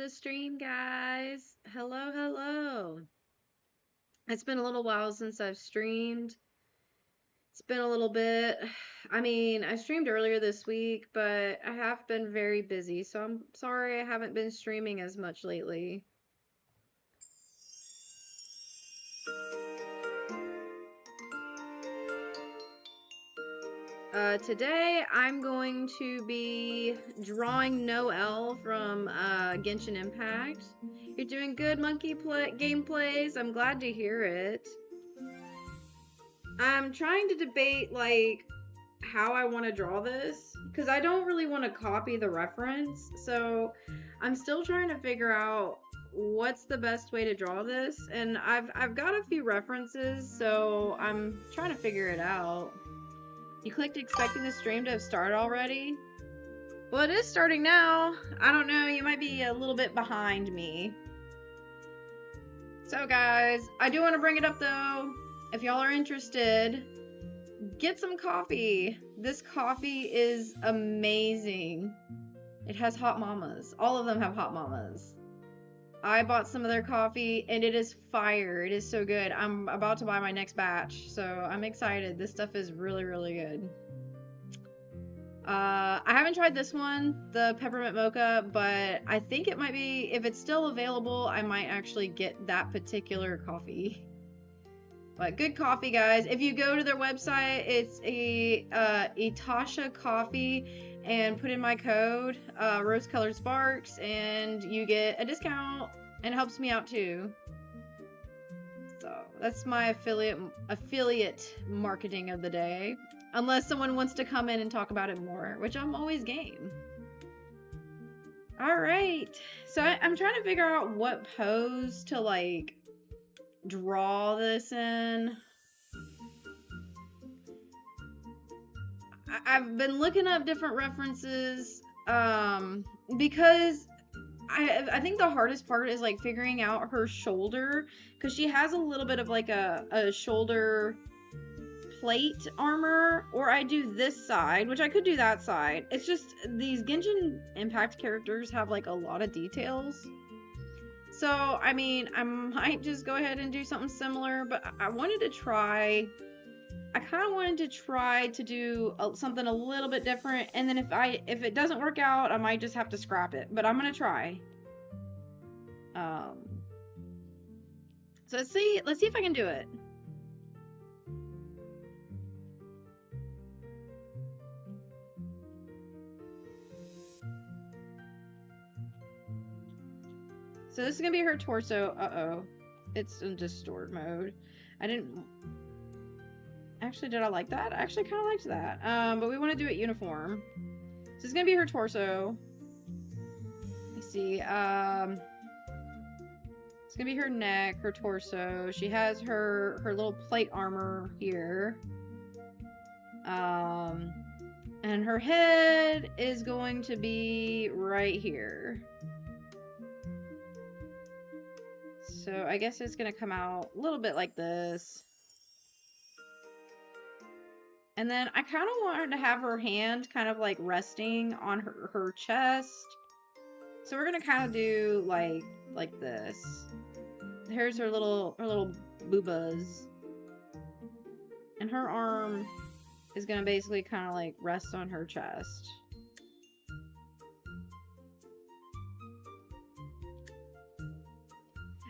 the stream, guys. Hello, hello. It's been a little while since I've streamed. It's been a little bit. I mean, I streamed earlier this week, but I have been very busy, so I'm sorry I haven't been streaming as much lately. Today I'm going to be drawing Noelle from Genshin Impact. You're doing good, monkey gameplays. I'm glad to hear it. I'm trying to debate like how I want to draw this because I don't really want to copy the reference. So I'm still trying to figure out what's the best way to draw this, and I've got a few references, so I'm trying to figure it out. You clicked expecting the stream to have started already? Well, it is starting now. I don't know, you might be a little bit behind me. So guys, I do want to bring it up though. If y'all are interested, get some coffee. This coffee is amazing. It has hot mamas. All of them have hot mamas. I bought some of their coffee and it is fire. It is so good. I'm about to buy my next batch, so I'm excited. This stuff is really, really good. I haven't tried this one, the peppermint mocha, but I think it might be, if it's still available, I might actually get that particular coffee. But good coffee, guys. If you go to their website, it's Itasha Coffee, and put in my code, Rose Colored Sparks, and you get a discount, and it helps me out too. So that's my affiliate marketing of the day. Unless someone wants to come in and talk about it more, which I'm always game. All right, so I'm trying to figure out what pose to like draw this in. I've been looking up different references because I think the hardest part is like figuring out her shoulder, because she has a little bit of like a shoulder plate armor, or I do this side, which I could do that side. It's just these Genshin Impact characters have like a lot of details. So, I mean, I might just go ahead and do something similar, but I wanted to try, I kind of wanted to try to do something a little bit different, and then if it doesn't work out, I might just have to scrap it, but I'm going to try. So let's see if I can do it. So this is going to be her torso. Uh-oh. It's in distort mode. Actually, did I like that? I actually kind of liked that. But we want to do it uniform. So it's going to be her torso. Let's see. It's going to be her neck, her torso. She has her little plate armor here. And her head is going to be right here. So I guess it's going to come out a little bit like this. And then I kind of want her to have her hand kind of like resting on her chest. So we're going to kind of do like this. Here's her little boobas. And her arm is going to basically kind of like rest on her chest.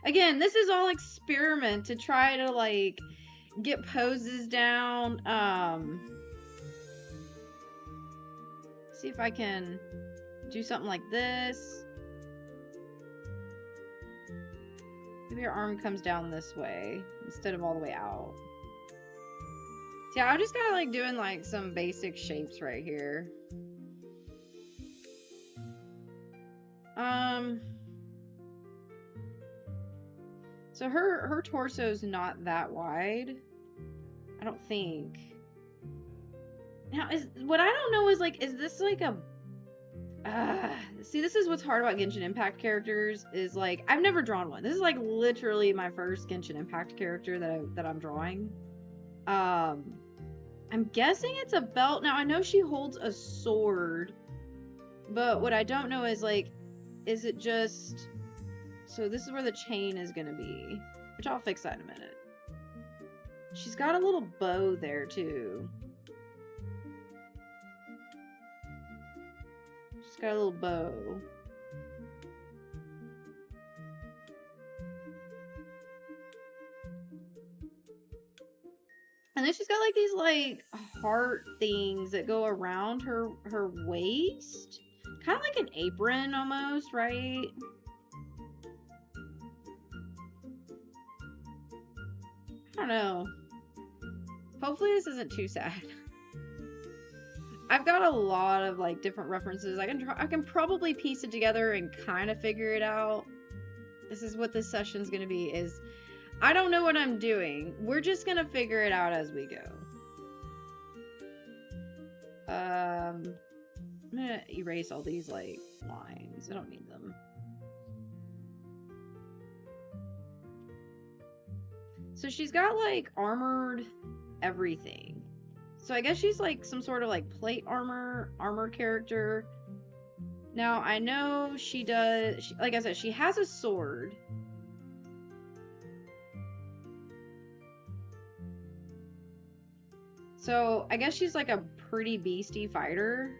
Again, this is all experiment to try to like get poses down. See if I can do something like this. Maybe your arm comes down this way instead of all the way out. So yeah, I'm just kind of like doing like some basic shapes right here. So her torso's not that wide, I don't think. Now, what I don't know is like, is this like a... see, this is what's hard about Genshin Impact characters, is like, I've never drawn one. This is like literally my first Genshin Impact character that I'm drawing. I'm guessing it's a belt. Now, I know she holds a sword, but what I don't know is like, is it just... So this is where the chain is gonna be, which I'll fix that in a minute. She's got a little bow there too. She's got a little bow. And then she's got like these like heart things that go around her waist. Kind of like an apron almost, right? I don't know. Hopefully this isn't too sad. I've got a lot of like different references. I can probably piece it together and kind of figure it out. This is what this session's gonna be, is I don't know what I'm doing. We're just gonna figure it out as we go. I'm gonna erase all these like lines. I don't need them. So she's got like armored everything. So I guess she's like some sort of like plate armor character. Now I know she does, like I said, she has a sword. So I guess she's like a pretty beastie fighter.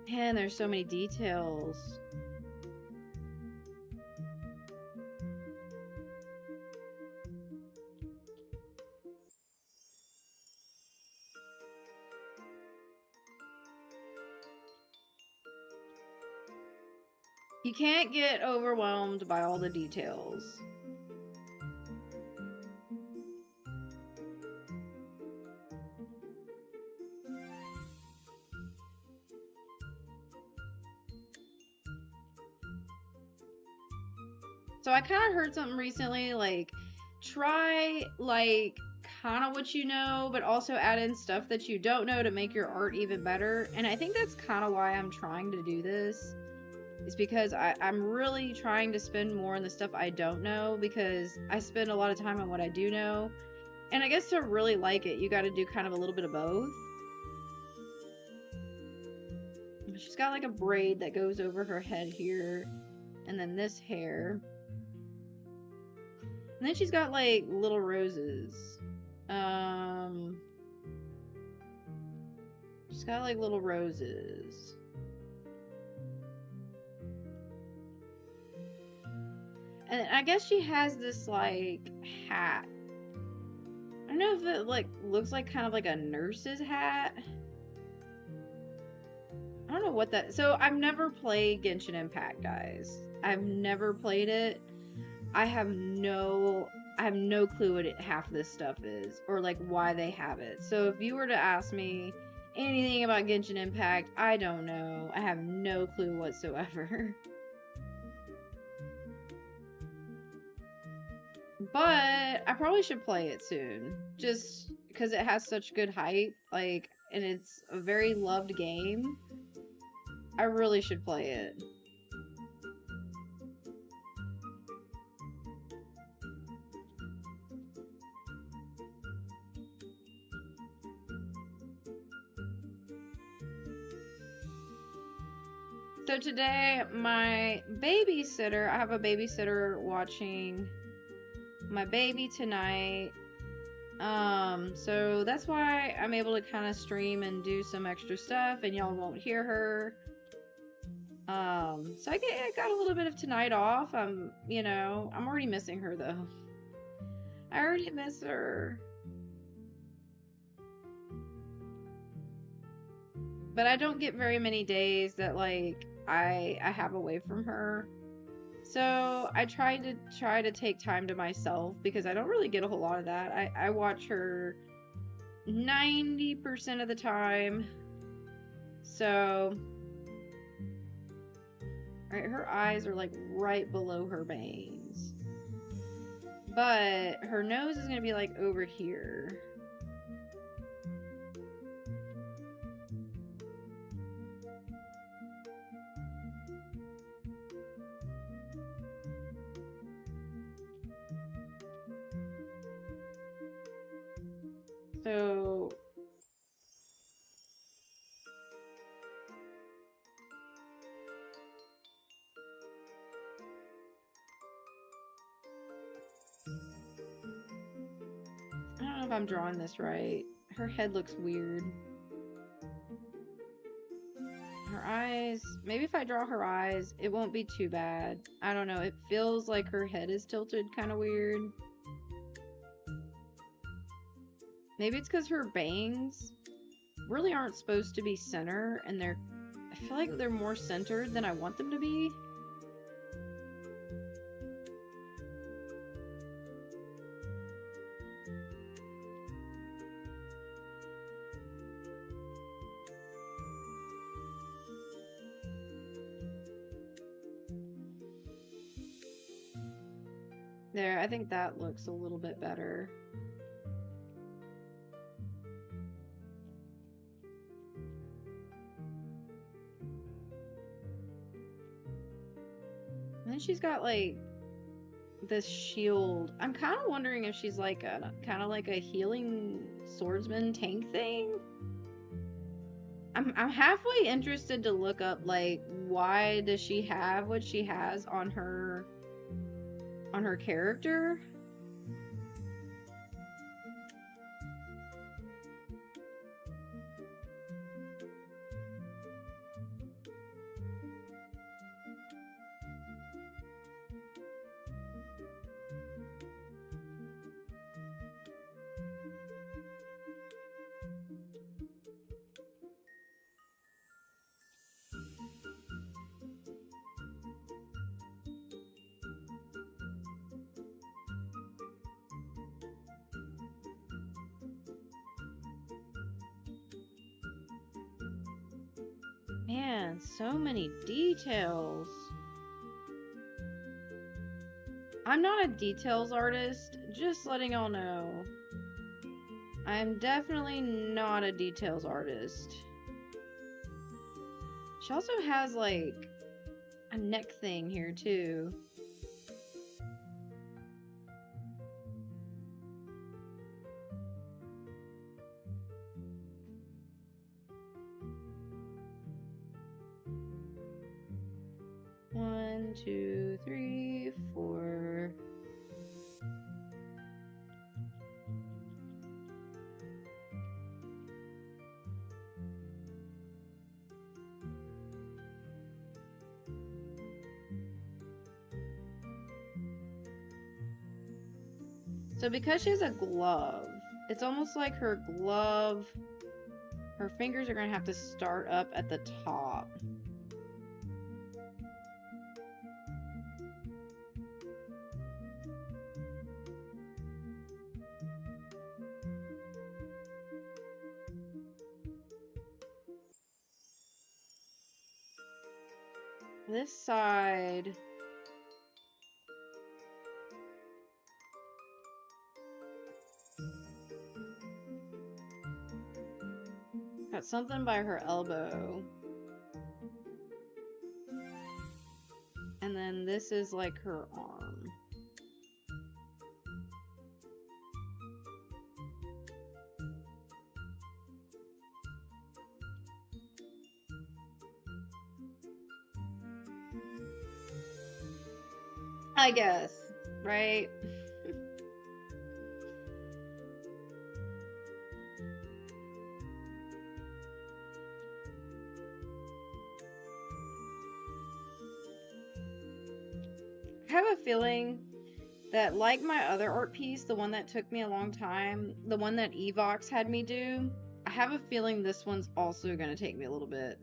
Man, there's so many details. You can't get overwhelmed by all the details. So I kind of heard something recently, like, try, like, kind of what you know, but also add in stuff that you don't know to make your art even better. And I think that's kind of why I'm trying to do this. Is because I'm really trying to spend more on the stuff I don't know, because I spend a lot of time on what I do know. And I guess to really like it, you got to do kind of a little bit of both. She's got like a braid that goes over her head here, and then this hair. And then she's got like little roses. She's got like little roses. And I guess she has this like hat. I don't know if it like looks like kind of like a nurse's hat. I don't know what that... So I've never played Genshin Impact, guys. I've never played it. I have no clue what half of this stuff is, or like why they have it. So if you were to ask me anything about Genshin Impact, I don't know. I have no clue whatsoever. But I probably should play it soon, just because it has such good hype, like, and it's a very loved game. I really should play it. So today, my babysitter, I have a babysitter watching my baby tonight. So that's why I'm able to kind of stream and do some extra stuff, and y'all won't hear her. So I got a little bit of tonight off. You know, I'm already missing her though. I already miss her. But I don't get very many days that like I have away from her. So I try to take time to myself, because I don't really get a whole lot of that. I watch her 90% of the time. So, right, her eyes are like right below her bangs. But her nose is going to be like over here. So I don't know if I'm drawing this right. Her head looks weird. Her eyes, maybe if I draw her eyes, it won't be too bad. I don't know, it feels like her head is tilted kind of weird. Maybe it's because her bangs really aren't supposed to be center, and I feel like they're more centered than I want them to be. There, I think that looks a little bit better. And then she's got like this shield. I'm kind of wondering if she's like kind of like a healing swordsman tank thing. I'm halfway interested to look up like why does she have what she has on her character. Man, so many details. I'm not a details artist, just letting y'all know. I'm definitely not a details artist. She also has like a neck thing here too. One, two, three, four. So because she has a glove, it's almost like her glove, her fingers are going to have to start up at the top. This side... got something by her elbow. And then this is like her arm. I guess, right? I have a feeling that, like my other art piece, the one that took me a long time, the one that Evox had me do, I have a feeling this one's also going to take me a little bit.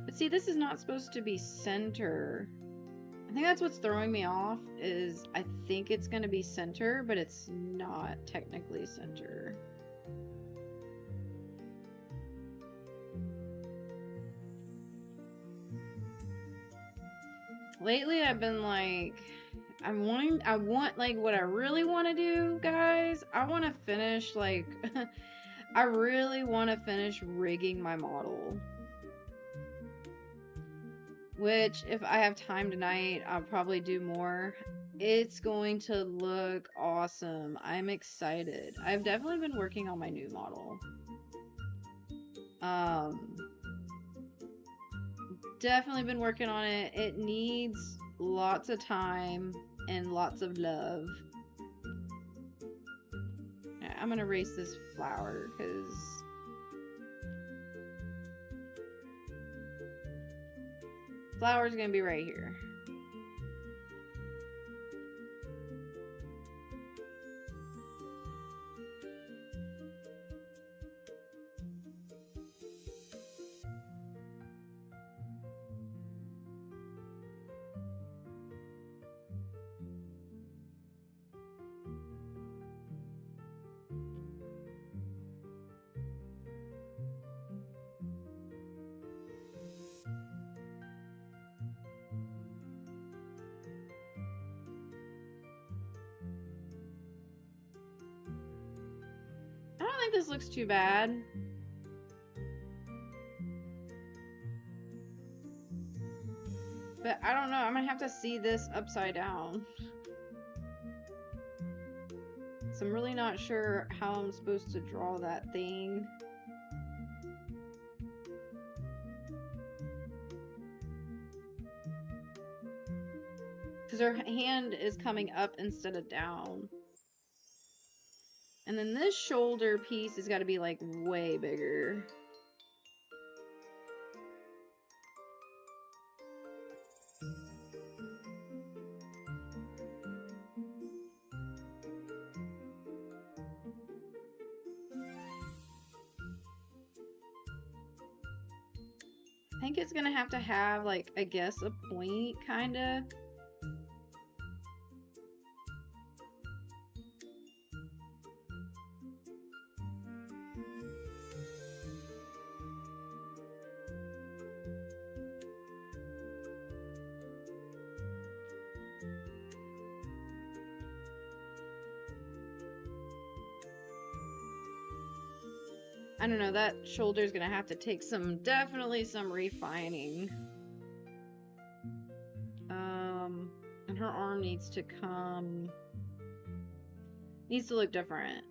But see, this is not supposed to be center. I think that's what's throwing me off, is I think it's going to be center, but it's not technically center. Lately, I've been like, I want, like, what I really want to do, guys, I want to finish, like, I really want to finish rigging my model. which if I have time tonight, I'll probably do more. It's going to look awesome. I'm excited. I've definitely been working on my new model. Definitely been working on it. It needs lots of time and lots of love. I'm gonna erase this flower because flower's gonna be right here. I don't think this looks too bad. But I don't know, I'm gonna have to see this upside down. So I'm really not sure how I'm supposed to draw that thing. Because her hand is coming up instead of down. And then this shoulder piece has got to be like way bigger. I think it's gonna have to have like, I guess, a point kinda. I don't know, that shoulder's gonna have to take definitely some refining. And her arm needs to look different.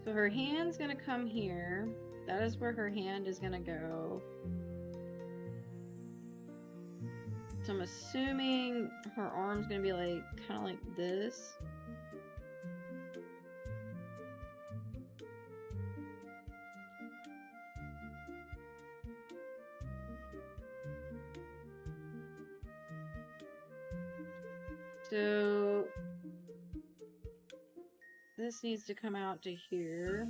So her hand's gonna come here. That is where her hand is gonna go. So I'm assuming her arm's gonna be like, kind of like this. So this needs to come out to here.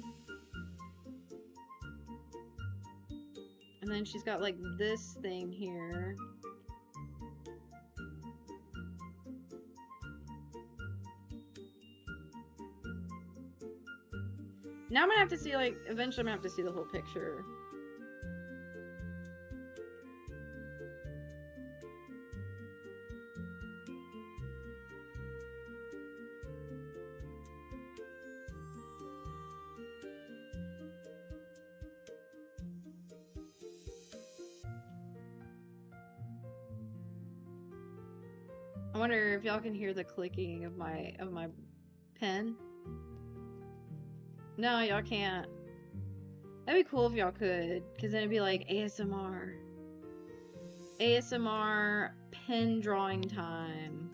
And then she's got like this thing here. Now I'm gonna have to see, like, eventually I'm gonna have to see the whole picture. I wonder if y'all can hear the clicking of my pen. No, y'all can't. That'd be cool if y'all could, because then it'd be like ASMR. ASMR pen drawing time.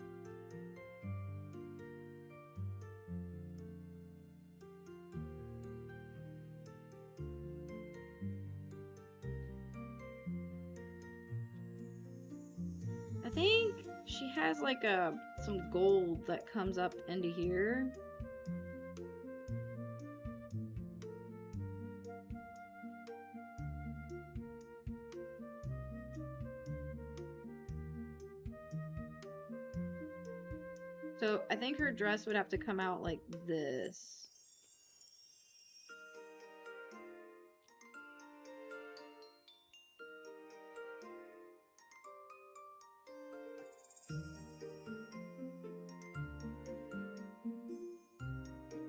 I think she has like some gold that comes up into here. So I think her dress would have to come out like this.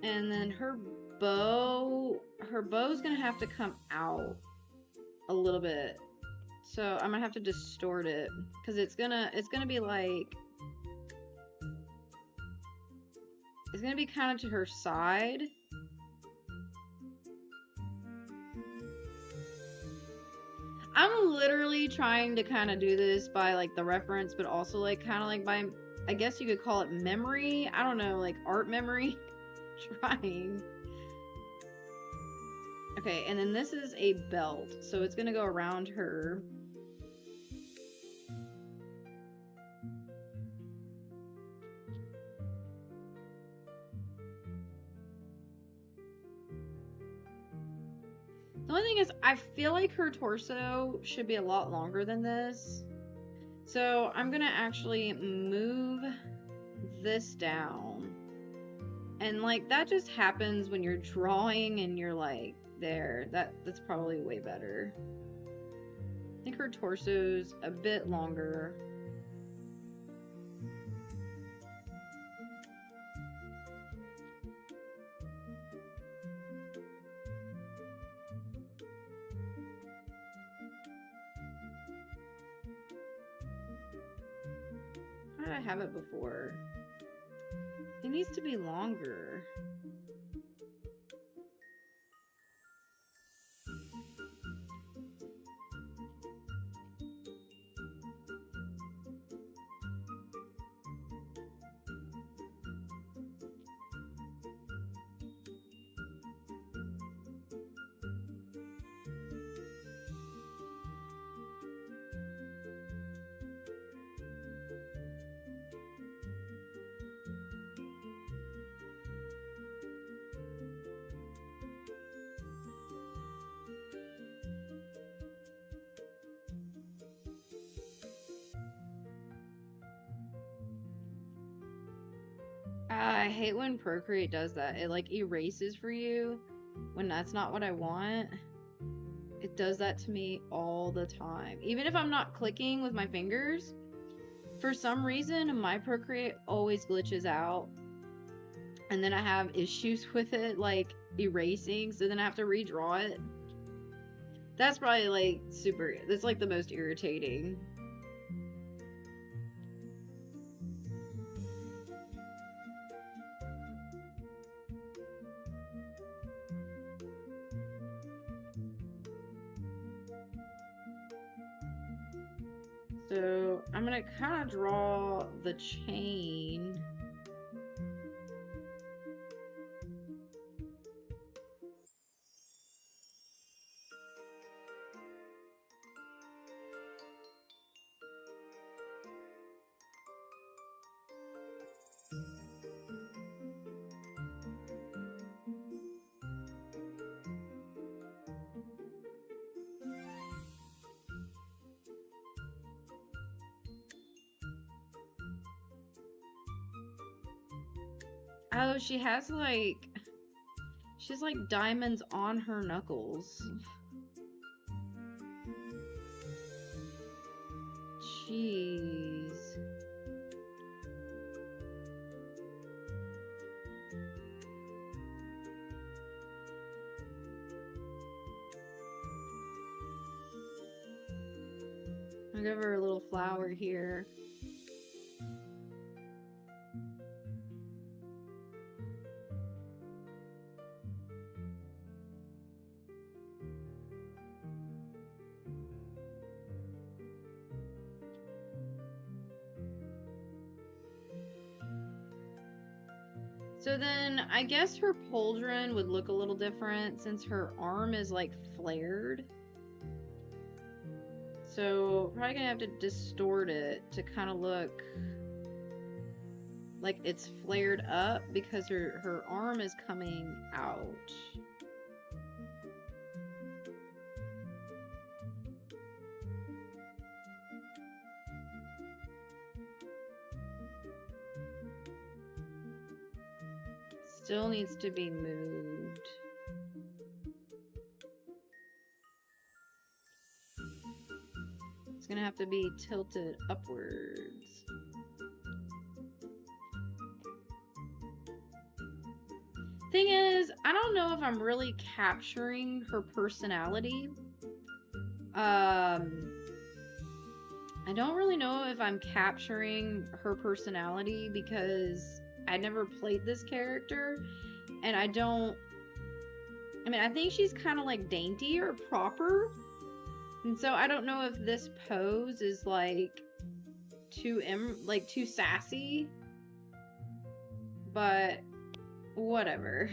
And then her bow's gonna have to come out a little bit. So I'm gonna have to distort it because it's gonna be like, it's gonna be kind of to her side. I'm literally trying to kind of do this by like the reference, but also like kind of like by, I guess you could call it memory. I don't know, like art memory. Trying. Okay, and then this is a belt, so it's gonna go around her. The only thing is, I feel like her torso should be a lot longer than this. So I'm gonna actually move this down. And like, that just happens when you're drawing and you're like, there, that's probably way better. I think her torso's a bit longer. How did I have it before? It needs to be longer. I hate when Procreate does that. It like erases for you when that's not what I want. It does that to me all the time. Even if I'm not clicking with my fingers, for some reason my Procreate always glitches out. And then I have issues with it, like erasing, so then I have to redraw it. That's probably like that's like the most irritating. So I'm gonna kind of draw the chain. Oh, she has like diamonds on her knuckles. Jeez. I'll give her a little flower here. So then I guess her pauldron would look a little different since her arm is like flared. So probably gonna have to distort it to kind of look like it's flared up because her arm is coming out. Still needs to be moved. It's gonna have to be tilted upwards. Thing is, I don't know if I'm really capturing her personality. I don't really know if I'm capturing her personality because I never played this character, and I think she's kind of like dainty or proper, and so I don't know if this pose is like too sassy, but whatever.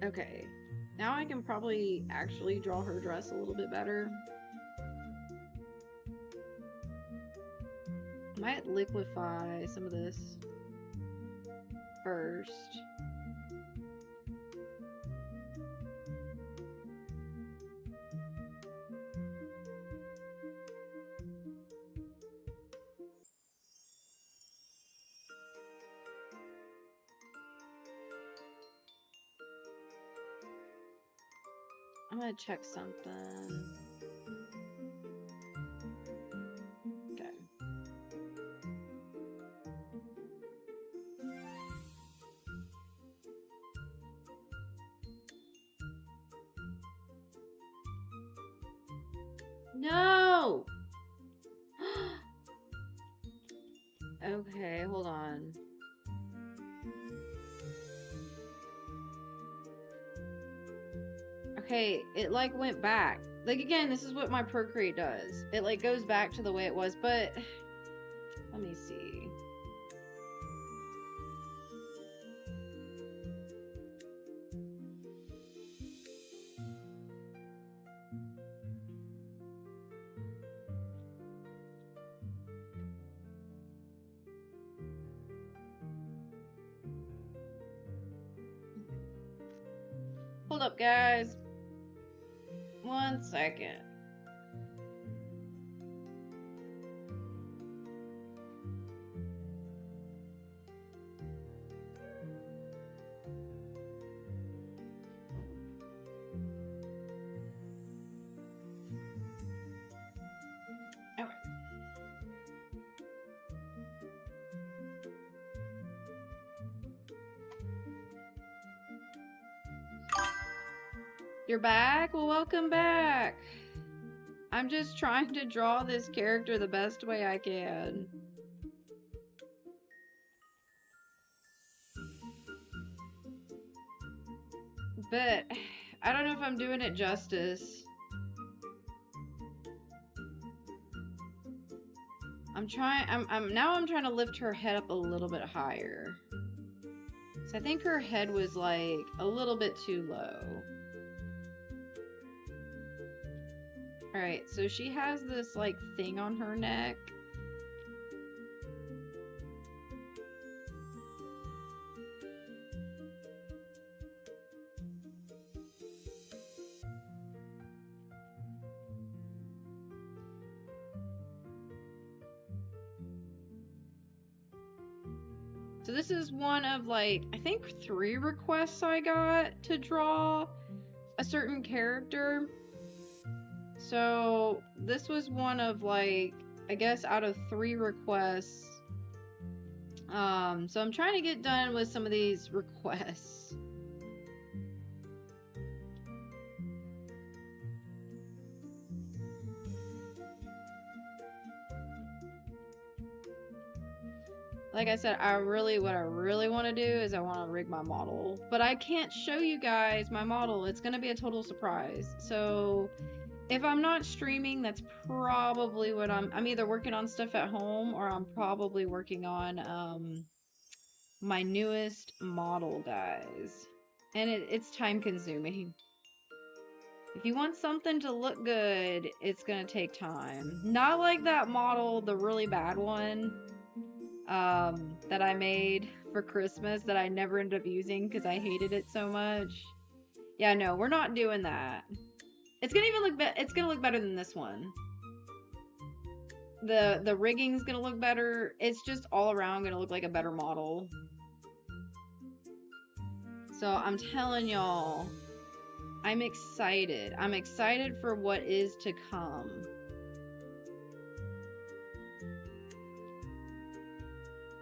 Okay, now I can probably actually draw her dress a little bit better. I might liquefy some of this first. I'm gonna check something. Okay. No! Okay, hold on. Okay, it like went back. Like again, this is what my Procreate does. It like goes back to the way it was, but let me see. Hold up, guys. 1 second. Okay. You're back? Well, welcome back. I'm just trying to draw this character the best way I can. But I don't know if I'm doing it justice. I'm trying to lift her head up a little bit higher. So I think her head was like a little bit too low. Alright, so she has this like thing on her neck. So this is one of like, I think 3 requests I got to draw a certain character. So this was one of like, I guess out of 3 requests. So I'm trying to get done with some of these requests. Like I said, what I really want to do is I want to rig my model. But I can't show you guys my model. It's going to be a total surprise. So if I'm not streaming, that's probably what I'm either working on stuff at home or I'm probably working on my newest model, guys. And it's time consuming. If you want something to look good, it's going to take time. Not like that model, the really bad one. That I made for Christmas that I never ended up using because I hated it so much. Yeah, no, we're not doing that. It's gonna even look it's gonna look better than this one. The rigging's gonna look better. It's just all around gonna look like a better model. So I'm telling y'all, I'm excited. I'm excited for what is to come.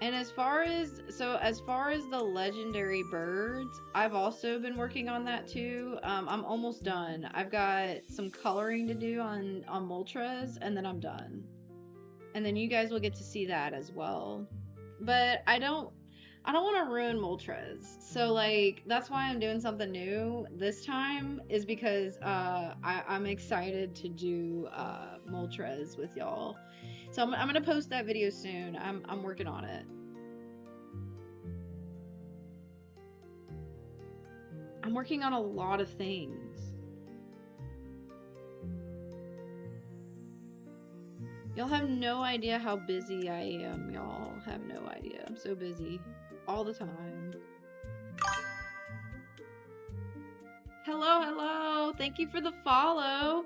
And as far as the legendary birds, I've also been working on that too. I'm almost done. I've got some coloring to do on Moltres, and then I'm done. And then you guys will get to see that as well. But I don't want to ruin Moltres. So like that's why I'm doing something new this time, is because I'm excited to do Moltres with y'all. So I'm gonna post that video soon. I'm working on it. I'm working on a lot of things. Y'all have no idea how busy I am. Y'all have no idea. I'm so busy all the time. Hello, hello. Thank you for the follow.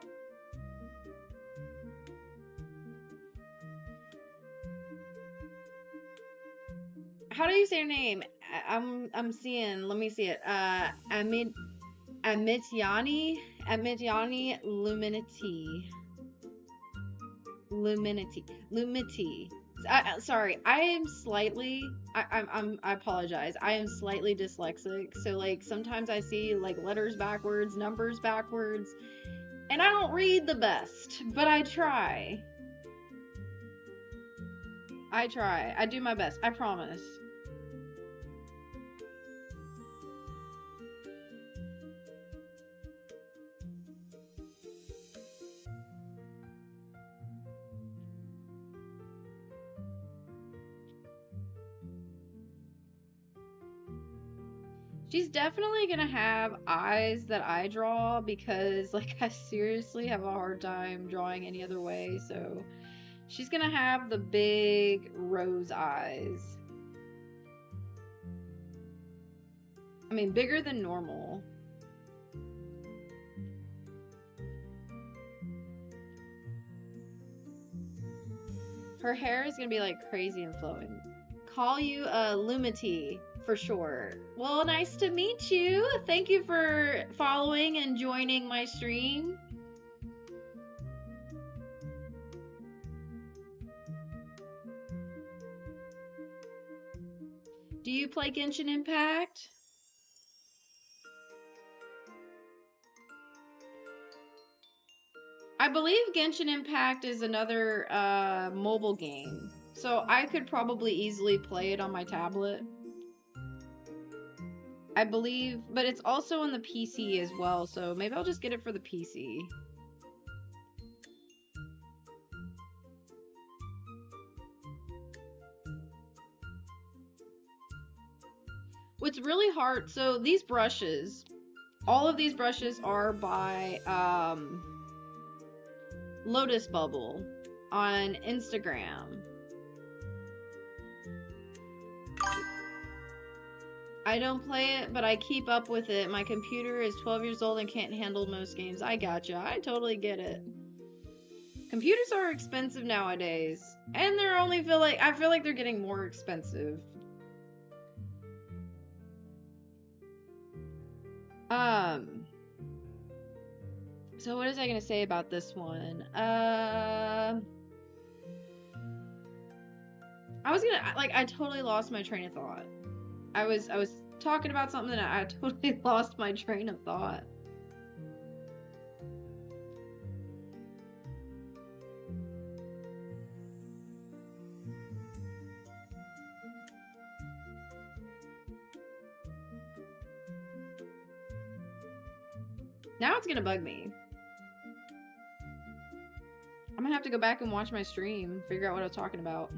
How do you say your name? I'm seeing. Let me see it. Amityani Luminity. Sorry, I am slightly. I apologize. I am slightly dyslexic, so like sometimes I see like letters backwards, numbers backwards, and I don't read the best, but I try. I do my best. I promise. She's definitely gonna have eyes that I draw, because like I seriously have a hard time drawing any other way, so she's gonna have the big rose eyes. I mean, bigger than normal. Her hair is gonna be like crazy and flowing. Call you a Lumity for sure. Well, nice to meet you. Thank you for following and joining my stream. Do you play Genshin Impact? I believe Genshin Impact is another mobile game, so I could probably easily play it on my tablet. I believe, but it's also on the PC as well, so maybe I'll just get it for the PC. What's really hard, so these brushes, all of these brushes are by Lotus Bubble on Instagram. I don't play it, but I keep up with it. My computer is 12 years old and can't handle most games. I gotcha. I totally get it. Computers are expensive nowadays, and I feel like they're getting more expensive. So what was I gonna say about this one? I totally lost my train of thought. I was talking about something and I totally lost my train of thought. Now it's gonna bug me. I'm gonna have to go back and watch my stream, figure out what I was talking about.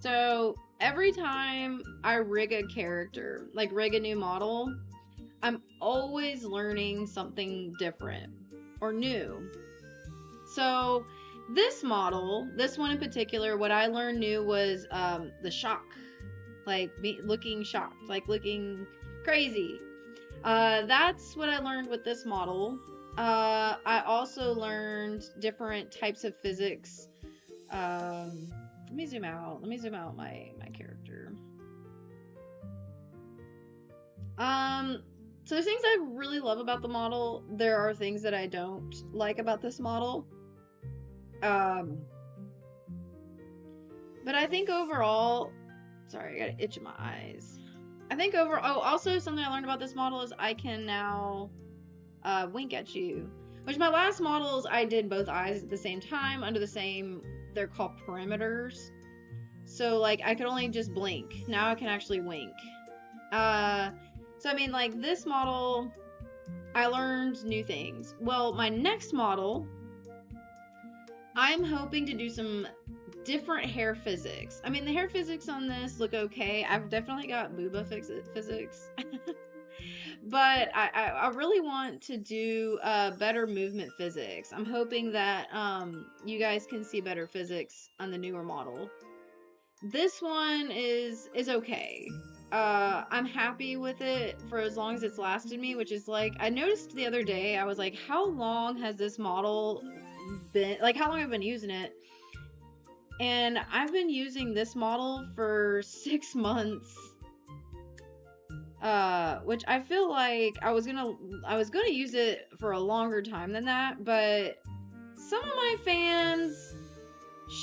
So every time I rig a character, like rig a new model, I'm always learning something different or new. So this model, this one in particular, what I learned new was the shock. Like looking shocked, like looking crazy. That's what I learned with this model. I also learned different types of physics. Let me zoom out. Let me zoom out my character. So there's things I really love about the model. There are things that I don't like about this model. But I think overall, sorry, I got an itch in my eyes. I think overall, also something I learned about this model is I can now wink at you. Which my last models, I did both eyes at the same time under the same, they're called perimeters. So like I could only just blink. Now I can actually wink. So I mean like this model, I learned new things. Well, my next model, I'm hoping to do some different hair physics. I mean, the hair physics on this look okay. I've definitely got booba physics. But I really want to do better movement physics. I'm hoping that you guys can see better physics on the newer model. This one is okay. I'm happy with it for as long as it's lasted me, which is like, I noticed the other day, I was like, how long has this model been, like how long have I been using it? And I've been using this model for 6 months. Which I feel like I was gonna use it for a longer time than that, but some of my fans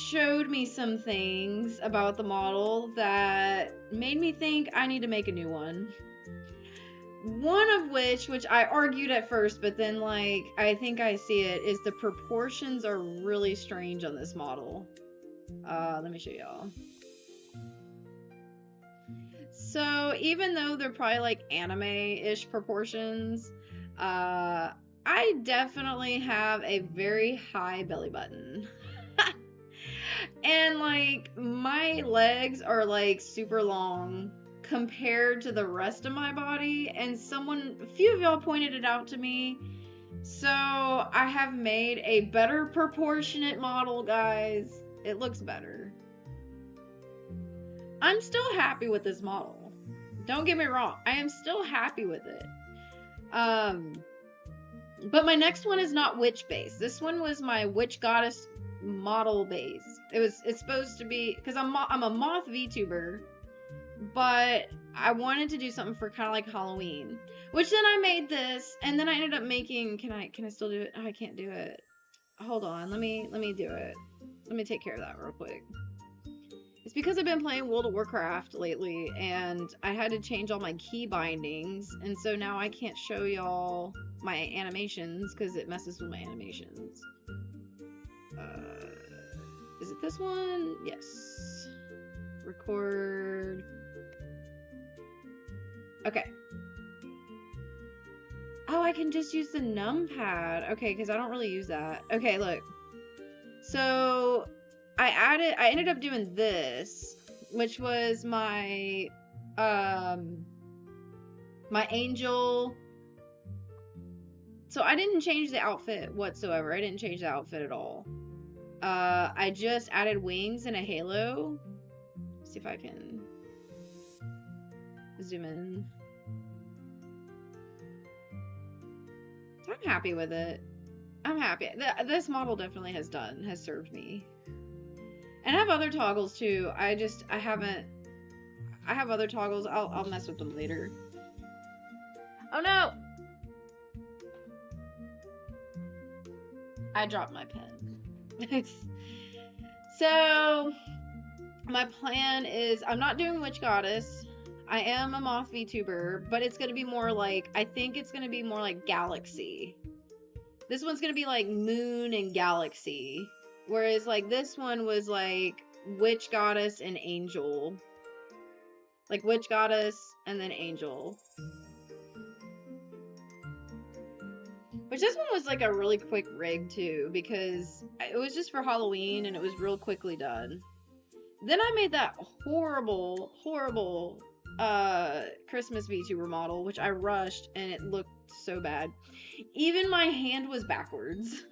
showed me some things about the model that made me think I need to make a new one. One of which I argued at first, but then like I think I see it, is the proportions are really strange on this model. Let me show y'all. So even though they're probably like anime-ish proportions, I definitely have a very high belly button. And like my legs are like super long compared to the rest of my body, and a few of y'all pointed it out to me. So I have made a better proportionate model, guys. It looks better. I'm still happy with this model. Don't get me wrong. I am still happy with it. But my next one is not witch base. This one was my witch goddess model base. It's supposed to be, because I'm a moth VTuber, but I wanted to do something for kind of like Halloween. Which then I made this, and then I ended up making, can I still do it? Oh, I can't do it. Hold on, let me do it. Let me take care of that real quick. It's because I've been playing World of Warcraft lately, and I had to change all my key bindings, and so now I can't show y'all my animations because it messes with my animations. Is it this one? Yes. Record. Okay. Oh, I can just use the numpad. Okay, because I don't really use that. Okay, look. So I ended up doing this, which was my my angel. So I didn't change the outfit whatsoever. I didn't change the outfit at all. I just added wings and a halo. Let's see if I can zoom in. So I'm happy with it. I'm happy. This model definitely has served me. And I have other toggles too. I have other toggles. I'll mess with them later. Oh no! I dropped my pen. So my plan is, I'm not doing Witch Goddess. I am a moth VTuber, but it's gonna be more like, I think it's gonna be more like Galaxy. This one's gonna be like Moon and Galaxy. Whereas like this one was like Witch Goddess and Angel. Like Witch Goddess and then Angel. Which this one was like a really quick rig too, because it was just for Halloween and it was real quickly done. Then I made that horrible Christmas VTuber model, which I rushed and it looked so bad. Even my hand was backwards.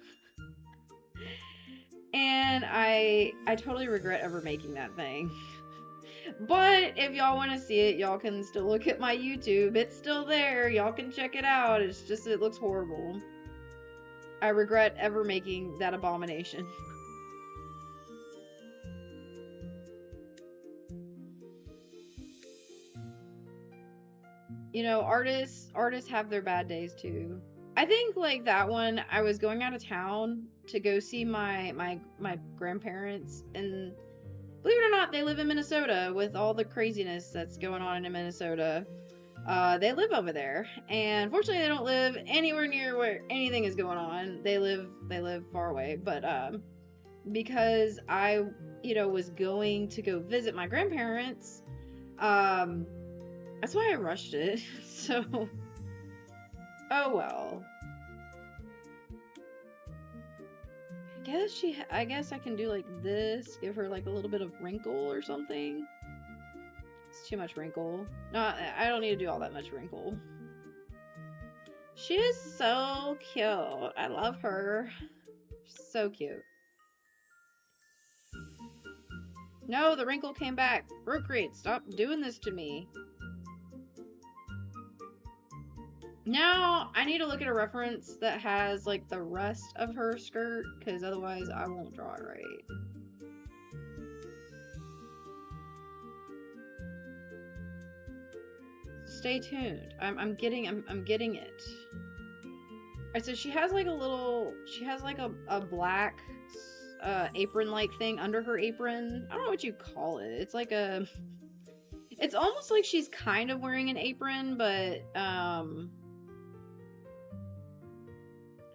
And I totally regret ever making that thing. But if y'all want to see it, y'all can still look at my YouTube. It's still there. Y'all can check it out. It's just, it looks horrible. I regret ever making that abomination. You know, artists have their bad days too. I think like that one, I was going out of town to go see my grandparents, and believe it or not, they live in Minnesota with all the craziness that's going on in Minnesota. They live over there, and fortunately, they don't live anywhere near where anything is going on. They live far away, but because I, you know, was going to go visit my grandparents, that's why I rushed it. So, oh well. I guess I can do like this, give her like a little bit of wrinkle or something. It's too much wrinkle. No, I don't need to do all that much wrinkle. She is so cute. I love her. She's so cute. No, the wrinkle came back. Procreate, stop doing this to me. Now, I need to look at a reference that has, like, the rest of her skirt, because otherwise I won't draw it right. Stay tuned. I'm getting it. Alright, so she has, like, a black, apron-like thing under her apron. I don't know what you call it. It's like it's almost like she's kind of wearing an apron, but,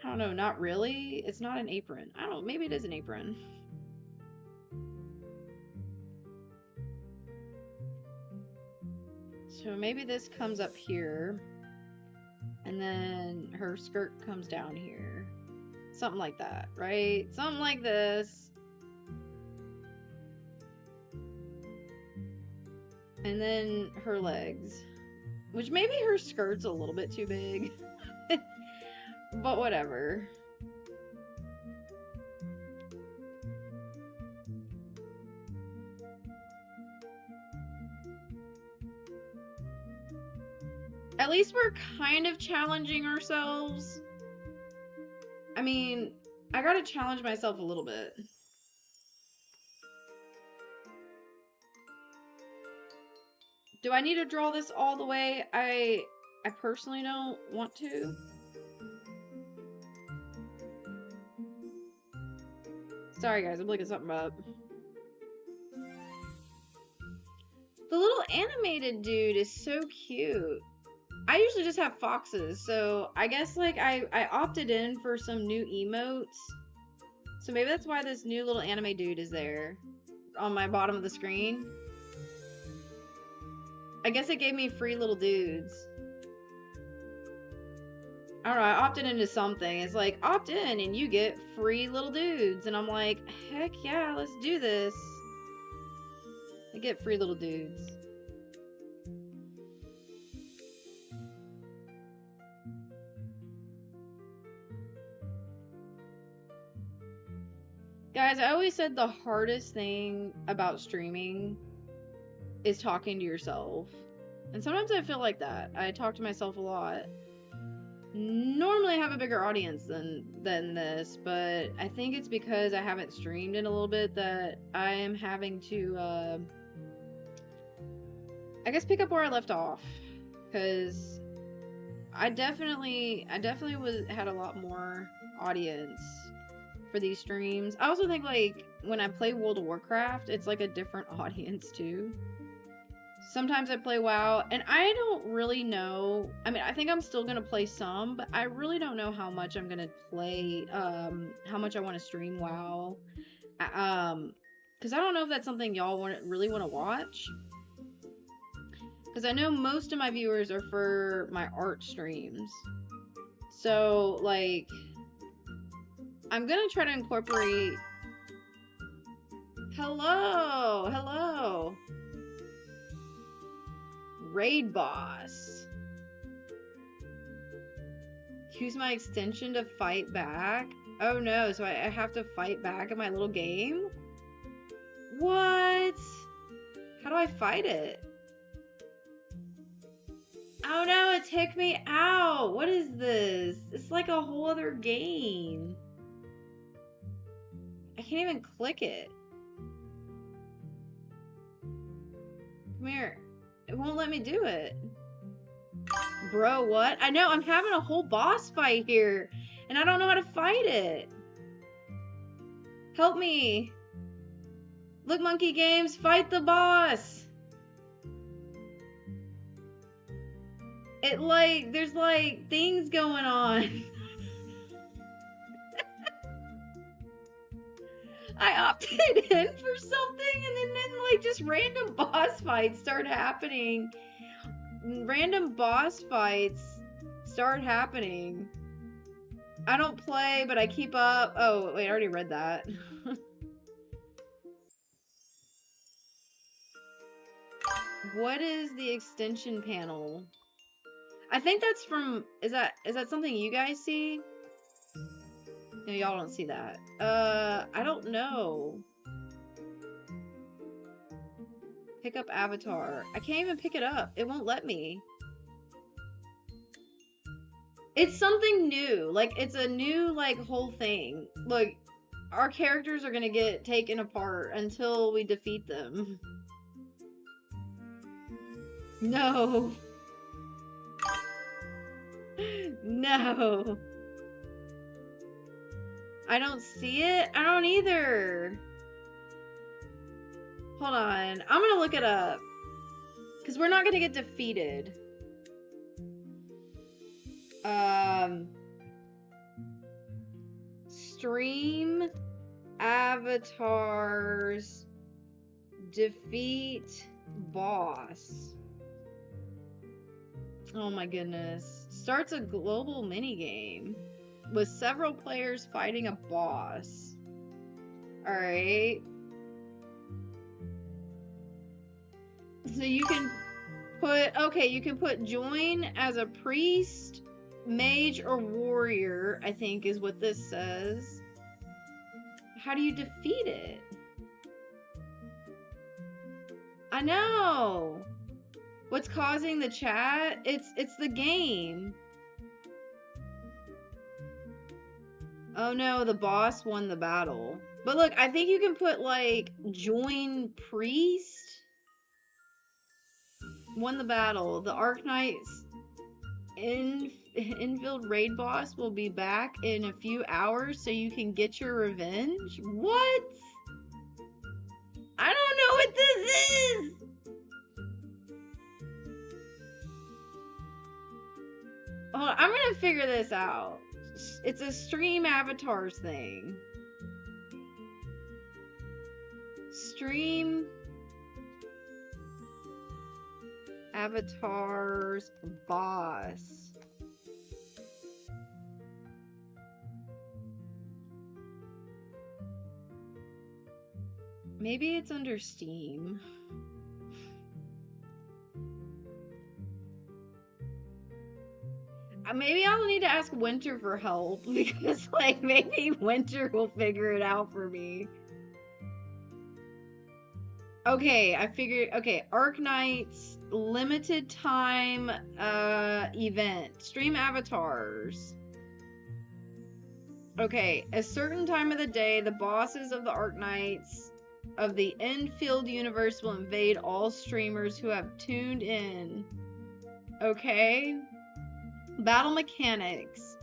I don't know, not really. It's not an apron. I don't know, maybe it is an apron. So maybe this comes up here, and then her skirt comes down here. Something like that, right? Something like this. And then her legs. Which maybe her skirt's a little bit too big. But whatever. At least we're kind of challenging ourselves. I mean, I gotta challenge myself a little bit. Do I need to draw this all the way? I personally don't want to. Sorry guys, I'm looking something up. The little animated dude is so cute. I usually just have foxes, so I guess like I opted in for some new emotes. So maybe that's why this new little anime dude is there on my bottom of the screen. I guess it gave me free little dudes. I don't know, I opted into something. It's like, opt in and you get free little dudes. And I'm like, heck yeah, let's do this. I get free little dudes. Guys, I always said the hardest thing about streaming is talking to yourself. And sometimes I feel like that. I talk to myself a lot. Normally I have a bigger audience than this, but I think it's because I haven't streamed in a little bit that I am having to, I guess pick up where I left off. Because I definitely had a lot more audience for these streams. I also think like when I play World of Warcraft, it's like a different audience too. Sometimes I play WoW, and I don't really know. I mean, I think I'm still gonna play some, but I really don't know how much I'm gonna play. How much I want to stream WoW. Because I don't know if that's something y'all really want to watch. Because I know most of my viewers are for my art streams, so like, I'm gonna try to incorporate. Hello. Raid boss. Use my extension to fight back. Oh no, so I have to fight back in my little game? What? How do I fight it? Oh no, it took me out. What is this? It's like a whole other game. I can't even click it. Come here. It won't let me do it. Bro, what? I know, I'm having a whole boss fight here, and I don't know how to fight it. Help me. Look, Monkey Games, fight the boss. It there's things going on. I opted in for something and then just random boss fights start happening. Random boss fights start happening. I don't play, but I keep up. Oh, wait, I already read that. What is the extension panel? I think that's from, is that something you guys see? No, y'all don't see that. I don't know. Pick up avatar. I can't even pick it up. It won't let me. It's something new. Like, it's a new, whole thing. Look, our characters are gonna get taken apart until we defeat them. No. No. I don't see it. I don't either. Hold on. I'm gonna look it up. Because we're not gonna get defeated. Stream avatars defeat boss. Oh my goodness. Starts a global minigame with several players fighting a boss. Alright. So you can put, okay, you can put join as a priest, mage, or warrior, I think is what this says. How do you defeat it? I know! What's causing the chat? It's the game. Oh no, the boss won the battle. But look, I think you can put join priest. Won the battle. The Arknight's infield raid boss will be back in a few hours so you can get your revenge. What? I don't know what this is! Hold on, I'm gonna figure this out. It's a stream avatars thing. Stream avatars boss. Maybe it's under Steam. Maybe I'll need to ask Winter for help because maybe Winter will figure it out for me. Okay, I figured. Okay, Arknight's limited time event. Stream avatars. Okay, a certain time of the day, the bosses of the Arknights of the Enfield universe will invade all streamers who have tuned in. Okay. Battle mechanics.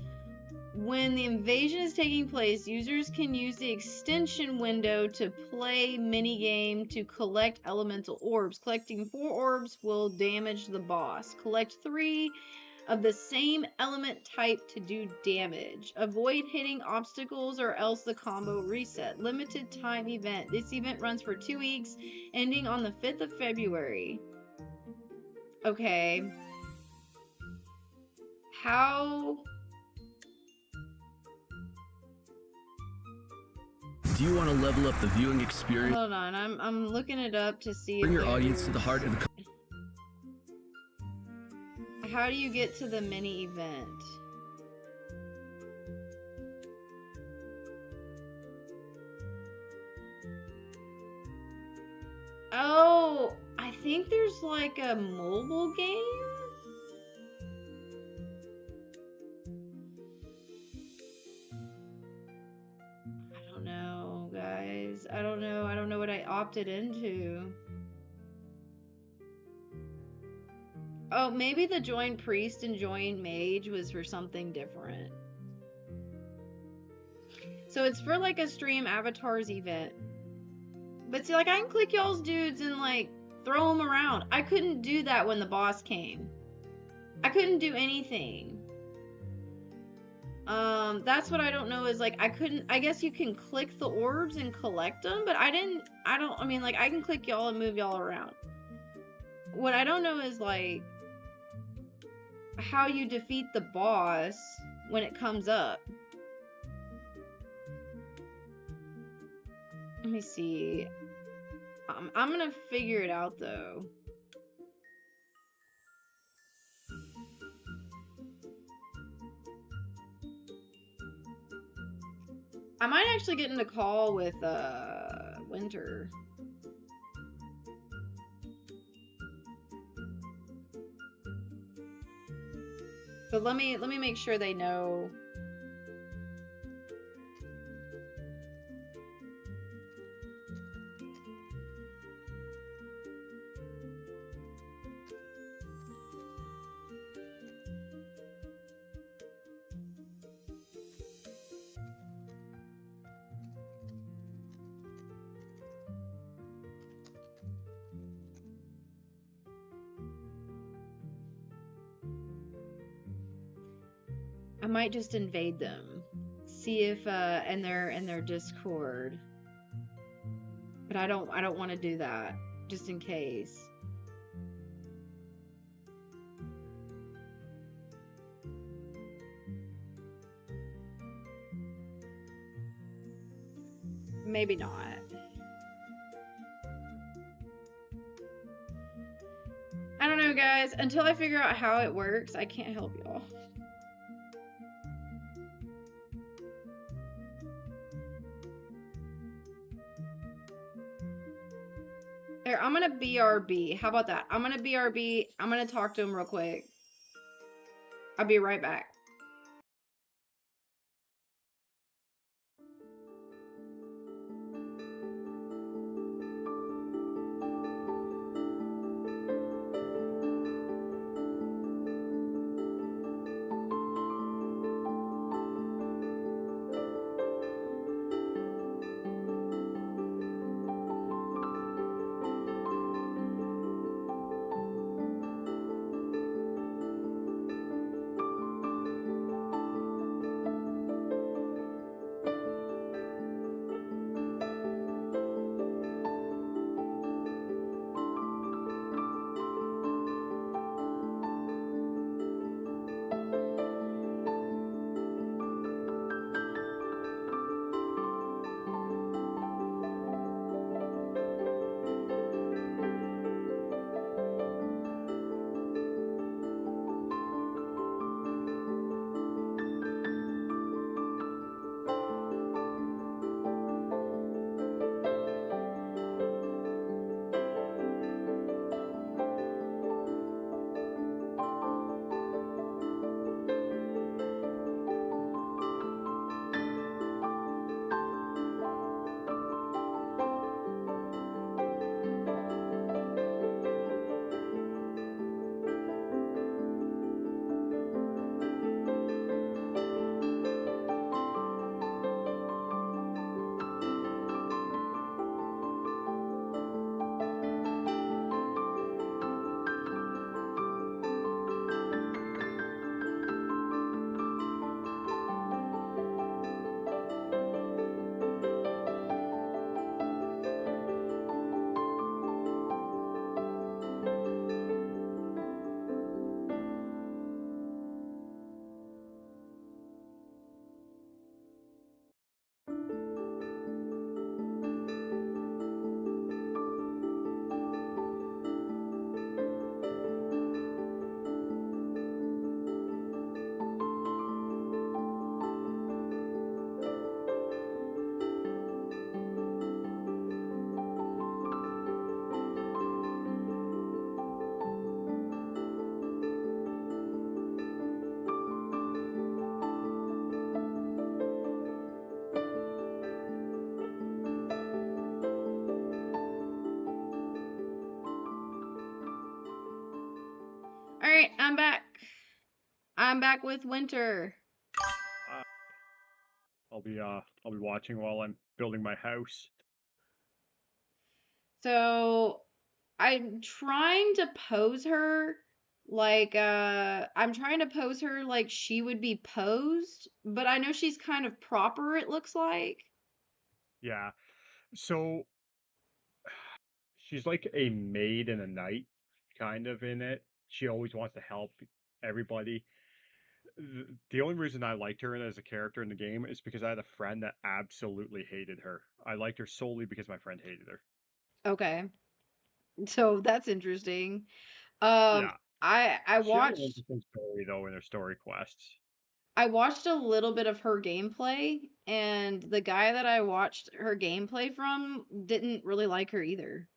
When the invasion is taking place, users can use the extension window to play minigame to collect elemental orbs. Collecting 4 orbs will damage the boss. Collect 3 of the same element type to do damage. Avoid hitting obstacles or else the combo reset. Limited time event. This event runs for 2 weeks, ending on the 5th of February. Okay. How... Do you want to level up the viewing experience? Hold on, I'm looking it up to see. Bring your audience to the heart of the... How do you get to the mini event? there's like a mobile game. I don't know, guys. I don't know. I don't know what I opted into. Oh, maybe the join priest and join mage was for something different. So it's for like a stream avatars event. But see, like, I can click y'all's dudes and like throw them around. I couldn't do that when the boss came. I couldn't do anything. That's what I don't know is like, I guess you can click the orbs and collect them, but I mean, like, I can click y'all and move y'all around. What I don't know is like, how you defeat the boss when it comes up. Let me see. I'm gonna figure it out though. I might actually get in a call with Winter. But let me make sure they know. I might just invade them. See if in their Discord. But I don't want to do that just in case. Maybe not. I don't know, guys. Until I figure out how it works, I can't help y'all. Here, I'm gonna BRB. How about that? I'm gonna BRB. I'm gonna talk to him real quick. I'll be right back. All right, I'm back. I'm back with Winter. Uh, I'll be watching while I'm building my house. So I'm trying to pose her I'm trying to pose her like she would be posed, but I know she's kind of proper, it looks like. Yeah. So she's like a maid and a knight kind of in it. She always wants to help everybody. The only reason I liked her as a character in the game is because I had a friend that absolutely hated her. I liked her solely because my friend hated her. Okay. So that's interesting. Um Yeah. I She had an watched interesting story though in her story quests. I watched a little bit of her gameplay, and the guy that I watched her gameplay from didn't really like her either.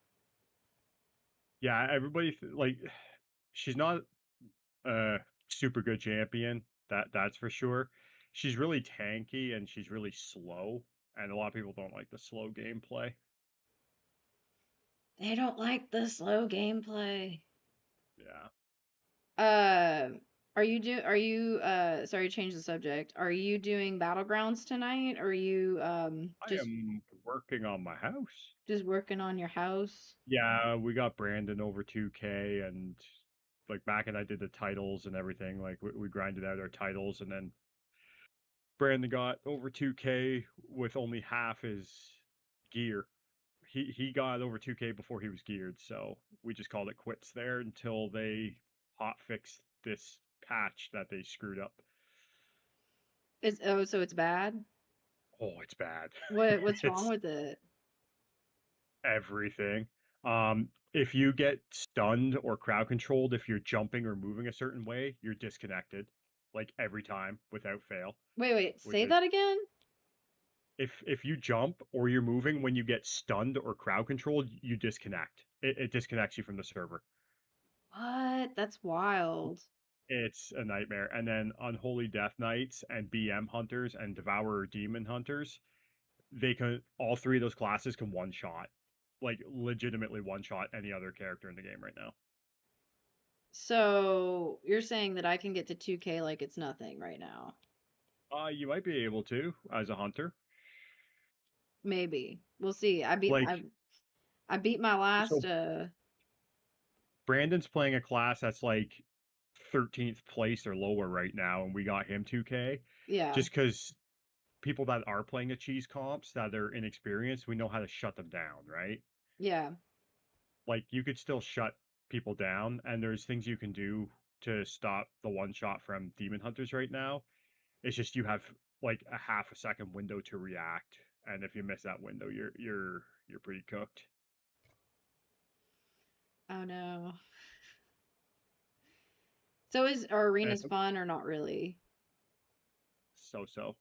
Yeah, like she's not super good champion. That's for sure. She's really tanky and she's really slow, and a lot of people don't like the slow gameplay. They don't like the slow gameplay. Yeah, Uh, are you sorry to change the subject. Are you doing Battlegrounds tonight? Or are you I am working on my house. just working on your house? Yeah, we got Brandon over 2K, and like back and I did the titles and everything. Like we grinded out our titles, and then Brandon got over 2K with only half his gear. He got over 2K before he was geared, so we just called it quits there until they hot fixed this patch that they screwed up. So it's bad? Oh, it's bad. What's wrong It's with it? everything. If you get stunned or crowd controlled, if you're jumping or moving a certain way, you're disconnected, like every time without fail. Wait, Which say is that again? if you jump or you're moving when you get stunned or crowd controlled, you disconnect. It disconnects you from the server. What? That's wild. It's a nightmare. And then Unholy Death Knights and BM Hunters and Devourer Demon Hunters, they can all three of those classes can one shot. Like legitimately one shot any other character in the game right now. So you're saying that I can get to 2K like it's nothing right now? You might be able to as a hunter. Maybe. We'll see. Like I beat my last so Brandon's playing a class that's like 13th place or lower right now, and we got him 2K. yeah. Just because people that are playing the cheese comps that are inexperienced, we know how to shut them down, right? Yeah. Like you could still shut people down, and there's things you can do to stop the one shot from demon hunters right now. It's just you have like a half a second window to react, and if you miss that window, you're pretty cooked. Oh no. So is are And arenas it's fun or not really? so So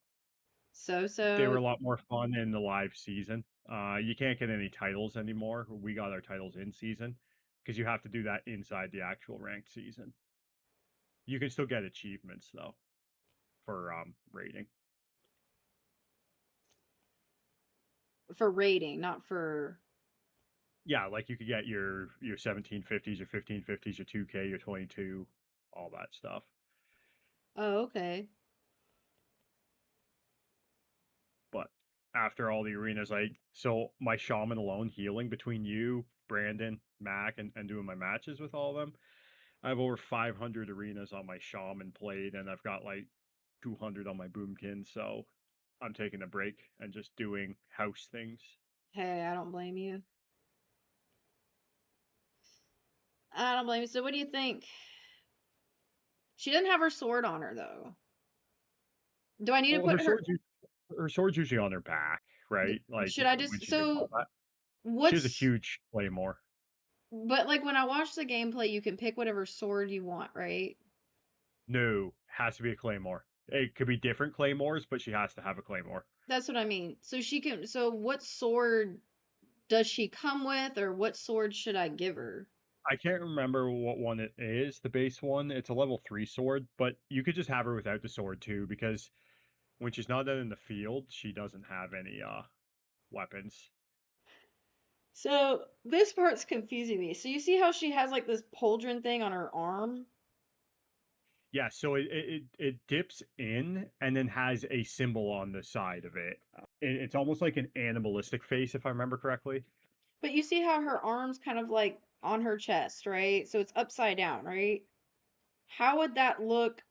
they were so. a lot more fun in the live season. You can't get any titles anymore. We got our titles in season because you have to do that inside the actual ranked season. You can still get achievements though for rating. For rating, not for. Yeah, like you could get your 1750s, your 1550s, your 2K, your 22, all that stuff. Oh, okay. But after all the arenas, like so my shaman alone healing between you, Brandon, Mac, and doing my matches with all of them, I have over 500 arenas on my shaman played, and I've got like 200 on my boomkin. So I'm taking a break and just doing house things. Hey, I don't blame you. I don't blame you. So what do you think? She doesn't have her sword on her though. Do I need to Well, put her her sword's usually on her back, right? Like should I when just she's in so combat. She has a what's huge claymore. but like when I watch the gameplay you can pick whatever sword you want, right? No, has to be a claymore. It could be different claymores, but she has to have a claymore. That's what I mean. So what sword does she come with, or what sword should I give her? I can't remember what one it is, the base one. It's a level 3 sword, but you could just have her without the sword too, because when she's not out in the field, she doesn't have any weapons. So this part's confusing me. So you see how she has like this pauldron thing on her arm? Yeah, so it dips in and then has a symbol on the side of it. It's almost like an animalistic face, if I remember correctly. But you see how her arms kind of like on her chest, right? So it's upside down, right? How would that look?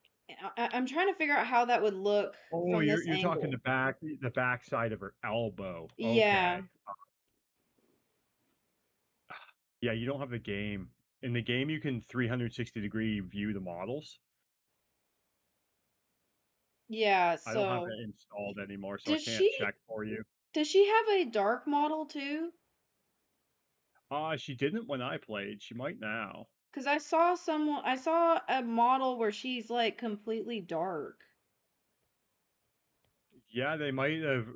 I'm trying to figure out how that would look Oh, from this you're talking angle. the back side of her elbow. Yeah, Okay. Yeah, you don't have the game. In the game, you can 360-degree view the models. yeah. I don't have So it installed anymore, so I does can't she check for you. does she have a dark model too? She didn't when I played. She might now. Because I saw a model where she's like completely dark. Yeah, they might have.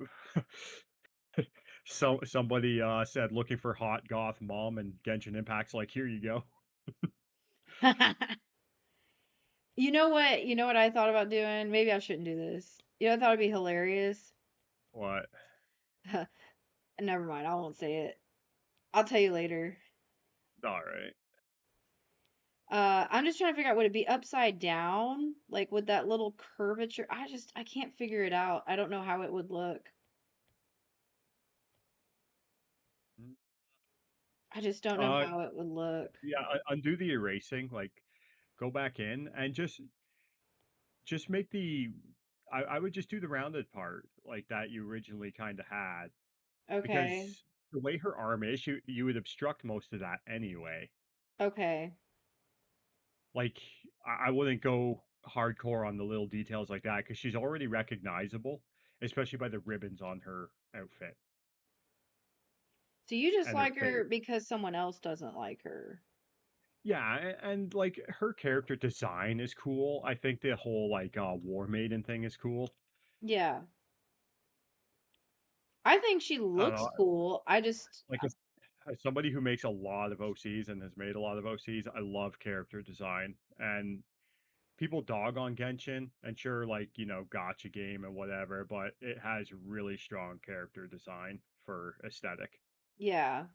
Somebody said looking for hot goth mom and Genshin Impact's like, here you go. You know what? You know what I thought about doing? Maybe I shouldn't do this. You know, I thought it'd be hilarious. What? Never mind, I won't say it. I'll tell you later. All right. I'm just trying to figure out would it be upside down, like with that little curvature? I can't figure it out. I don't know how it would look. Mm. I just don't know Uh, how it would look. yeah, undo the erasing. Like, go back in and just make the. I would just do the rounded part like that you originally kind of had Okay. because the way her arm is, you would obstruct most of that anyway. Okay. Like, I wouldn't go hardcore on the little details like that because she's already recognizable, especially by the ribbons on her outfit So you just and her like her face. because someone else doesn't like her. Yeah, and like her character design is cool. I think the whole like War Maiden thing is cool. Yeah. I think she I don't looks know, cool. I just like as somebody who makes a lot of OCs and has made a lot of OCs, I love character design. And people dog on Genshin, and sure, like, gotcha game and whatever, but it has really strong character design for aesthetic. yeah.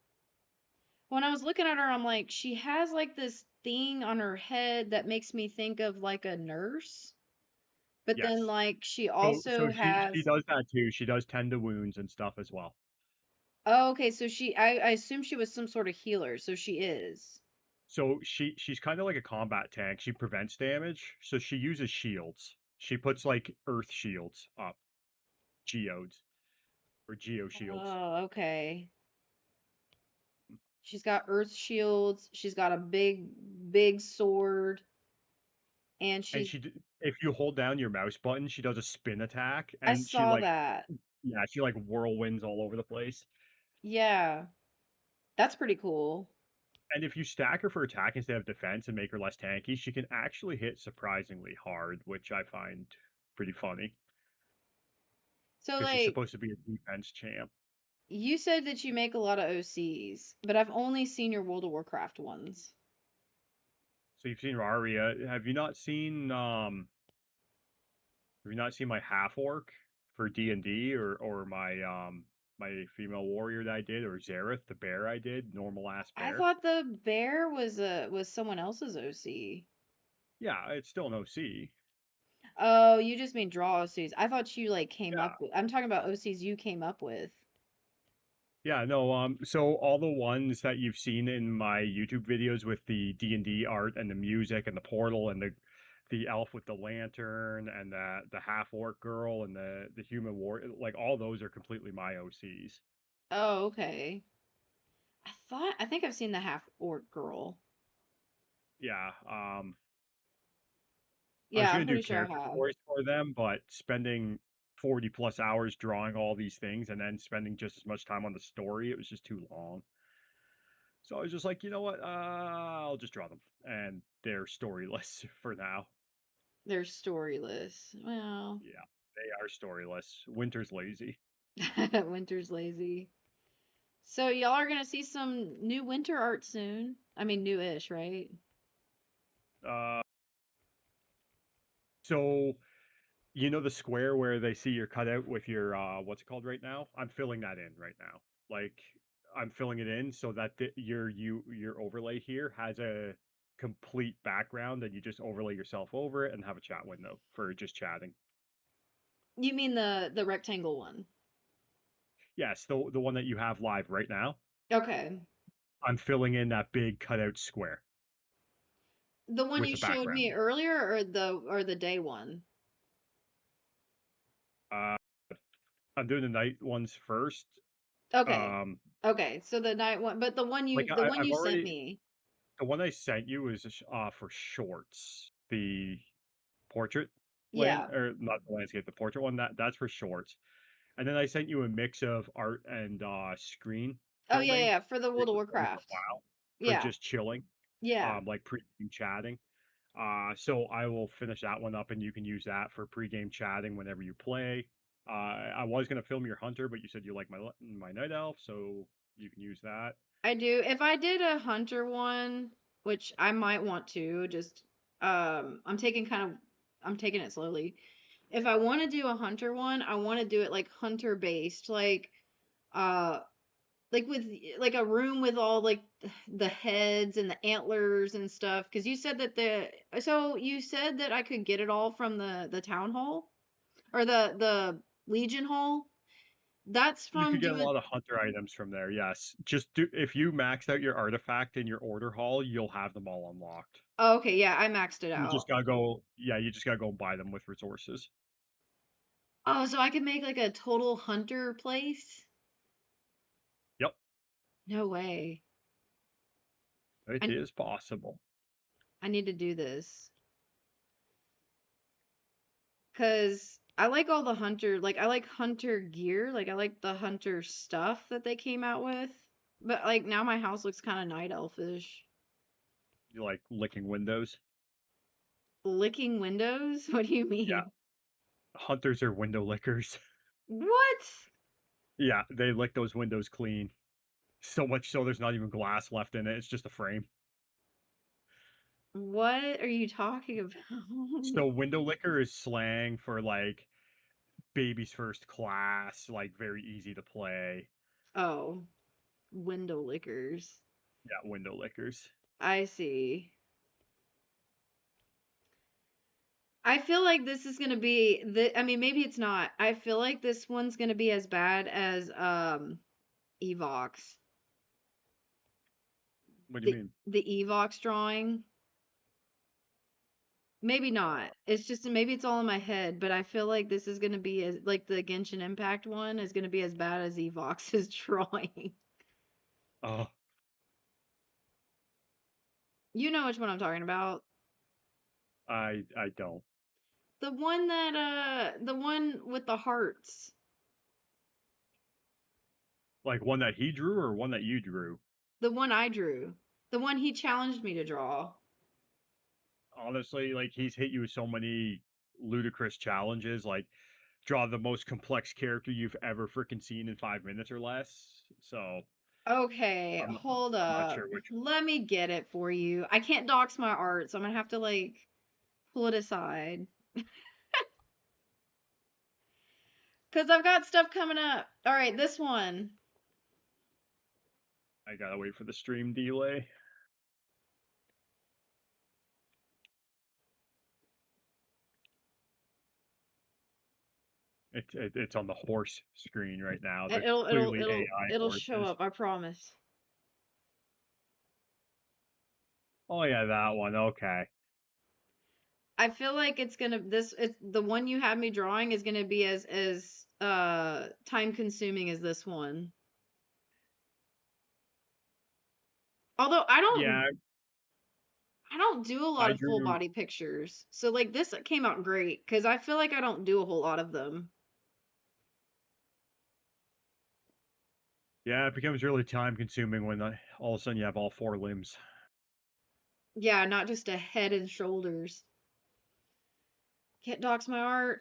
When I was looking at her, I'm like, she has like this thing on her head that makes me think of like a nurse. But then Yes. like she So also she has does that too. She does tend to wounds and stuff as well. Oh, okay, so I assume she was some sort of healer, so she is. So she's kind of like a combat tank. She prevents damage, so she uses shields. She puts like earth shields up, geodes or geo shields, Oh, okay. She's got earth shields, she's got a big sword, and and she's if you hold down your mouse button, she does a spin attack, I and she saw like that. yeah, she like whirlwinds all over the place. Yeah, that's pretty cool. And if you stack her for attack instead of defense and make her less tanky, she can actually hit surprisingly hard, which I find pretty funny So because she's like supposed to be a defense champ. you said that you make a lot of OCs, but I've only seen your World of Warcraft ones. So you've seen Raria. Have you not seen my half orc for D&D or my female warrior that I did or Zareth the bear I did, normal ass I bear? thought the bear was someone else's OC. Yeah, it's still an OC. Oh, you just mean draw OCs. I thought you like came Yeah. up with. I'm talking about OCs you came up with. Yeah, no, so all the ones that you've seen in my YouTube videos with the D&D art and the music and the portal and the elf with the lantern and the half orc girl and the human war, like all those are completely my OCs. Oh, okay. I think I've seen the half orc girl. Yeah, I was Yeah, I'm gonna do pretty sure I character have. stories for them, but spending 40 plus hours drawing all these things and then spending just as much time on the story, it was just too long. So I was just like, you know what? I'll just draw them, and they're storyless for now. They're storyless. Well, Yeah, they are storyless. Winter's lazy. Winter's lazy. So y'all are gonna see some new winter art soon. I mean, new-ish, right? Uh, so the square where they see your cutout with your what's it called right now? I'm filling that in right now. Like I'm filling it in so that your overlay here has a complete background, and you just overlay yourself over it and have a chat window for just chatting. You mean the rectangle one? Yes, the one that you have live right now. Okay. I'm filling in that big cutout square The one with you the showed background. me earlier or the day one? Uh, I'm doing the night ones first. Okay. Um, Okay. So the night one, but like the one I've you sent already me. the one I sent you is for shorts. The portrait land Yeah. or not the landscape, the portrait one that's for shorts. And then I sent you a mix of art and screen Oh yeah, filming, yeah, for the World of for Warcraft. WoW, for Yeah. just chilling, Yeah. like pre-game chatting. So I will finish that one up, and you can use that for pre-game chatting whenever you play. I was gonna film your hunter, but you said you like my night elf, so you can use that. I do. If I did a hunter one, which I might want to, just I'm taking it slowly. If I want to do a hunter one, I want to do it like hunter based, uh like with like a room with all like the heads and the antlers and stuff. Because you said that you said that I could get it all from the town hall or the Legion hall. That's You from could get a doing. lot of hunter items from there. Yes, just do if you maxed out your artifact in your order hall, you'll have them all unlocked. Oh, okay, yeah, I maxed it You just out. gotta go. Yeah, you just gotta go and buy them with resources. Oh, so I could make like a total hunter place? Yep, No way. it I is possible. I need to do this. 'Cause I like all the hunter, like I like hunter gear, like I like the hunter stuff that they came out with. But like now my house looks kind of night elfish. You like licking windows? Licking windows? What do you Yeah, mean? hunters are window lickers. What? Yeah, they lick those windows clean. So much so there's not even glass left in it. It's just a frame. What are you talking about? So window licker is slang for like baby's first class, like very easy to play. Oh, window lickers. Yeah, window lickers. I see. I feel like this is gonna be I mean, maybe it's not. I feel like this one's gonna be as bad as Evox. What do you The mean? the Evox drawing. Maybe not. It's just maybe it's all in my head, but I feel like this is gonna be as like the Genshin Impact one is gonna be as bad as Evox's drawing. Oh, You know which one I'm talking about. I don't. The one with the hearts. Like one that he drew or one that you drew? The one I drew. The one he challenged me to draw. Honestly, like he's hit you with so many ludicrous challenges, like draw the most complex character you've ever freaking seen in 5 minutes or less. So Okay, hold I'm not up. sure which. Let me get it for you. I can't dox my art, so I'm gonna have to like pull it aside. Cause I've got stuff coming up. All right, this one. I gotta wait for the stream delay. It's on the horse screen right now. The clearly AI It'll show horses. up, I promise. Oh yeah, that one. Okay. I feel like it's the one you have me drawing is gonna be as time consuming as this one. Although Yeah, I don't do a lot I of full drew. body pictures. So like this came out great because I feel like I don't do a whole lot of them. Yeah, it becomes really time consuming when all of a sudden you have all four limbs. Yeah, not just a head and shoulders. Can't dox my art.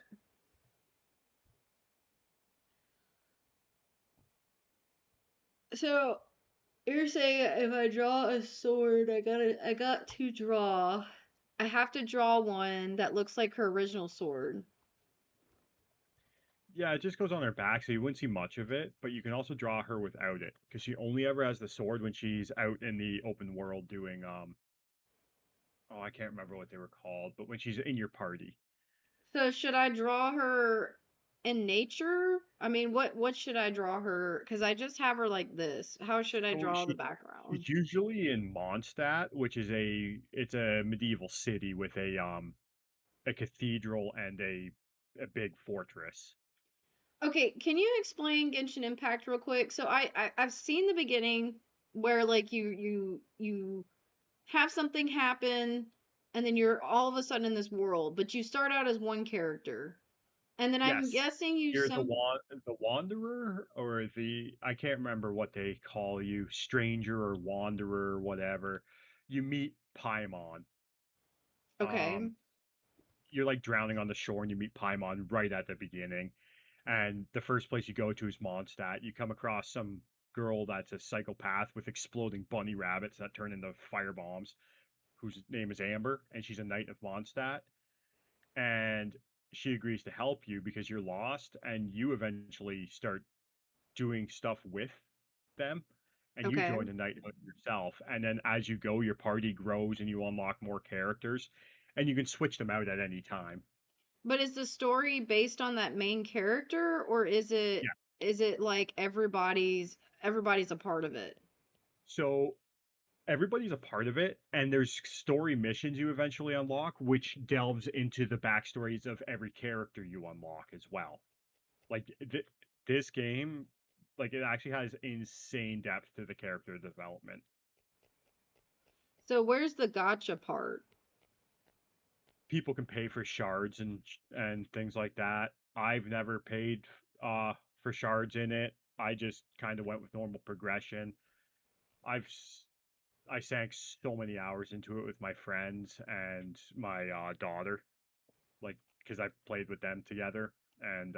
So you're saying if I draw a sword, I got to draw. I have to draw one that looks like her original sword. Yeah, it just goes on her back, so you wouldn't see much of it. But you can also draw her without it, because she only ever has the sword when she's out in the open world doing oh, I can't remember what they were called, but when she's in your party. So should I draw her in nature? I mean, what should I draw her? Because I just have her like this. How should I So draw the she's background? usually in Mondstadt, which is it's a medieval city with a cathedral and a big fortress. Okay, can you explain Genshin Impact real quick? So I've seen the beginning where like you have something happen and then you're all of a sudden in this world, but you start out as one character. And then I'm Yes, guessing you you're some the wanderer or the I can't remember what they call you, stranger or wanderer or whatever. You meet Paimon. okay, Um, you're like drowning on the shore and you meet Paimon right at the beginning. And the first place you go to is Mondstadt. You come across some girl that's a psychopath with exploding bunny rabbits that turn into fire bombs, whose name is Amber, and she's a knight of Mondstadt. And she agrees to help you because you're lost, and you eventually start doing stuff with them, and you okay. join a knight yourself. And then as you go, your party grows and you unlock more characters, and you can switch them out at any time. But is the story based on that main character or Yeah. is it like everybody's a part of it? So everybody's a part of it, and there's story missions you eventually unlock, which delves into the backstories of every character you unlock as well. Like this game, like it actually has insane depth to the character development. So where's the gotcha part? People can pay for shards and things like that. I've never paid for shards in it. I just kind of went with normal progression. I've I sank so many hours into it with my friends and my daughter, like because I played with them together, and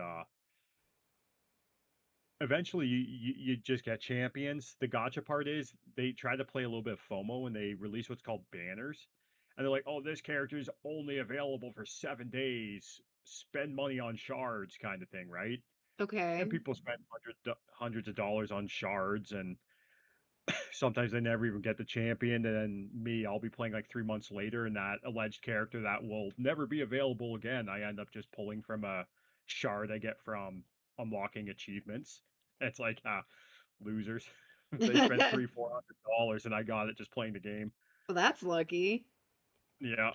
eventually you just get champions. The gotcha part is they try to play a little bit of FOMO when they release what's called banners, and they're like, "Oh, this character is only available for 7 days. Spend money on shards," kind of thing, right? And Okay. people spend hundreds of dollars on shards, and sometimes they never even get the champion. And then me, I'll be playing like 3 months later, and that alleged character that will never be available again, I end up just pulling from a shard I get from unlocking achievements. It's like, losers. They spent Well, $300-400 and I got it just playing the game. that's lucky. Yeah.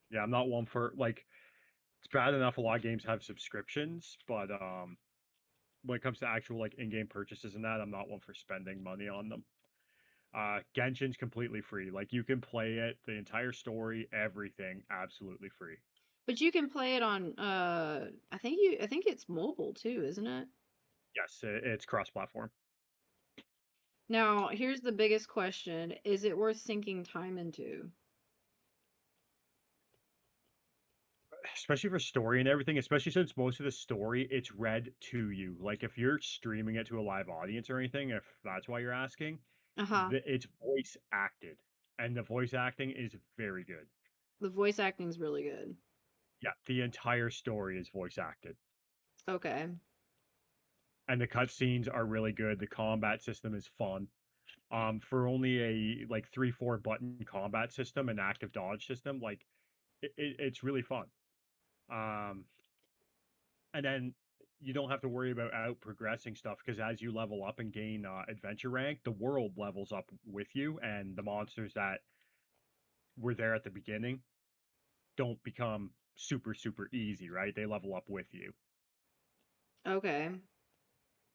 Yeah, I'm not one for like it's bad enough a lot of games have subscriptions, but when it comes to actual like in-game purchases and that, I'm not one for spending money on them. Genshin's completely free. Like you can play it, the entire story, everything, absolutely free. But you can play it on I think it's mobile too, isn't it? Yes, it's cross-platform. Now, here's the biggest question. Is it worth sinking time into? Especially for story and everything, especially since most of the story it's read to you. Like if you're streaming it to a live audience or anything, if that's why you're asking, Uh-huh. it's voice acted, and the voice acting is very good. The voice acting's really good. Yeah, the entire story is voice acted, Okay. and the cutscenes are really good. The combat system is fun. For only a like 3-4 button combat system and active dodge system, like it's really fun. Um, and then you don't have to worry about out progressing stuff because as you level up and gain adventure rank, the world levels up with you, and the monsters that were there at the beginning don't become super easy, right? They level up with you. Okay.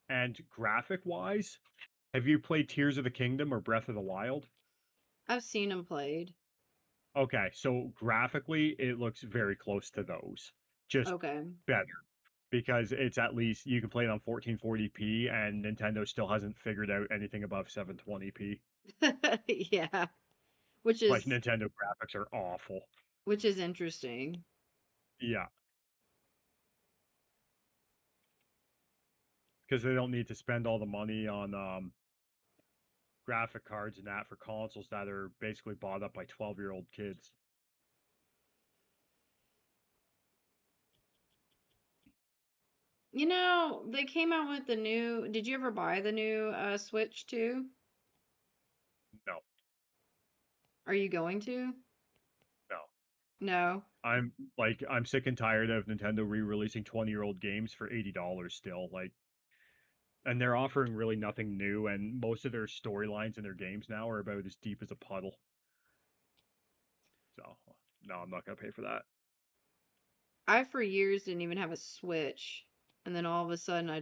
And graphic wise, have you played Tears of the Kingdom or Breath of the Wild? I've seen him played. Okay, so graphically, it looks very close to those, just Okay. better because it's at least you can play it on 1440p, and Nintendo still hasn't figured out anything above 720p. Yeah. Which Like is Nintendo graphics are awful. which is interesting. Yeah, because they don't need to spend all the money on graphic cards and that for consoles that are basically bought up by 12-year-old kids. You know, they came out with the new, did you ever buy the new Switch too? Are you going to? No. No. I'm sick and tired of Nintendo re-releasing 20-year-old games for $80 still. Like, and they're offering really nothing new, and most of their storylines in their games now are about as deep as a puddle. So, no, I'm not gonna pay for that. I for years didn't even have a Switch. And then all of a sudden I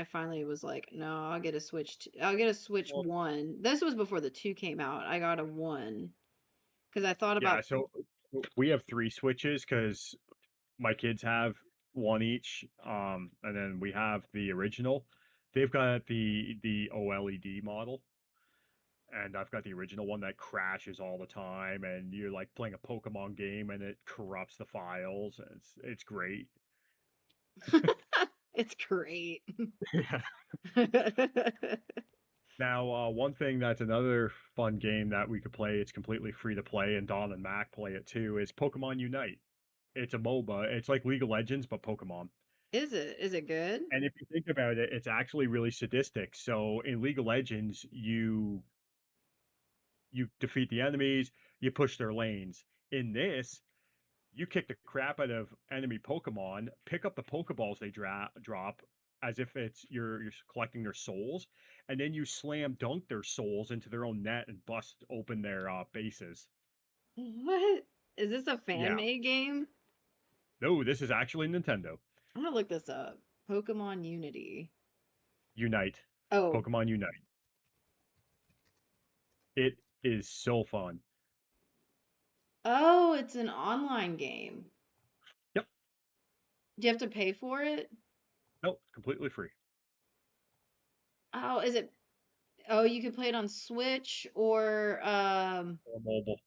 finally was like, no, I'll get a Switch Well, 1. This was before the 2 came out. I got a 1 because I thought yeah, about, so we have three Switches because my kids have one each, and then we have the original. They've got the OLED model, and I've got the original one that crashes all the time, and you're like playing a Pokemon game, and it corrupts the files. It's great. it's great. Now, one thing that's another fun game that we could play, it's completely free to play, and Don and Mac play it too, is Pokemon Unite. It's a MOBA. It's like League of Legends, but Pokemon. Is it? Is it good? And if you think about it, it's actually really sadistic. So in League of Legends, you defeat the enemies, you push their lanes. In this, you kick the crap out of enemy Pokemon, pick up the Pokeballs they drop as if it's you're collecting their souls, and then you slam dunk their souls into their own net and bust open their bases. What? Is this a fan Yeah. made game? No, this is actually Nintendo. I'm gonna look this up. Pokemon Unity. Unite. Oh, Pokemon Unite. It is so fun. oh, it's an online game. Yep. Do you have to pay for it? Nope. Completely free. Oh, is it? Oh, you can play it on Switch Or mobile.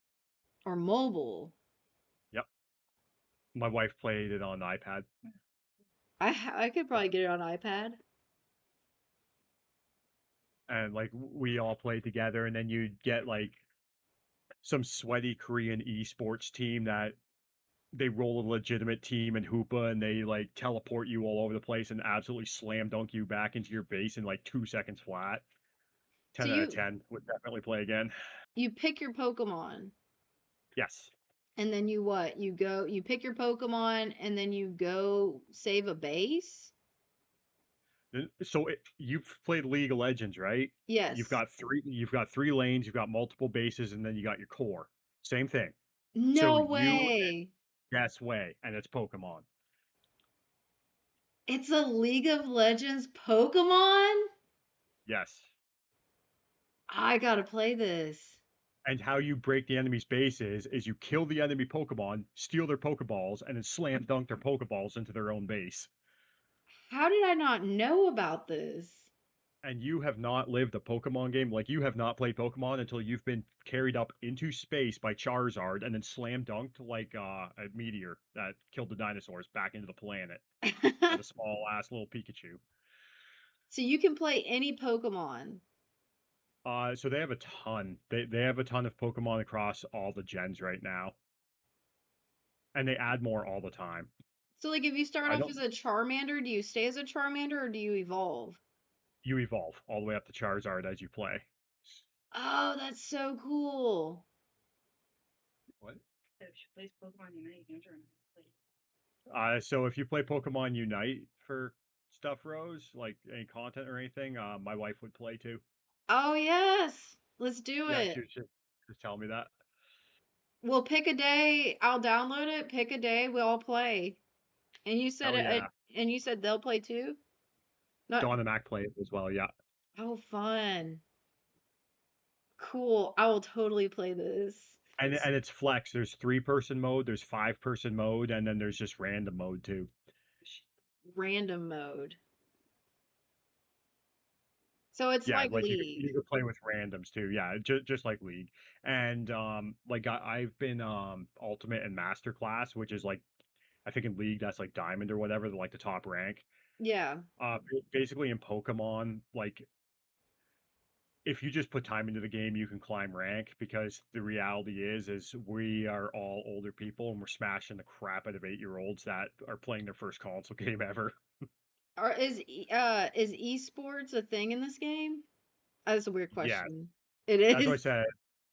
or mobile. Yep. My wife played it on iPad. I could probably get it on iPad. And like we all played together, and then you'd get like some sweaty Korean esports team that they roll a legitimate team in Hoopa, and they like teleport you all over the place and absolutely slam dunk you back into your base in like 2 seconds flat. So 10 out of 10 would definitely play again. you pick your Pokemon Yes. and then you what? You pick your Pokemon and then you go save a base? So you've played League of Legends, right? Yes. You've got three lanes, you've got multiple bases, and then you got your core. Same thing. So No you way. guess way, and it's Pokemon. It's a League of Legends Pokemon? Yes. I gotta play this. And how you break the enemy's base is you kill the enemy Pokemon, steal their Pokeballs, and then slam dunk their Pokeballs into their own base. How did I not know about this? And you have not lived a Pokemon game, like you have not played Pokemon until you've been carried up into space by Charizard and then slam dunked like a meteor that killed the dinosaurs back into the planet as a small ass little Pikachu. So you can play any Pokemon. So they have a ton. They have a ton of Pokemon across all the gens right now, and they add more all the time. So like if you start I off don't. as a Charmander, do you stay as a Charmander or do you evolve? You evolve all the way up to Charizard as you play. Oh, that's so cool. What? So if you play Pokemon Unite for stuff, Rose, like any content or anything, my wife would play too. Oh yes. Let's do Yeah, it. she should just tell me that. We'll pick a day. I'll download it, pick a day, we'll all play. And you said Hell yeah. and you said they'll play too? Not Dawn and Mac play it as well. Yeah, Oh, fun. Cool. I will totally play this. and it's flex. There's 3-person mode, there's 5-person mode, and then there's just random mode too. Random mode. So it's Yeah, like like League. you could play with randoms too. Yeah, just like League. And like I've been Ultimate and Master class, which is like I think in League that's like Diamond or whatever, like the top rank. Yeah. Basically in Pokemon, like if you just put time into the game, you can climb rank because the reality is we are all older people and we're smashing the crap out of 8-year-olds that are playing their first console game ever. Is esports a thing in this game? That's a weird Yeah, question. It that's what I is. said.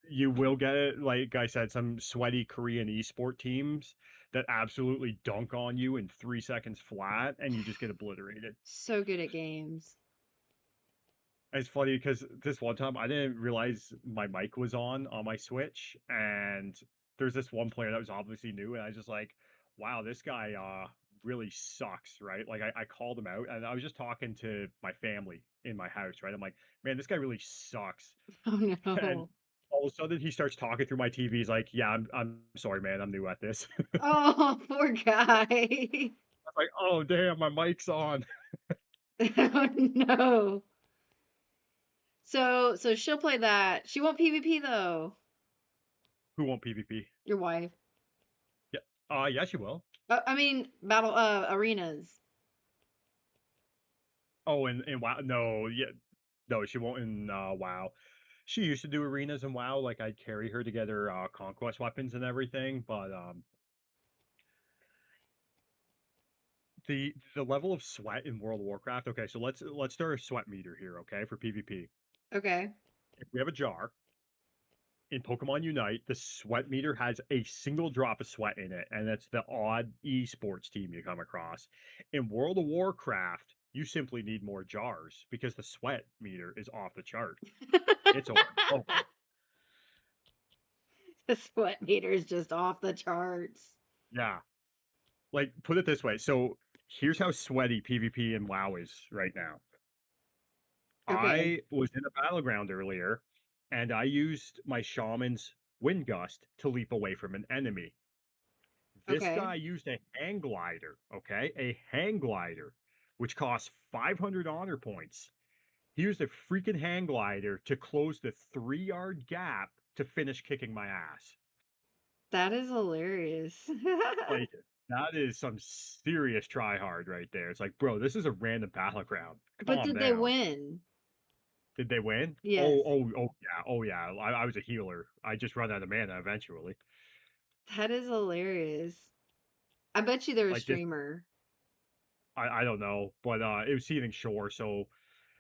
you will get it. Like I said, some sweaty Korean esport teams that absolutely dunk on you in 3 seconds flat, and you just get obliterated. So good at games. It's funny because this one time I didn't realize my mic was on my Switch, and there's this one player that was obviously new, and I was just like, "Wow, this guy really sucks," right? Like I called him out, and I was just talking to my family in my house, right? I'm like, "Man, this guy really sucks," Oh and no. all of a sudden he starts talking through my TV. He's like, "Yeah, I'm sorry, man, I'm new at this." Oh, poor guy. I was like, "Oh damn, my mic's on." Oh no. So she'll play that. She won't PvP though. Who won't PvP? Your wife. Yeah, yeah, she will. I mean battle arenas. Oh, and WoW, no, yeah, no, she won't in WoW. She used to do arenas in WoW, like I'd carry her to get her conquest weapons and everything, but the level of sweat in World of Warcraft. Okay, so let's start a sweat meter here, okay, for PvP. Okay. If we have a jar in Pokemon Unite, the sweat meter has a single drop of sweat in it, and that's the odd esports team you come across. In World of Warcraft, you simply need more jars because the sweat meter is off the chart. It's overflowing. The sweat meter is just off the charts. Yeah. Like, put it this way. So here's how sweaty PvP and WoW is right now. Okay. I was in a battleground earlier, and I used my shaman's wind gust to leap away from an enemy. This Okay. guy used a hang glider, okay? A hang glider, which costs 500 honor points. He used a freaking hang glider to close the 3 yard gap to finish kicking my ass. That is hilarious. Like, that is some serious try hard right there. It's like, bro, this is a random battleground. But Calm did they down. win? Did they win? Yes. Oh yeah. I was a healer. I just run out of mana eventually. That is hilarious. I bet you they're a Like this, streamer. I don't know, but it was Seething Shore, so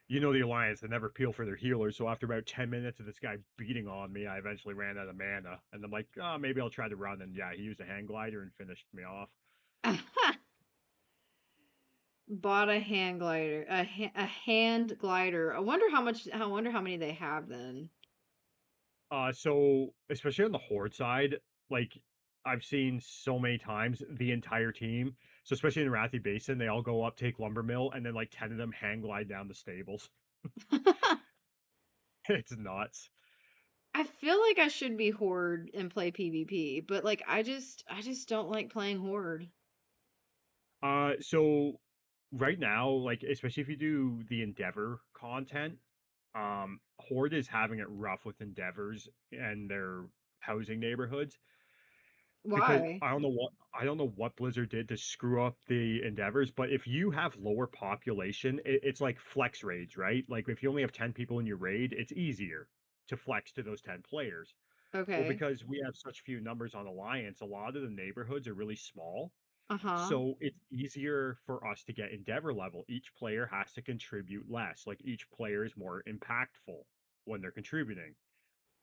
you know the Alliance, they never peel for their healers. So after about 10 minutes of this guy beating on me, I eventually ran out of mana, and I'm like, oh, maybe I'll try to run. And yeah, he used a hang glider and finished me off. Bought a hand glider, a hand glider. I wonder how much. I wonder how many they have then. So especially on the Horde side, like I've seen so many times the entire team. So especially in the Wrathy Basin, they all go up, take lumber mill, and then like 10 of them hang glide down the stables. It's nuts. I feel like I should be horde and play PvP, but like I just don't like playing horde. So right now, like especially if you do the Endeavor content, Horde is having it rough with Endeavors and their housing neighborhoods because Why? I don't know what Blizzard did to screw up the Endeavors, but if you have lower population, it's like flex raids, right? Like if you only have 10 people in your raid, it's easier to flex to those 10 players. Well, Okay. because we have such few numbers on Alliance, a lot of the neighborhoods are really small. Uh-huh. So it's easier for us to get Endeavor level. Each player has to contribute less. Like each player is more impactful when they're contributing.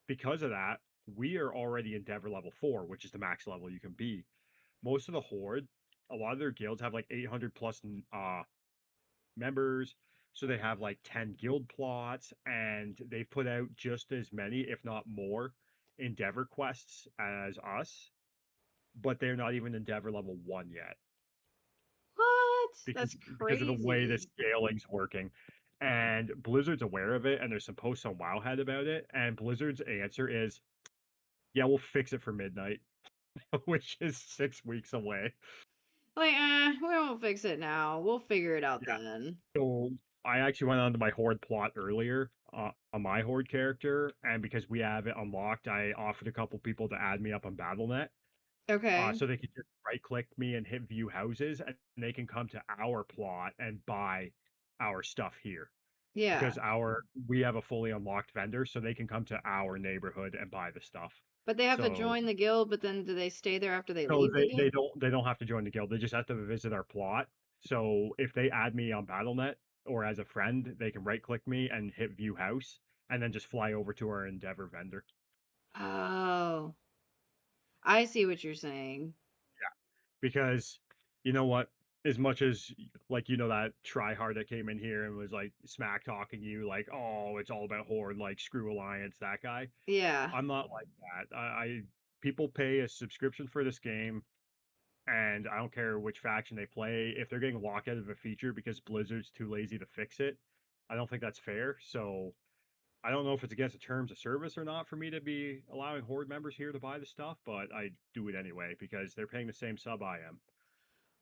Because of that, we are already Endeavor level 4, which is the max level you can be. Most of the Horde, a lot of their guilds have like 800 plus members. So they have like 10 guild plots, and they've put out just as many, if not more, Endeavor quests as us, but they're not even Endeavor level 1 yet What? because That's because of the way the crazy. scaling's working. And Blizzard's aware of it, and there's some posts on Wowhead about it. And Blizzard's answer is, "Yeah, we'll fix it for midnight," which is 6 weeks away. Like, we won't fix it now. We'll figure it out Yeah. then. So I actually went onto my Horde plot earlier on my Horde character, and because we have it unlocked, I offered a couple people to add me up on BattleNet, Okay. so they could just right click me and hit view houses, and they can come to our plot and buy our stuff here. Yeah. Because we have a fully unlocked vendor, so they can come to our neighborhood and buy the stuff. But they have to So join the guild, but then do they stay there after they no, leave the guild? they don't have to join the guild. They just have to visit our plot. So if they add me on BattleNet or as a friend, they can right click me and hit view house and then just fly over to our Endeavor vendor. Oh, I see what you're saying. Because you know what? As much as like that try hard that came in here and was like smack talking you like, oh, it's all about Horde, like screw Alliance, that guy. Yeah. I'm not like that. I people pay a subscription for this game, and I don't care which faction they play. If they're getting locked out of a feature because Blizzard's too lazy to fix it, I don't think that's fair. So I don't know if it's against the terms of service or not for me to be allowing Horde members here to buy the stuff, but I do it anyway because they're paying the same sub I am.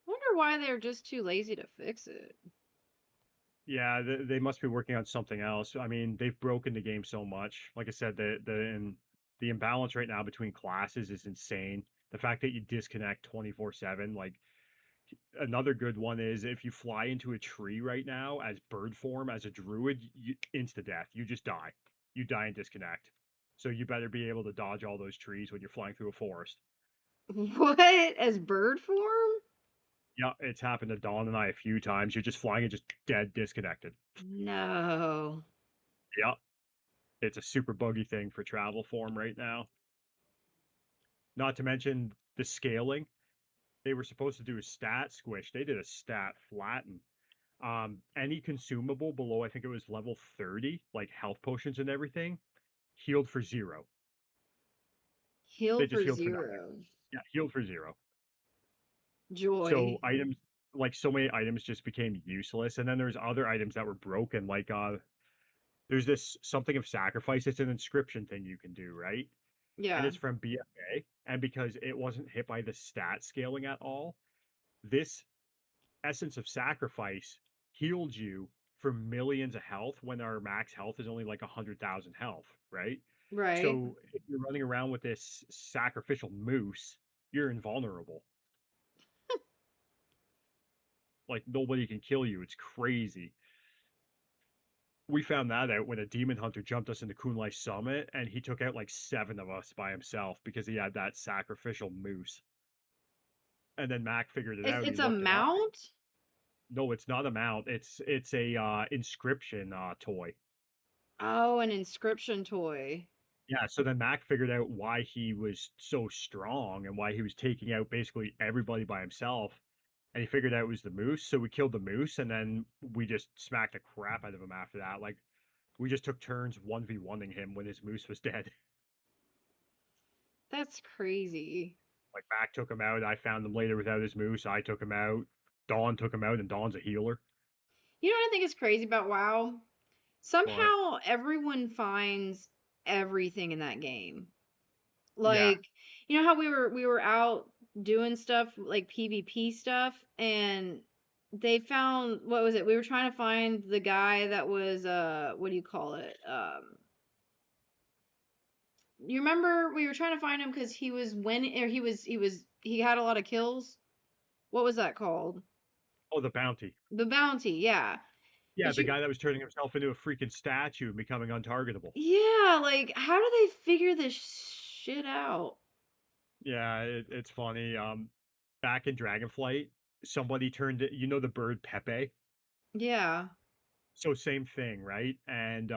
Wonder why they're just too lazy to fix it. Yeah, they must be working on something else. I mean, they've broken the game so much. Like I said, the imbalance right now between classes is insane. The fact that you disconnect 24/7, like another good one is if you fly into a tree right now as bird form as a druid, insta death. You just die. You die and disconnect. So you better be able to dodge all those trees when you're flying through a forest. What? As bird form? Yeah, it's happened to Dawn and I a few times. You're just flying and just dead disconnected. No. Yeah, it's a super buggy thing for travel form right now. Not to mention the scaling. They were supposed to do a stat squish. They did a stat flatten. Any consumable below, I think it was level 30, like health potions and everything, healed for zero. They Healed just for healed for nothing. zero. Yeah, healed for zero. So Joy. items, like so many items just became useless. And then there's other items that were broken, like there's this something of sacrifice. It's an inscription thing you can do, right? And Yeah. it's from BFA. And because it wasn't hit by the stat scaling at all, this essence of sacrifice healed you for millions of health when our max health is only like 100,000 health, right? Right. So if you're running around with this sacrificial moose, you're invulnerable. Like nobody can kill you. It's crazy. We found that out when a demon hunter jumped us into Kunlai Summit and he took out like 7 of us by himself because he had that sacrificial moose. And then Mac figured it out. He It's a looked it up. mount? No, it's not a mount. It's a inscription toy. Oh, an inscription toy. Yeah, so then Mac figured out why he was so strong and why he was taking out basically everybody by himself. And he figured out it was the moose. So we killed the moose and then we just smacked the crap out of him after that. Like we just took turns 1v1ing him when his moose was dead. That's crazy. Like Mac took him out. I found him later without his moose. I took him out. Dawn took him out, and Dawn's a healer. You know what I think is crazy about WoW? But Somehow everyone finds everything in that game. yeah. Like, you know how we were out doing stuff like PvP stuff and they found what was it? We were trying to find the guy that was what do you call it? You remember we were trying to find him because he was when or he had a lot of kills. What was that called? Oh, the bounty. The bounty, yeah. Yeah, Did the you guy that was turning himself into a freaking statue and becoming untargetable. Yeah, like how do they figure this shit out? Yeah, it's funny. Back in Dragonflight, somebody turned it, the bird Pepe. Yeah. So same thing, right? And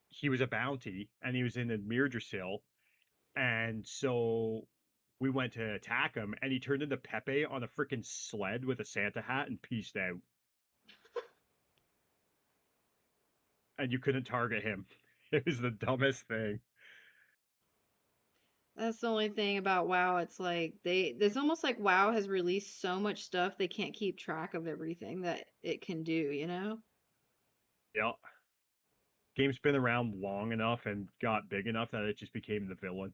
he was a bounty, and he was in the Mirdrasil, and so we went to attack him, and he turned into Pepe on a freaking sled with a Santa hat and pieced out. And you couldn't target him. It was the dumbest thing. That's the only thing about WoW. It's like there's almost like WoW has released so much stuff they can't keep track of everything that it can do, you know? Yeah. Game's been around long enough and got big enough that it just became the villain.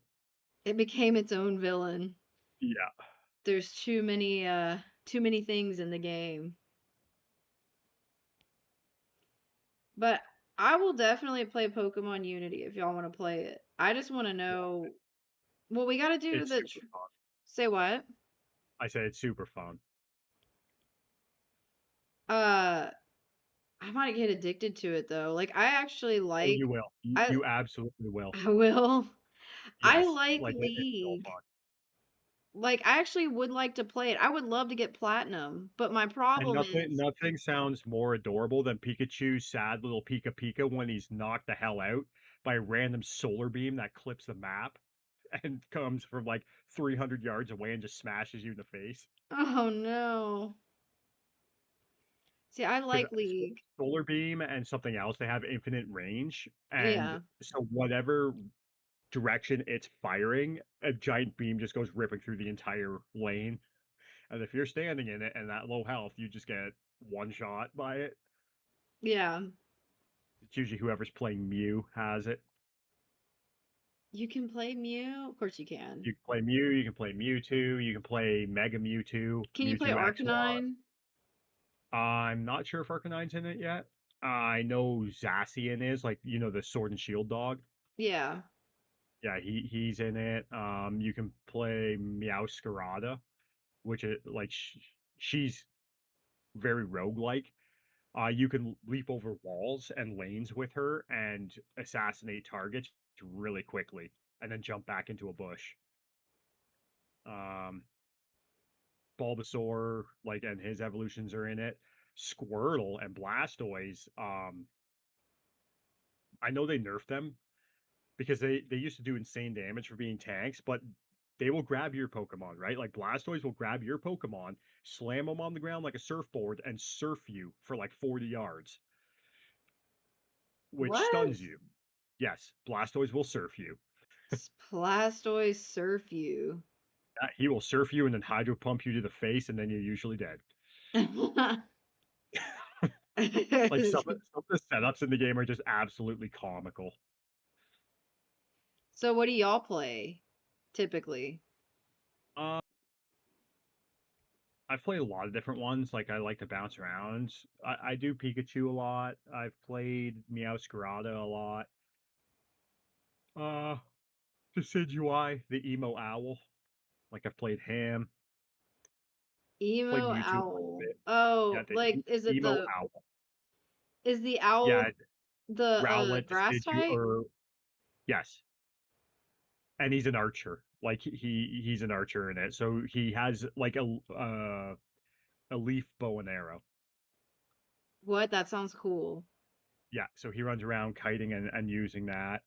It became its own villain. Yeah. There's too many things in the game. But I will definitely play Pokemon Unity if y'all want to play it. I just want to know what we got to do It's the super fun. say what? I say it's super fun. Uh I might get addicted to it though. Like I actually Oh, like you will. I You absolutely will. I will. I Yes. like Like it's so League. fun. Like I actually would like to play it. I would love to get platinum, but my And problem nothing is nothing sounds more adorable than Pikachu's sad little Pika Pika when he's knocked the hell out by a random solar beam that clips the map and comes from like 300 yards away and just smashes you in the face. Oh no. See, I Because like League. solar beam and something else, they have infinite range, and Yeah. so whatever direction it's firing, a giant beam just goes ripping through the entire lane. And if you're standing in it and that low health, you just get one shot by it. Yeah. It's usually whoever's playing Mew has it. You can play Mew? Of course you can. You can play Mew, you can play Mewtwo, you can play Mega Mewtwo, Can you play Mewtwo XY. Arcanine? I'm not sure if Arcanine's in it yet. I know Zacian is, like, the Sword and Shield dog. Yeah. Yeah, he's in it. You can play Meowscarada, which is like she's very roguelike. You can leap over walls and lanes with her and assassinate targets really quickly, and then jump back into a bush. Um, Bulbasaur, like, and his evolutions are in it. Squirtle and Blastoise. I know they nerfed them because they used to do insane damage for being tanks, but they will grab your Pokemon, right? Like Blastoise will grab your Pokemon, slam them on the ground like a surfboard, and surf you for like 40 yards, which What? stuns you. Yes, Blastoise will surf you. Blastoise surf you. He will surf you and then hydro pump you to the face, and then you're usually dead. Like some of the setups in the game are just absolutely comical. So what do y'all play typically? Uh, I've played a lot of different ones. Like I like to bounce around. I do Pikachu a lot. I've played Meowscarada a lot. Uh, Decidueye, the emo owl. Like I've played him. Played Emo Mewtwo quite a owl. bit. Yeah, Oh, the like is it emo the owl. is the Yeah, owl the Rowlet, grass Decidueye, type? or yes, and he's an archer. Like he's an archer in it. So he has like a leaf bow and arrow. What? That sounds cool. Yeah, so he runs around kiting and using that.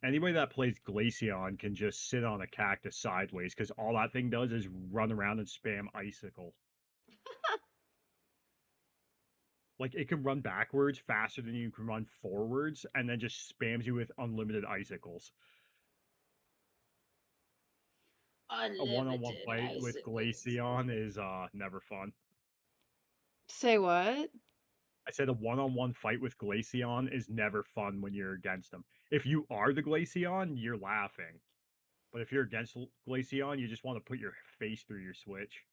Anybody that plays Glaceon can just sit on a cactus sideways because all that thing does is run around and spam icicle. Like it can run backwards faster than you can run forwards, and then just spams you with unlimited icicles. A one-on-one Unlimited fight with icicles. Glaceon is never fun. Say what? I said a one-on-one fight with Glaceon is never fun when you're against him. If you are the Glaceon, you're laughing. But if you're against Glaceon, you just want to put your face through your Switch.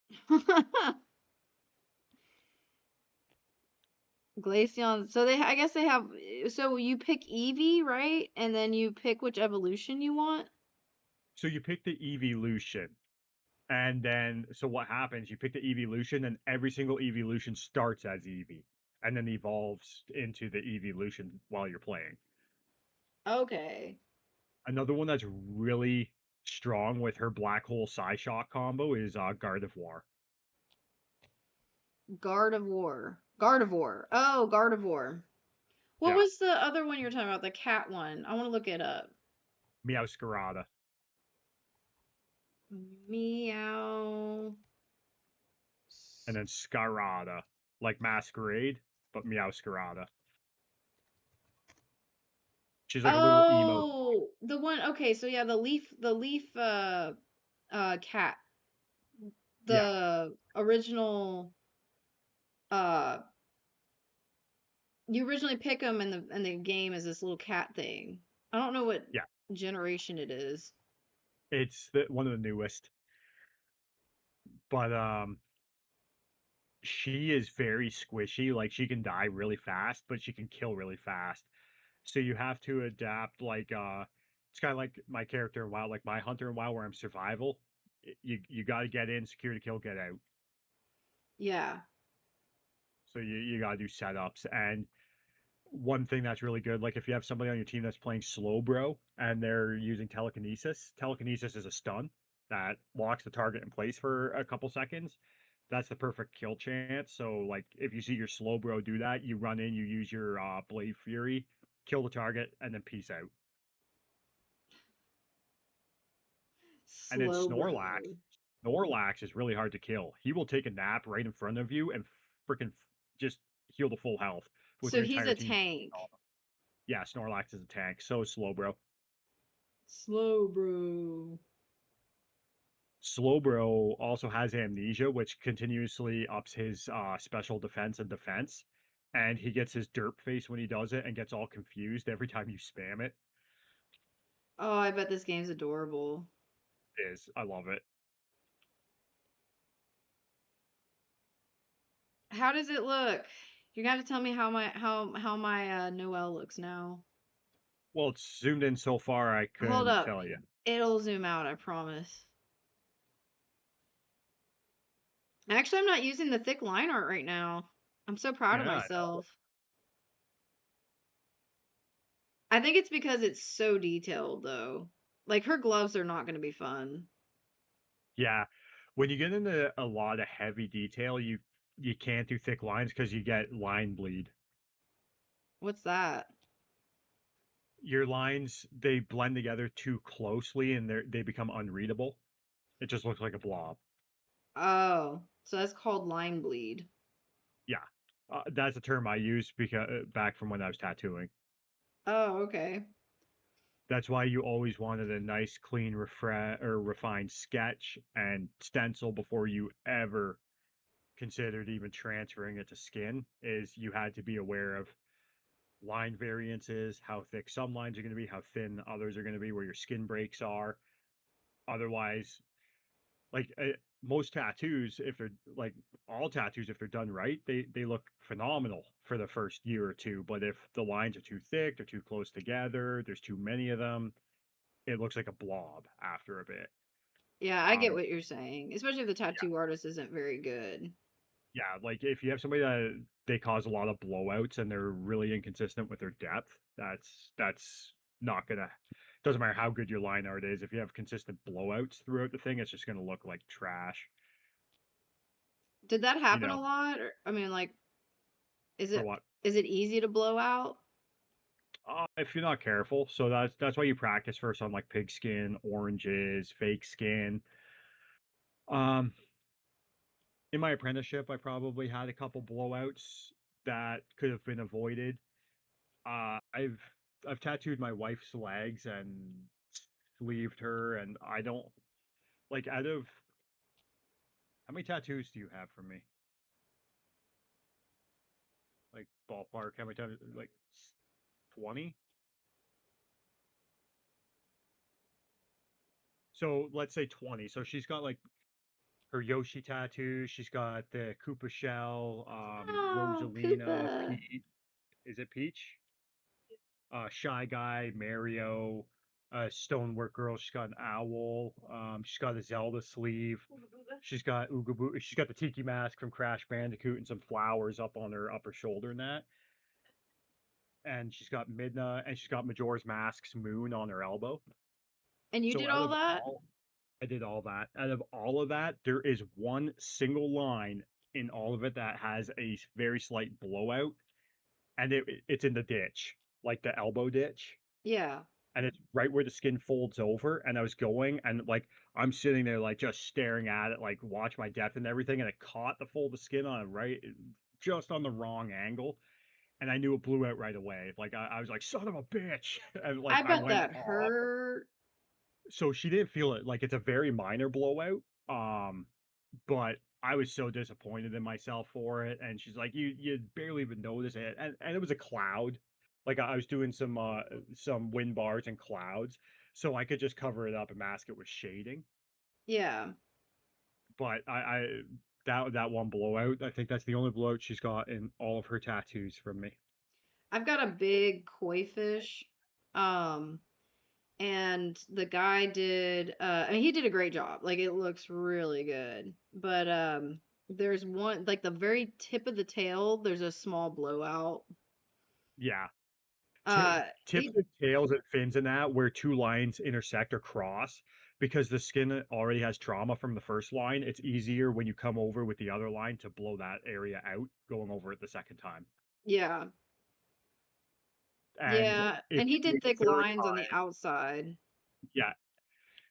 Glaceon. So I guess they have. So you pick Eevee, right? And then you pick which evolution you want. So you pick the Evolution, and then so what happens? You pick the Evolution, and every single Evolution starts as Eevee, and then evolves into the Evolution while you're playing. Okay. Another one that's really strong with her Black Hole Psyshock combo is Gardevoir. Gardevoir. Gardevoir. Oh, Gardevoir. What Yeah, was the other one you were talking about? The cat one. I want to look it up. Meowscarada, Meow. and then Scarada, like Masquerade, but Meowscarada. She's like a little emo. Oh, the one. Okay, so yeah, the leaf, cat, Yeah, the original. Uh, you originally pick them, and the game is this little cat thing. I don't know what yeah. generation it is. It's one of the newest, but she is very squishy. Like she can die really fast, but she can kill really fast. So you have to adapt. Like it's kind of like my character in WoW, like my hunter in WoW, where I'm survival. You got to get in, secure to kill, get out. Yeah. So you got to do setups. And one thing that's really good, like if you have somebody on your team that's playing slow bro and they're using telekinesis, telekinesis is a stun that locks the target in place for a couple seconds. That's the perfect kill chance. So like if you see your slow bro do that, you run in, you use your Blade Fury, kill the target, and then peace out. And then Slow Snorlax. bro. Snorlax is really hard to kill. He will take a nap right in front of you and freaking just heal to full health with So your he's entire a team. tank. Yeah, Snorlax is a tank. So slow, bro. Slow bro. Slowbro also has amnesia, which continuously ups his special defense and defense. And he gets his derp face when he does it and gets all confused every time you spam it. Oh, I bet this game's adorable. I love it. How does it look? You're gonna have to tell me how my Noelle looks now. Well, it's zoomed in so far I Hold couldn't up. tell you. It'll zoom out, I promise. Actually, I'm not using the thick line art right now. I'm so proud of Yeah, I know. myself. I think it's because it's so detailed, though. Like, her gloves are not going to be fun. Yeah. When you get into a lot of heavy detail, you can't do thick lines because you get line bleed. What's that? Your lines, they blend together too closely and they become unreadable. It just looks like a blob. Oh, so that's called line bleed. Yeah, that's a term I use because back from when I was tattooing. Oh, okay. That's why you always wanted a nice, clean, refined sketch and stencil before you ever considered even transferring it to skin. Is you had to be aware of line variances, how thick some lines are going to be, how thin others are going to be, where your skin breaks are. Otherwise, like most tattoos, if they're like all tattoos, if they're done right, they look phenomenal for the first year or two. But if the lines are too thick, they're too close together, there's too many of them, it looks like a blob after a bit. Yeah, I get Um, what you're saying, especially if the yeah, tattoo artist isn't very good. yeah. Like if you have somebody that they cause a lot of blowouts and they're really inconsistent with their depth, that's not gonna. Doesn't matter how good your line art is. If you have consistent blowouts throughout the thing, it's just gonna look like trash. Did that You happen a know, lot? Or, I mean, like, is for it what? is it easy to blow out? If you're not careful. So that's why you practice first on like pigskin, oranges, fake skin. Um, in my apprenticeship, I probably had a couple blowouts that could have been avoided. Uh, I've I've tattooed my wife's legs and sleeved her, and I don't like out of how many tattoos do you have from me? Like ballpark, how many tattoos? Like 20? So let's say 20. So she's got like her Yoshi tattoo. She's got the Koopa shell, Oh, Rosalina, Koopa. Peach. Is it Peach? Shy Guy, Mario, Stonework Girl. She's got an owl. She's got a Zelda sleeve. She's got Ooga Boo. She's got the Tiki mask from Crash Bandicoot and some flowers up on her upper shoulder and that. And she's got Midna, and she's got Majora's Mask's moon on her elbow. And you So did out all of that? all I did all that. Out of all of that, there is one single line in all of it that has a very slight blowout, and it's in the ditch, like the elbow ditch, Yeah. and it's right where the skin folds over. And I was going, and like I'm sitting there, like just staring at it, like watch my depth and everything, and it caught the fold of skin on it right, just on the wrong angle, and I knew it blew out right away. Like I was like, son of a bitch, and like I I bet went that off. hurt. So she didn't feel it. Like it's a very minor blowout. Um, but I was so disappointed in myself for it. And she's like, you barely even notice it. And it was a cloud. Like I was doing some wind bars and clouds. So I could just cover it up and mask it with shading. Yeah. But that one blowout, I think that's the only blowout she's got in all of her tattoos from me. I've got a big koi fish. Um, and the guy did I mean he did a great job. Like it looks really good. But there's one like the very tip of the tail, there's a small blowout. Yeah. Uh Tips he and tails and fins and that where two lines intersect or cross because the skin already has trauma from the first line. It's easier when you come over with the other line to blow that area out going over it the second time. yeah. And Yeah, if and he you do did it the thick third lines on the time, outside. yeah,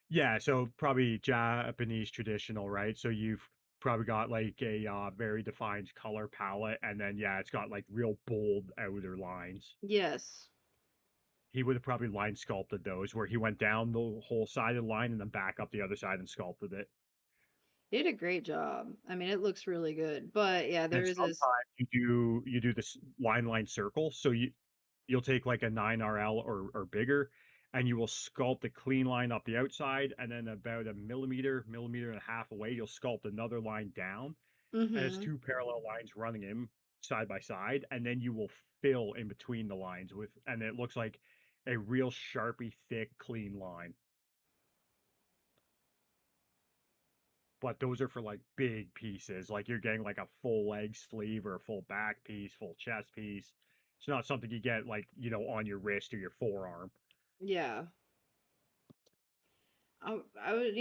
yeah, so probably Japanese traditional, right? So you've probably got like a very defined color palette, and then yeah, it's got like real bold outer lines. Yes. He would have probably line sculpted those, where he went down the whole side of the line and then back up the other side and sculpted it. He did a great job. I mean, it looks really good. But yeah, And there then is this. sometimes you do this line circle. So you'll take like a 9RL or bigger, and you will sculpt a clean line up the outside, and then about a millimeter and a half away, you'll sculpt another line down, and it's Mm-hmm. two parallel lines running in side by side, and then you will fill in between the lines with, and it looks like a real sharpie, thick, clean line. But those are for like big pieces. Like you're getting like a full leg sleeve or a full back piece, full chest piece. It's not something you get like, on your wrist or your forearm. Yeah. I would,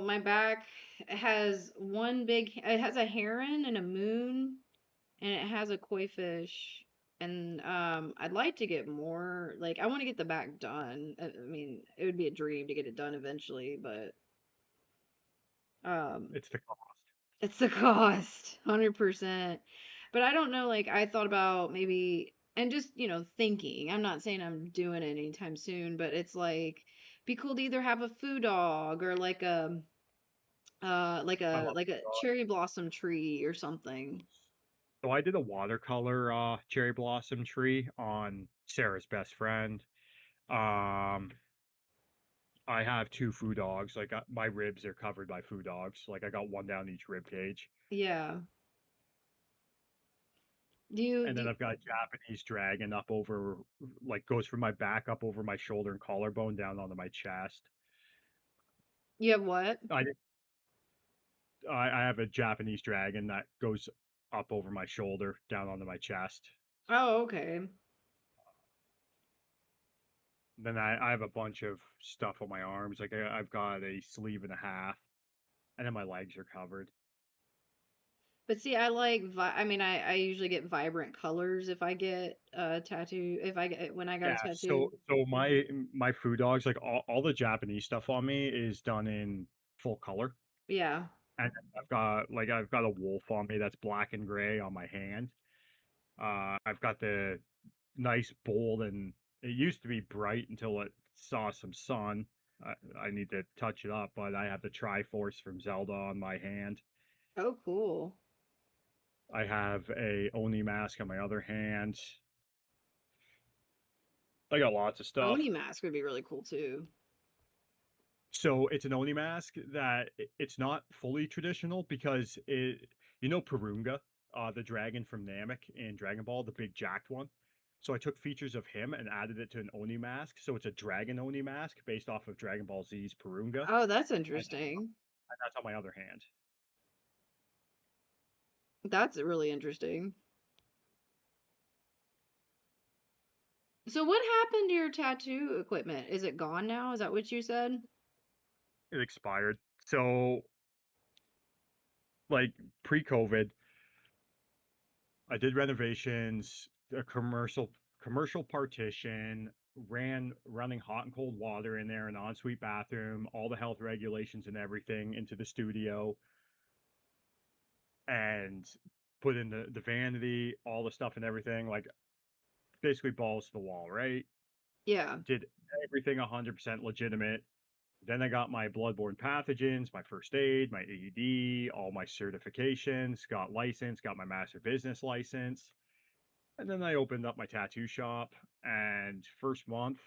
my back has it has a heron and a moon, and it has a koi fish. And I'd like to get more. Like, I want to get the back done. I mean, it would be a dream to get it done eventually, but um, It's the cost. it's the cost, 100%. But I don't know, like I thought about maybe and just, thinking. I'm not saying I'm doing it anytime soon, but it's like be cool to either have a food dog or like a I love like a it. cherry blossom tree or something. So I did a watercolor cherry blossom tree on Sarah's best friend. Um I have two food dogs. Like my ribs are covered by food dogs. Like I got one down each rib cage. Yeah. Do you And do then you, I've got a Japanese dragon up over, like, goes from my back up over my shoulder and collarbone down onto my chest. you have what? I I have a Japanese dragon that goes up over my shoulder down onto my chest. Oh, okay. Then I have a bunch of stuff on my arms. Like I've got a sleeve and a half, and then my legs are covered. But see, I mean, I usually get vibrant colors if I get a tattoo, if I get when I got a Yeah, tattoo. so my food dogs, like all the Japanese stuff on me is done in full color. Yeah. And I've got a wolf on me that's black and gray on my hand. I've got the nice bold, and it used to be bright until it saw some sun. I need to touch it up, but I have the Triforce from Zelda on my hand. Oh, cool. I have a Oni mask on my other hand. I got lots of stuff. Oni mask would be really cool too. So it's an Oni mask that it's not fully traditional because Purunga, the dragon from Namek in Dragon Ball, the big jacked one. So I took features of him and added it to an Oni mask. So it's a dragon Oni mask based off of Dragon Ball Z's Purunga, Oh, that's and interesting. that's on my other hand. That's really interesting. So what happened to your tattoo equipment? Is it gone now? Is that what you said? It expired. So like pre-COVID, I did renovations, a commercial partition, running hot and cold water in there, an ensuite bathroom, all the health regulations and everything into the studio, and put in the vanity, all the stuff and everything, like basically balls to the wall, right? Yeah. Did everything 100% legitimate. Then I got my bloodborne pathogens, my first aid, my AED, all my certifications, got licensed, got my master business license. And then I opened up my tattoo shop, and first month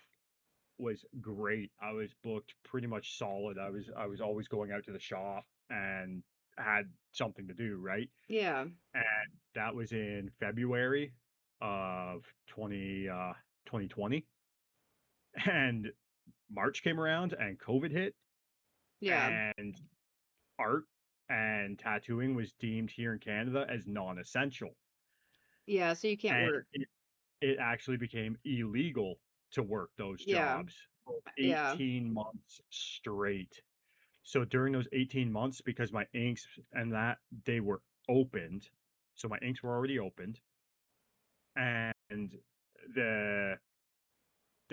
was great. I was booked pretty much solid. I was always going out to the shop and had something to do, right? Yeah. And that was in February of 2020. And March came around and COVID hit, Yeah. and art and tattooing was deemed here in Canada as non-essential. Yeah, so you can't And work. it actually became illegal to work those Yeah. jobs for Yeah. 18 months straight. So during those 18 months, because my inks and that they were opened, so my inks were already opened, and the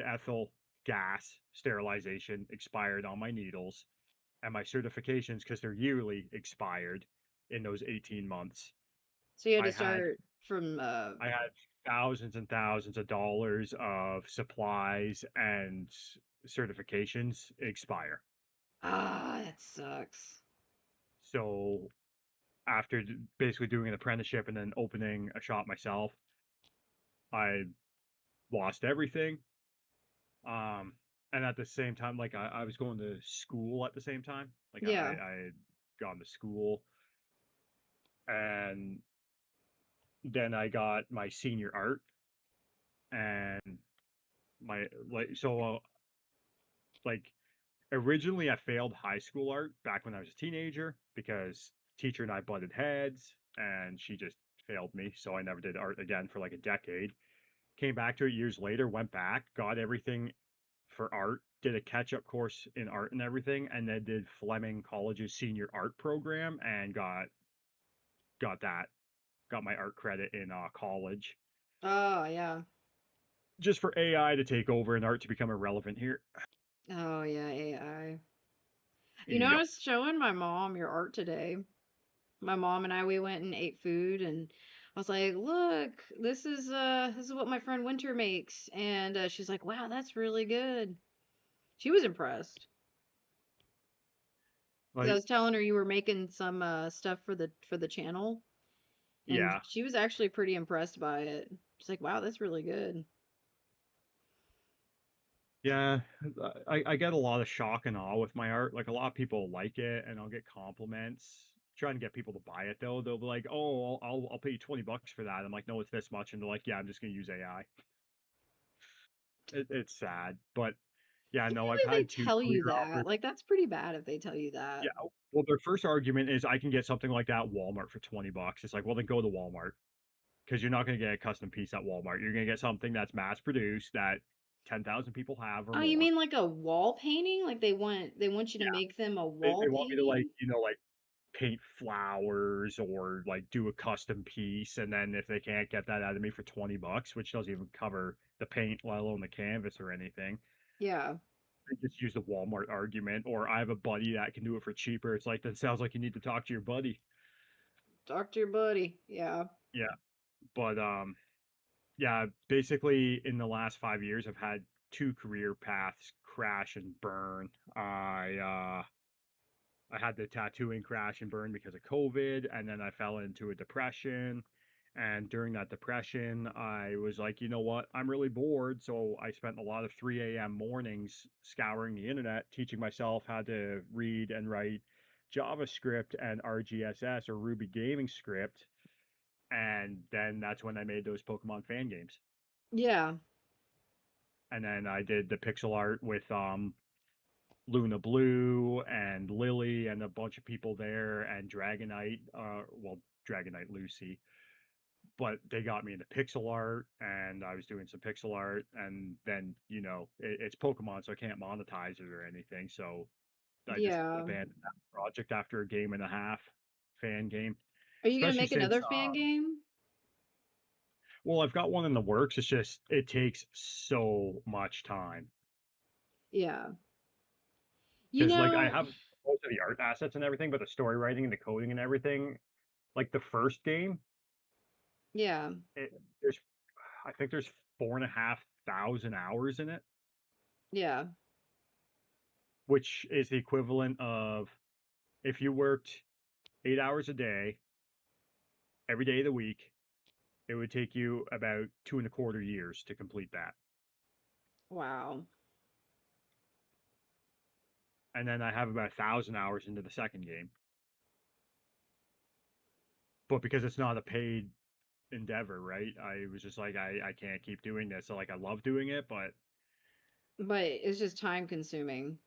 the ethyl gas sterilization expired on my needles, and my certifications, because they're yearly, expired in those 18 months. So you had to I had start from I had thousands and thousands of dollars of supplies and certifications expire. that sucks. So after basically doing an apprenticeship and then opening a shop myself, I lost everything. Um, and at the same time, like I was going to school at the same time. Like Yeah. I had gone to school, and then I got my senior art, and my like originally I failed high school art back when I was a teenager because teacher and I butted heads, and she just failed me, so I never did art again for like a decade. Came back to it years later, went back, got everything for art, did a catch-up course in art and everything, and then did Fleming College's senior art program and got my art credit in college, Oh, yeah. just for AI to take over and art to become irrelevant here. Oh, yeah, AI. You know, I Yep. was showing my mom your art today. My mom and I, we went and ate food, and I was like, "Look, this is what my friend Winter makes." And she's like, "Wow, that's really good." She was impressed because I Like, was telling her you were making some stuff for the channel, and yeah. she was actually pretty impressed by it. She's like, "Wow, that's really good." Yeah, I get a lot of shock and awe with my art. Like a lot of people like it, and I'll get compliments. Trying to get people to buy it though, they'll be like, "Oh, I'll pay you $20 for that." I'm like, "No, it's this much," and they're like, "Yeah, I'm just gonna use AI." It's sad, but yeah, I can't no, I've believe had they two tell career you that. offers. Like, that's pretty bad if they tell you that. Yeah, well, their first argument is I can get something like that at Walmart for $20. It's like, well, then go to Walmart because you're not going to get a custom piece at Walmart. You're going to get something that's mass produced that 10,000 people have or Oh, you more. mean like a wall painting? Like they want you to Yeah, make them a they wall want me to like, painting? like paint flowers or like do a custom piece. And then if they can't get that out of me for $20, which doesn't even cover the paint, let alone the canvas or anything, Yeah. they just use the Walmart argument. Or I have a buddy that can do it for cheaper. It's like, that sounds like you need to talk to your buddy. Talk to your buddy. Yeah. Yeah. But yeah, basically in the last 5 years, I've had two career paths crash and burn. I had the tattooing crash and burn because of COVID, and then I fell into a depression. And during that depression, I was like, you know what? I'm really bored. So I spent a lot of 3 a.m. mornings scouring the internet, teaching myself how to read and write JavaScript and RGSS or Ruby gaming script. And then that's when I made those Pokemon fan games. Yeah. And then I did the pixel art with Luna Blue and Lily and a bunch of people there and Dragonite, Dragonite Lucy. But they got me into pixel art, and I was doing some pixel art, and then it's Pokemon, so I can't monetize it or anything. So I just Yeah. abandoned that project after a game and a half fan game. Are you gonna Especially make since, another fan game? well, I've got one in the works. It's just it takes so much time Yeah. You because like I know, have most of the art assets and everything, but the story writing and the coding and everything, like the first game, yeah. it, there's I think there's 4,500 hours in it, Yeah. which is the equivalent of if you worked 8 hours a day every day of the week, it would take you about 2.25 years to complete that. Wow. And then I have about 1,000 hours into the second game, but because it's not a paid endeavor, right? I was just like, I can't keep doing this. So like I love doing it, but But it's just time consuming.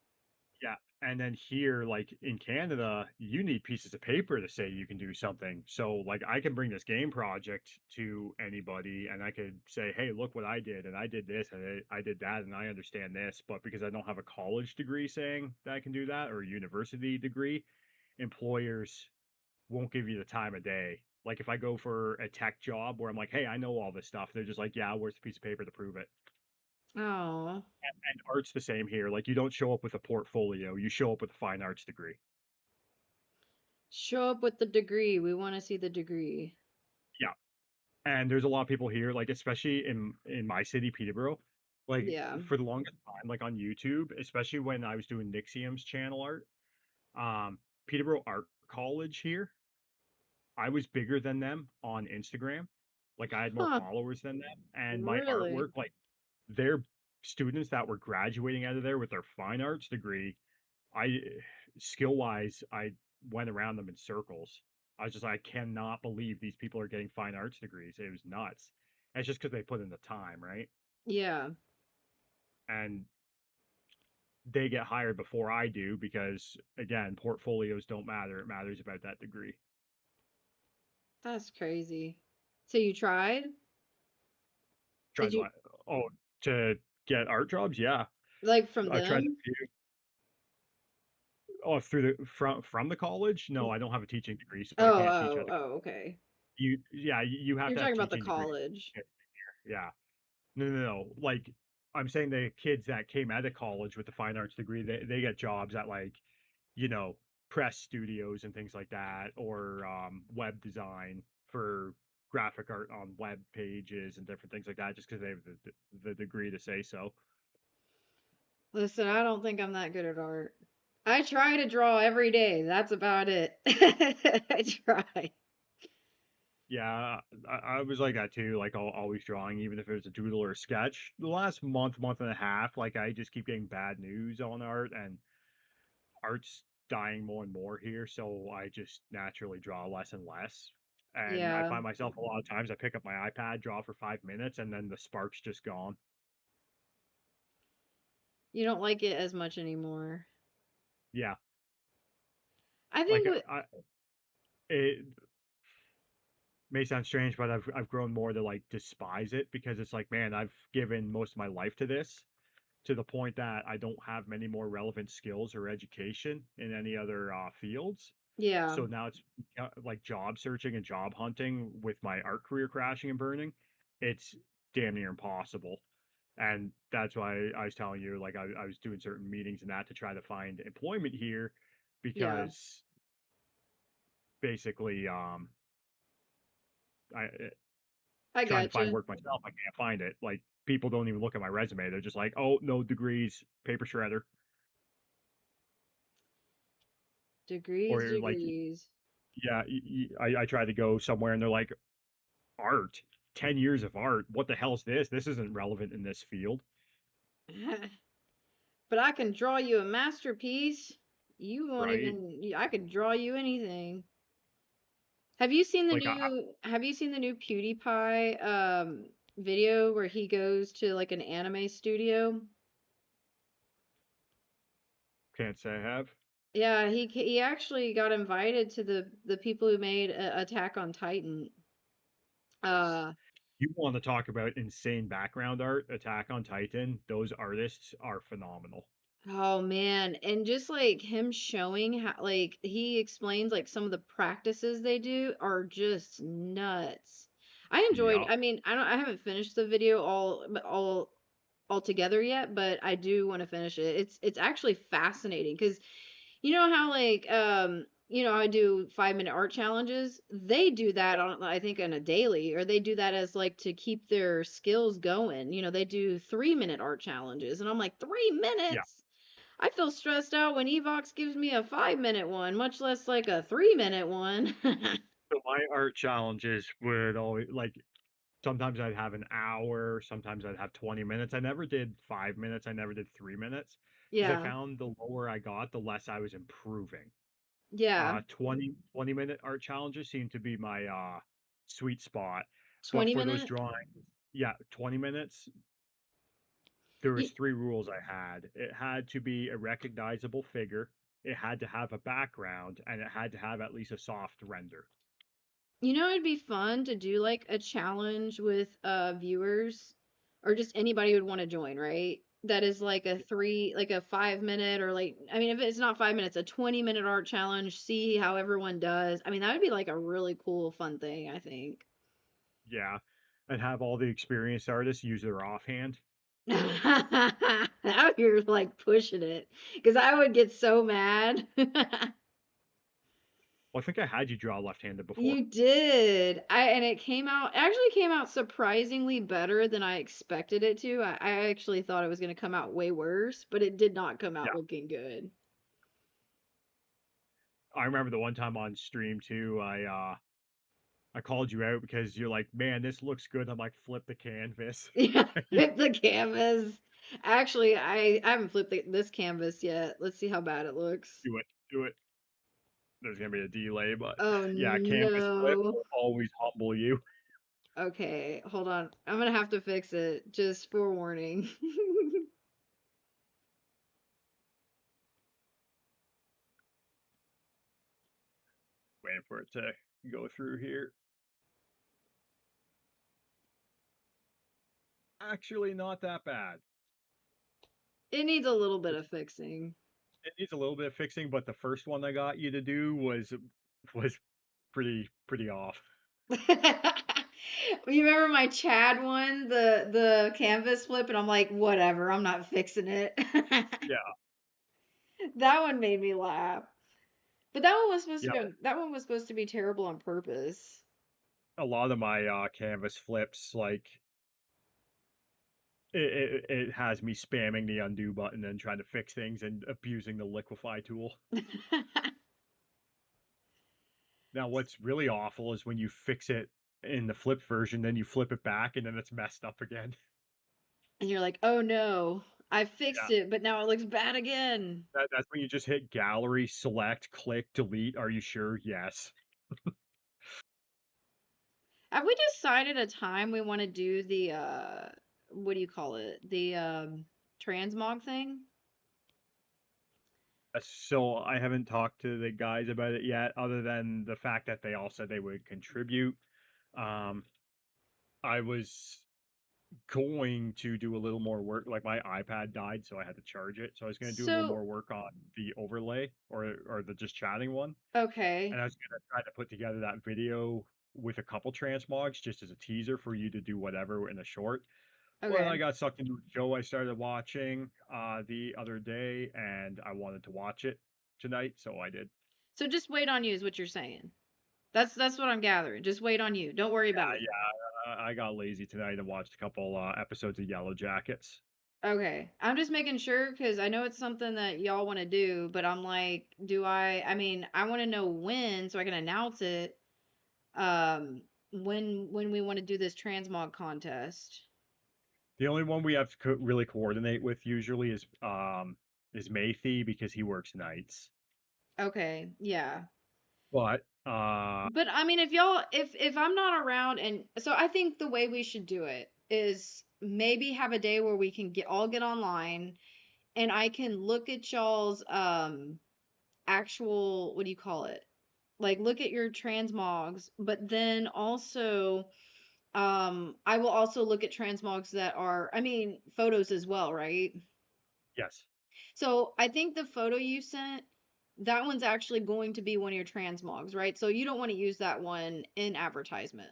yeah. And then here, like in Canada, you need pieces of paper to say you can do something. So like I can bring this game project to anybody and I could say, hey, look what I did, and I did this and I did that and I understand this. But because I don't have a college degree saying that I can do that, or a university degree, employers won't give you the time of day. Like if I go for a tech job where I'm like, hey, I know all this stuff, they're just like, yeah, where's the piece of paper to prove it? Oh, And art's the same here. Like you don't show up with a portfolio, you show up with a fine arts degree. show up with the degree. We want to see the degree. Yeah. And there's a lot of people here, like especially in my city, Peterborough, like Yeah. for the longest time, like on YouTube, especially when I was doing Nixium's channel art, Peterborough Art College here, I was bigger than them on Instagram. Like I had more Huh. followers than them, and my Really? artwork, like their students that were graduating out of there with their fine arts degree, I skill wise, I went around them in circles. I was just like, I cannot believe these people are getting fine arts degrees. It was nuts. And it's just because they put in the time, right? Yeah. And they get hired before I do because, again, portfolios don't matter. It matters about that degree. That's crazy. So you tried? Did Tried you what? Oh, to get art jobs? Yeah, like from I tried a them? few. Oh, through the from the college? No, I don't have a teaching degree, so I Oh, can't teach oh, at the. oh, okay. Yeah, you have You're to have talking about the teaching degree. college. Yeah. No, no, no. Like I'm saying the kids that came out of college with the fine arts degree, they get jobs at like, you know, press studios and things like that, or web design for graphic art on web pages and different things like that, just because they have the degree to say so. Listen, I don't think I'm that good at art. I try to draw every day. That's about it. I try. Yeah, I was like that too, like always drawing, even if it was a doodle or a sketch. The last month and a half, like I just keep getting bad news on art, and art's dying more and more here, so I just naturally draw less and less. And I Yeah. find myself a lot of times I pick up my iPad, draw for 5 minutes, and then the spark's just gone. You don't like it as much anymore. Yeah, I like think what, it may sound strange, but I've grown more to like despise it because it's like, man, I've given most of my life to this to the point that I don't have many more relevant skills or education in any other fields. yeah. So now it's like job searching and job hunting with my art career crashing and burning. It's damn near impossible. And that's why I was telling you, like, I was doing certain meetings and that to try to find employment here Yeah. because basically, I trying to find gotcha. work myself, I can't find it. Like, people don't even look at my resume. They're just like, oh, no degrees, paper shredder. Degrees, Or like, degrees. yeah, I try to go somewhere and they're like, art, 10 years of art. What the hell is this? This isn't relevant in this field, But I can draw you a masterpiece. You won't right? even, I could draw you anything. Have you seen the Like, new PewDiePie video where he goes to like an anime studio? can't say I have. Yeah, he actually got invited to the people who made Attack on Titan. Nice. Uh You want to talk about insane background art? Attack on Titan, those artists are phenomenal. oh man, and just like him showing how like he explains like some of the practices they do are just nuts. I enjoyed, Yup. I mean, I haven't finished the video all together yet, but I do want to finish it. It's actually fascinating because you know how like I do 5 minute art challenges. They do that on I think on a daily, or they do that as like to keep their skills going. They do 3 minute art challenges, and I'm like 3 minutes. Yeah. I feel stressed out when Evox gives me a 5 minute one, much less like a 3 minute one. So my art challenges would always like sometimes I'd have an hour, sometimes I'd have 20 minutes. I never did 5 minutes, I never did 3 minutes because I Yeah, found the lower I got, the less I was improving. yeah. 20 minute art challenges seem to be my sweet spot. But 20 for those minute. drawings, yeah, 20 minutes, there was You, three rules I had. It had to be a recognizable figure, it had to have a background, and it had to have at least a soft render. it'd be fun to do like a challenge with viewers or just anybody who would want to join, right? That is like a 5 minute, or like, I mean, if it's not 5 minutes, a 20 minute art challenge, see how everyone does. I mean, that would be like a really cool, fun thing, I think. Yeah. And have all the experienced artists use their offhand. Now you're like pushing it because I would get so mad. Well, I think I had you draw left-handed before. You did. And it actually came out surprisingly better than I expected it to. I actually thought it was going to come out way worse, but it did not come out Yeah. looking good. I remember the one time on stream too, I called you out because you're like, "Man, this looks good." I'm like, "Flip the canvas." Yeah, You flip the canvas. Actually, I haven't flipped this canvas yet. Let's see how bad it looks. do it, do it. There's gonna be a delay, but Oh yeah, canvas flip no. will always humble you. Okay, hold on. I'm gonna have to fix it. Just forewarning. Waiting for it to go through here. Actually, not that bad. It needs a little bit of fixing. It needs a little bit of fixing, but the first one I got you to do was pretty off. You remember my Chad one, the canvas flip, and I'm like, whatever, I'm not fixing it. Yeah, That one made me laugh. But yeah. that one was supposed to be terrible on purpose. A lot of my canvas flips, like it has me spamming the undo button and trying to fix things and abusing the liquefy tool. Now, what's really awful is when you fix it in the flip version, then you flip it back and then it's messed up again. And you're like, oh no, I Yeah, fixed it, but now it looks bad again. that's when you just hit gallery, select, click, delete. Are you sure? Yes. Have we decided a time we want to do the what do you call it? The transmog thing? So I haven't talked to the guys about it yet, other than the fact that they all said they would contribute. Um, I was going to do a little more work. Like my iPad died, so I had to charge it. So I was going to do a little So, more work on the overlay or the just chatting one, okay. and I was going to try to put together that video with a couple transmogs just as a teaser for you to do whatever in a short. Well, I Okay. got sucked into a show I started watching the other day, and I wanted to watch it tonight, so I did. So just wait on you is what you're saying. That's what I'm gathering. Just wait on you. Don't worry about Yeah, it. yeah. I got lazy tonight and watched a couple episodes of Yellow Jackets. Okay. I'm just making sure because I know it's something that y'all want to do, but I'm like, I mean, I want to know when so I can announce it when we want to do this transmog contest. The only one we have to really coordinate with usually is Mathy because he works nights. Okay. Yeah. But But I mean, if I'm not around, and so I think the way we should do it is maybe have a day where we can get online and I can look at y'all's actual, what do you call it? Like look at your transmogs, but then also I will also look at transmogs that are, I mean, photos as well, right? yes, So I think the photo you sent, that one's actually going to be one of your transmogs, right? So you don't want to use that one in advertisement.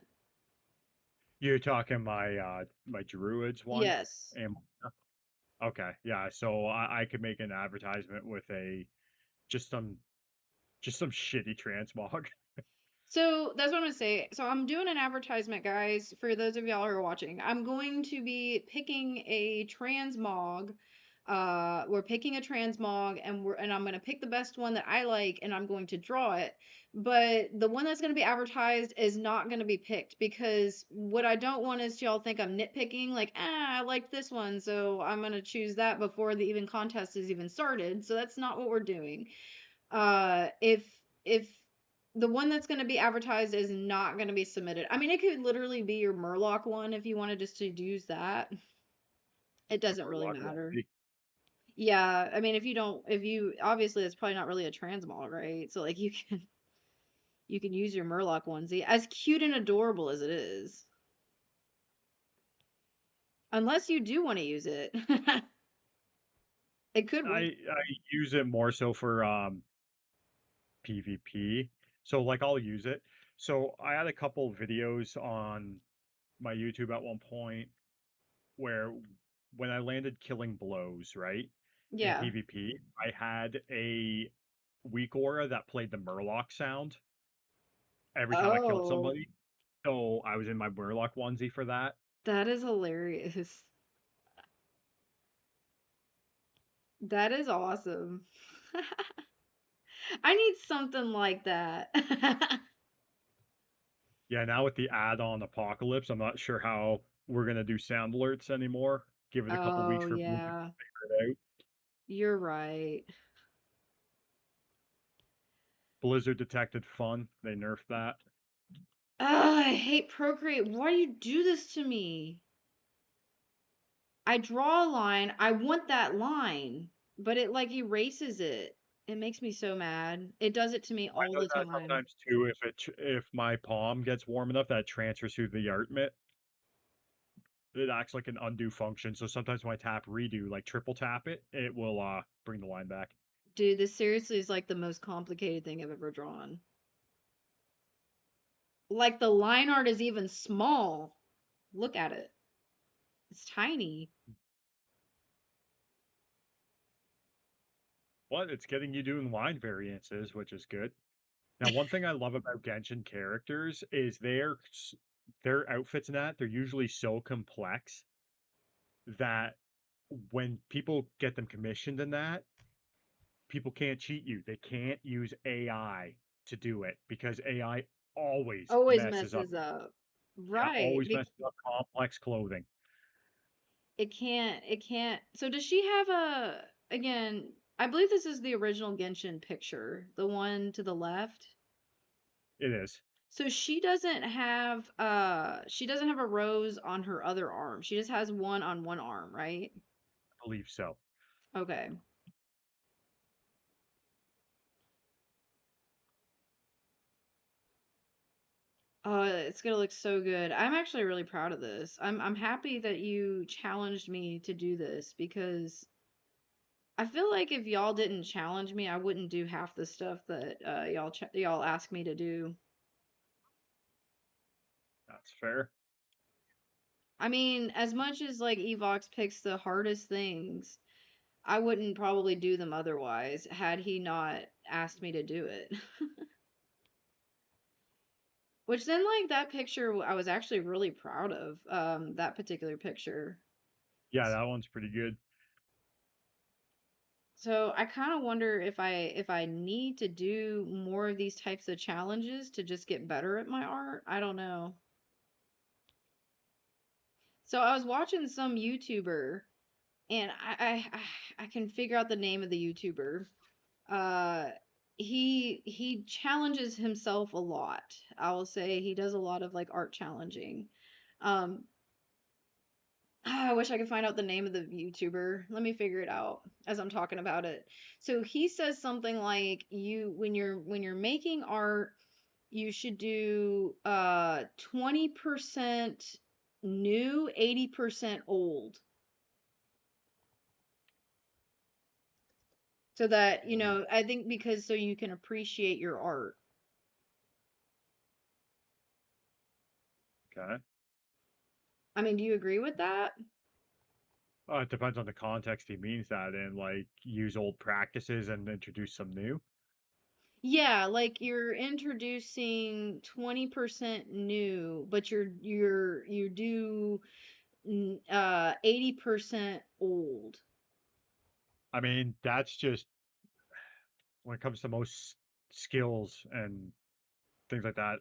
you're talking my druids one, Yes. and okay, yeah. So I could make an advertisement with a just some just some shitty transmog. So that's what I'm gonna say. So I'm doing an advertisement, guys, for those of y'all who are watching. I'm going to be picking a transmog. We're picking a transmog, and I'm gonna pick the best one that I like, and I'm going to draw it. But the one that's gonna be advertised is not gonna be picked because what I don't want is y'all think I'm nitpicking, like, I like this one, so I'm gonna choose that before the even contest is even started. So that's not what we're doing. If the one that's going to be advertised is not going to be submitted. I mean, it could literally be your Murloc one if you wanted just to use that. It doesn't really Luck one. matter. Yeah, I mean, if you obviously it's probably not really a transmog, right? So like you can use your Murloc onesie, as cute and adorable as it is, unless you do want to use it. It could work. I use it more so for PvP. So like I'll use it. So I had a couple videos on my YouTube at one point where when I landed killing blows, right? In Yeah. PvP, I had a weak aura that played the Murloc sound every time I killed Oh, somebody. So I was in my Murloc onesie for that. that is hilarious. That is awesome. I need something like that. Yeah, now with the add-on Apocalypse, I'm not sure how we're gonna do sound alerts anymore. Give it a couple weeks Oh, for Blizzard yeah. to figure it out. You're right. Blizzard detected fun. They nerfed that. Ugh, I hate Procreate. Why do you do this to me? I draw a line. I want that line, but it like erases it. It makes me so mad. It does it to me I all know the that time. sometimes too. If my palm gets warm enough, that transfers through the art mitt. It acts like an undo function. So sometimes when I tap redo, like triple tap it, it will bring the line back. Dude, this seriously is like the most complicated thing I've ever drawn. Like the line art is even small. Look at it. It's tiny. But it's getting you doing line variances, which is good. Now, one thing I love about Genshin characters is their outfits and that they're usually so complex that when people get them commissioned in that, people can't cheat you. They can't use AI to do it because AI always Always messes up. messes up. Yeah, Right. always messes up complex clothing. It can't. So does she have a, again, I believe this is the original Genshin picture, the one to the left. It is. So she doesn't have a rose on her other arm. She just has one on one arm, right? I believe so. Okay. Oh, it's gonna look so good. I'm actually really proud of this. I'm happy that you challenged me to do this because I feel like if y'all didn't challenge me, I wouldn't do half the stuff that y'all ask me to do. That's fair. I mean, as much as like Evox picks the hardest things, I wouldn't probably do them otherwise had he not asked me to do it. Which then like that picture I was actually really proud of that particular picture. Yeah, that one's pretty good. So I kind of wonder if I need to do more of these types of challenges to just get better at my art. I don't know. So I was watching some YouTuber and I can figure out the name of the YouTuber. Uh he challenges himself a lot. I will say he does a lot of like art challenging. Um I wish I could find out the name of the YouTuber. Let me figure it out as I'm talking about it. So he says something like you when you're making art, you should do 20% new, 80% old. So that, I think because so you can appreciate your art. Okay. I mean, do you agree with that? It depends on the context he means that in, like use old practices and introduce some new. Yeah, like you're introducing 20% new, but you do 80% old. I mean, that's just when it comes to most skills and things like that.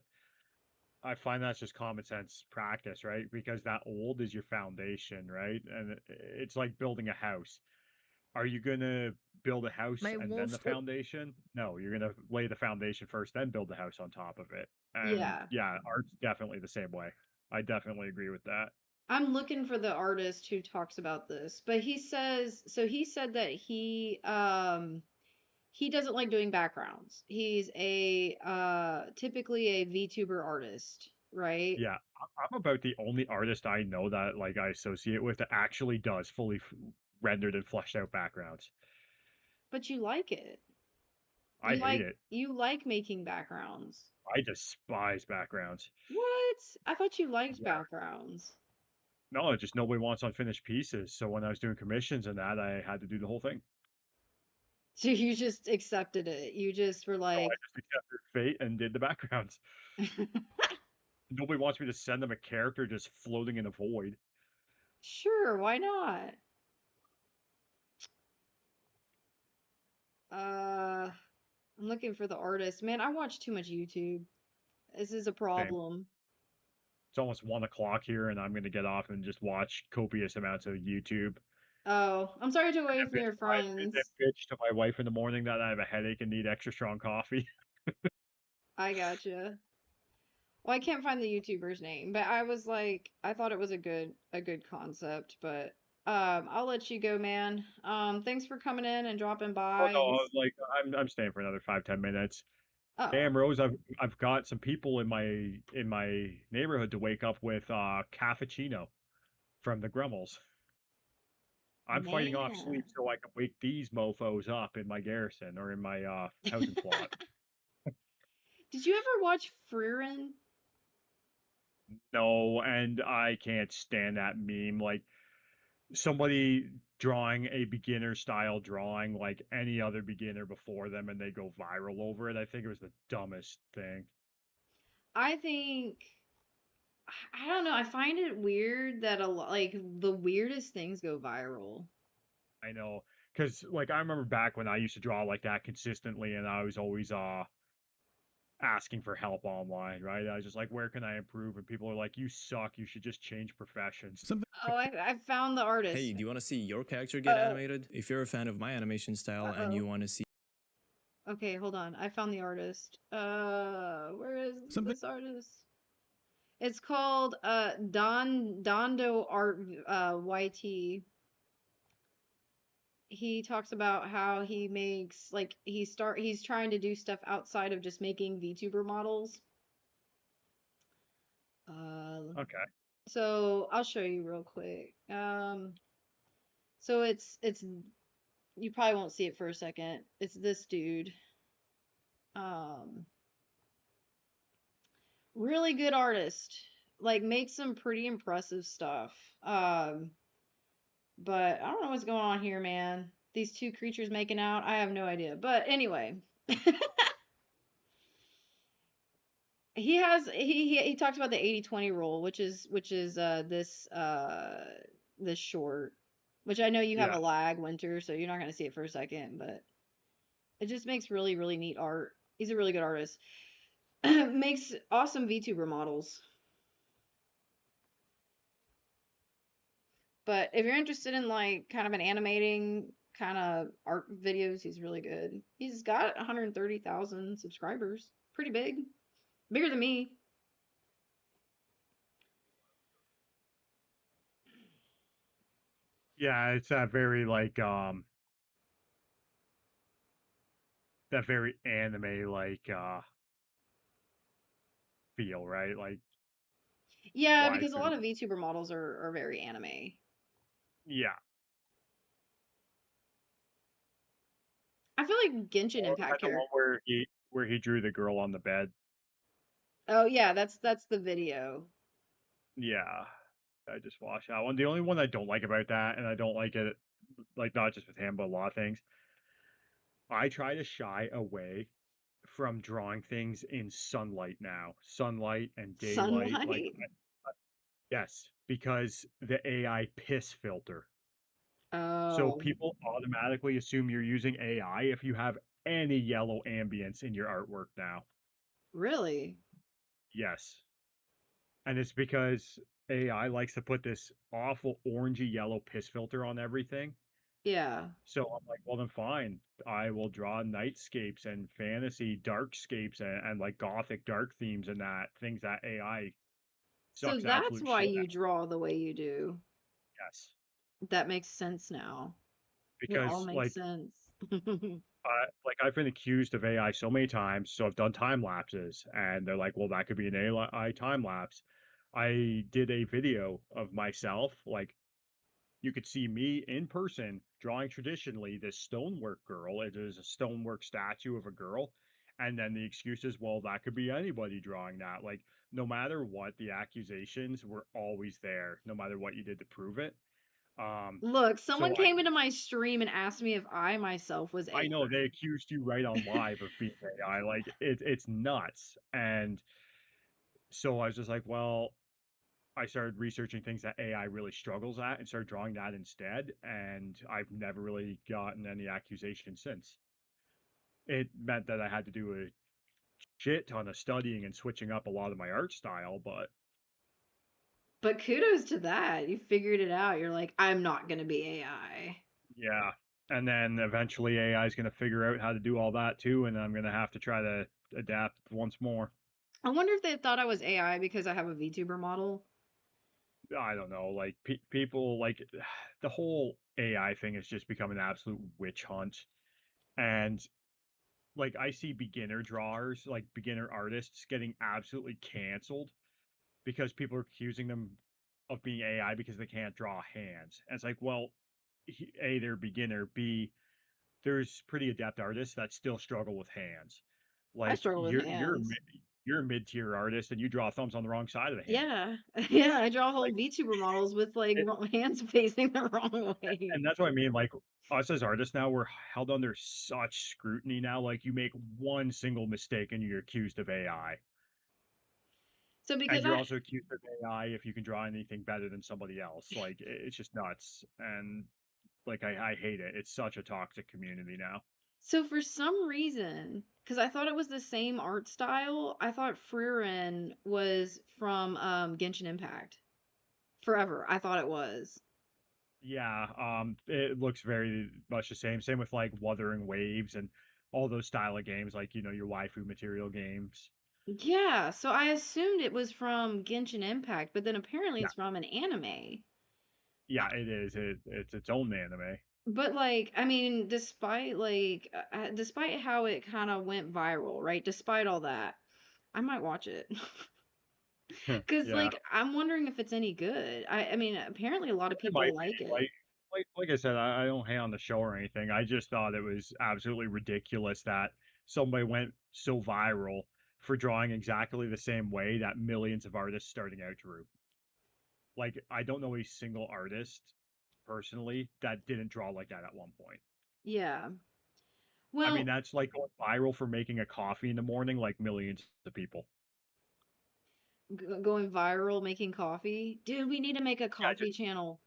I find that's just common sense practice, right? Because that old is your foundation, right? And it's like building a house. Are you gonna build a house My and then the wolves. foundation? No, you're gonna lay the foundation first, then build the house on top of it. And Yeah. yeah, art's definitely the same way. I definitely agree with that. I'm looking for the artist who talks about this, but he said that he doesn't like doing backgrounds. He's a typically a VTuber artist, right? Yeah, I'm about the only artist I know that like I associate with that actually does fully rendered and fleshed out backgrounds. But you like it. I hate it. You like making backgrounds. I despise backgrounds. What? I thought you liked Yeah, backgrounds. No, just nobody wants unfinished pieces. So when I was doing commissions and that, I had to do the whole thing. So you just accepted it. You just were So I like, just accepted fate and did the backgrounds. Nobody wants me to send them a character just floating in a void. sure, why not? I'm looking for the artist. Man, I watch too much YouTube. This is a Same. problem. It's almost 1 o'clock here, and I'm going to get off and just watch copious amounts of YouTube. Oh, I'm sorry to away And from your then friends. bitch to my wife in the morning that I have a headache and need extra strong coffee. I gotcha. Well, I can't find the YouTuber's name, but I was like, I thought it was a good concept, but I'll let you go, man. Thanks for coming in and dropping Oh by and no, like I'm staying for another 5-10 minutes. oh, Damn, Rose, I've got some people in my neighborhood to wake up with cappuccino from the Grummels. I'm fighting off sleep man. so I can wake these mofos up in my garrison or in my housing plot. Did you ever watch Frieren? No, and I can't stand that meme. Like somebody drawing a beginner style drawing like any other beginner before them and they go viral over it. I think it was the dumbest thing. I think I don't know. I find it weird that a lot like the weirdest things go viral. I know, because like I remember back when I used to draw like that consistently, and I was always asking for help online, right? I was just like, where can I improve? And people are like, you suck. You should just change professions. Something. Oh, I found the Hey, artist. do you want to see your character get Uh animated? If you're a fan of my animation style and uh-oh. you want to see Okay, hold on. I found the artist. Where is Something. this artist? It's called Dondo Art YT. He talks about how he makes like he's trying to do stuff outside of just making VTuber models. Uh Okay. so I'll show you real quick. So it's you probably won't see it for a second. It's this dude. Um Really good artist. Like makes some pretty impressive stuff. But I don't know what's going on here, man. These two creatures making out, I have no idea. But anyway, he talks about the 80/20 rule, which is this short, which I know you have Yeah. a lag, Winter, so you're not gonna see it for a second, but it just makes really really neat art. He's a really good artist. Makes awesome VTuber models. But if you're interested in like kind of an animating kind of art videos, he's really good. He's got 130,000 subscribers. Pretty big. Bigger than me. Yeah, it's that very like that very anime like feel, right? Like Yeah, because a waifu. lot of VTuber models are very anime. Yeah. I feel like Genshin Or Impact had the one character. where he drew the girl on the bed. Oh yeah, that's the video. Yeah. I just watched that one. The only one I don't like about that, and I don't like it like not just with him, but a lot of things, I try to shy away from drawing things in sunlight now. Sunlight and daylight. Like, Sunlight. yes, because the AI piss filter. So Oh, people automatically assume you're using AI if you have any yellow ambience in your artwork now. really? Yes. And it's because AI likes to put this awful orangey yellow piss filter on everything. Yeah. So I'm like, well, then fine. I will draw nightscapes and fantasy darkscapes and like gothic dark themes and that things that AI So sucks that's absolute why shit you at. draw the way you do. Yes. That makes sense now. It all Because makes sense. like I've been accused of AI so many times, so I've done time lapses, and they're like, well, that could be an AI time lapse. I did a video of myself, like you could see me in person drawing traditionally this stonework girl. It is a stonework statue of a girl. And then the excuse is, well, that could be anybody drawing that. Like, no matter what, the accusations were always there, no matter what you did to prove it. Look, someone So came into my stream and asked me if I myself was I know they AI. accused you right on live of being AI. Like, it's nuts. And so I was just like, well, I started researching things that AI really struggles at and started drawing that instead. And I've never really gotten any accusations since. It meant that I had to do a shit ton of studying and switching up a lot of my art style, but But kudos to that. You figured it out. You're like, I'm not gonna be AI. yeah. And then eventually AI is going to figure out how to do all that too, and I'm going to have to try to adapt once more. I wonder if they thought I was AI because I have a VTuber model. I don't know, like people like the whole AI thing has just become an absolute witch hunt. And like I see beginner drawers, like beginner artists getting absolutely canceled because people are accusing them of being AI because they can't draw hands. And it's like, well, A, they're beginner, B, there's pretty adept artists that still struggle with hands. I Like struggle with hands. you're a mid-tier artist and you draw thumbs on the wrong side of the hand. Yeah, yeah. I draw whole Like VTuber models with like it, hands facing the wrong way. and that's what I mean. Like us as artists now, we're held under such scrutiny now. Like you make one single mistake and you're accused of AI. So And because you're also accused of AI if you can draw anything better than somebody else. Like it's just nuts. And like I hate it. It's such a toxic community now. so for some reason, because I thought it was the same art style, I thought Frieren was from Genshin Impact. Forever, I thought it was. Yeah, it looks very much the same. Same with like Wuthering Waves and all those style of games, like your waifu material games. Yeah, so I assumed it was from Genshin Impact, but then apparently Yeah, it's from an anime. yeah, it is. It's its own anime. But like, I mean, despite how it kind of went viral, right? Despite all that, I might watch it. 'Cause Yeah, like I'm wondering if it's any good. I mean, apparently a lot of it people might like be. it. Like I said, I don't hate on the show or anything. I just thought it was absolutely ridiculous that somebody went so viral for drawing exactly the same way that millions of artists starting out drew. Like, I don't know a single artist personally that didn't draw like that at one point. Yeah. I mean, Well, that's like going viral for making a coffee in the morning, like millions of people. going viral making coffee. Dude, we need to make a Yeah, coffee channel.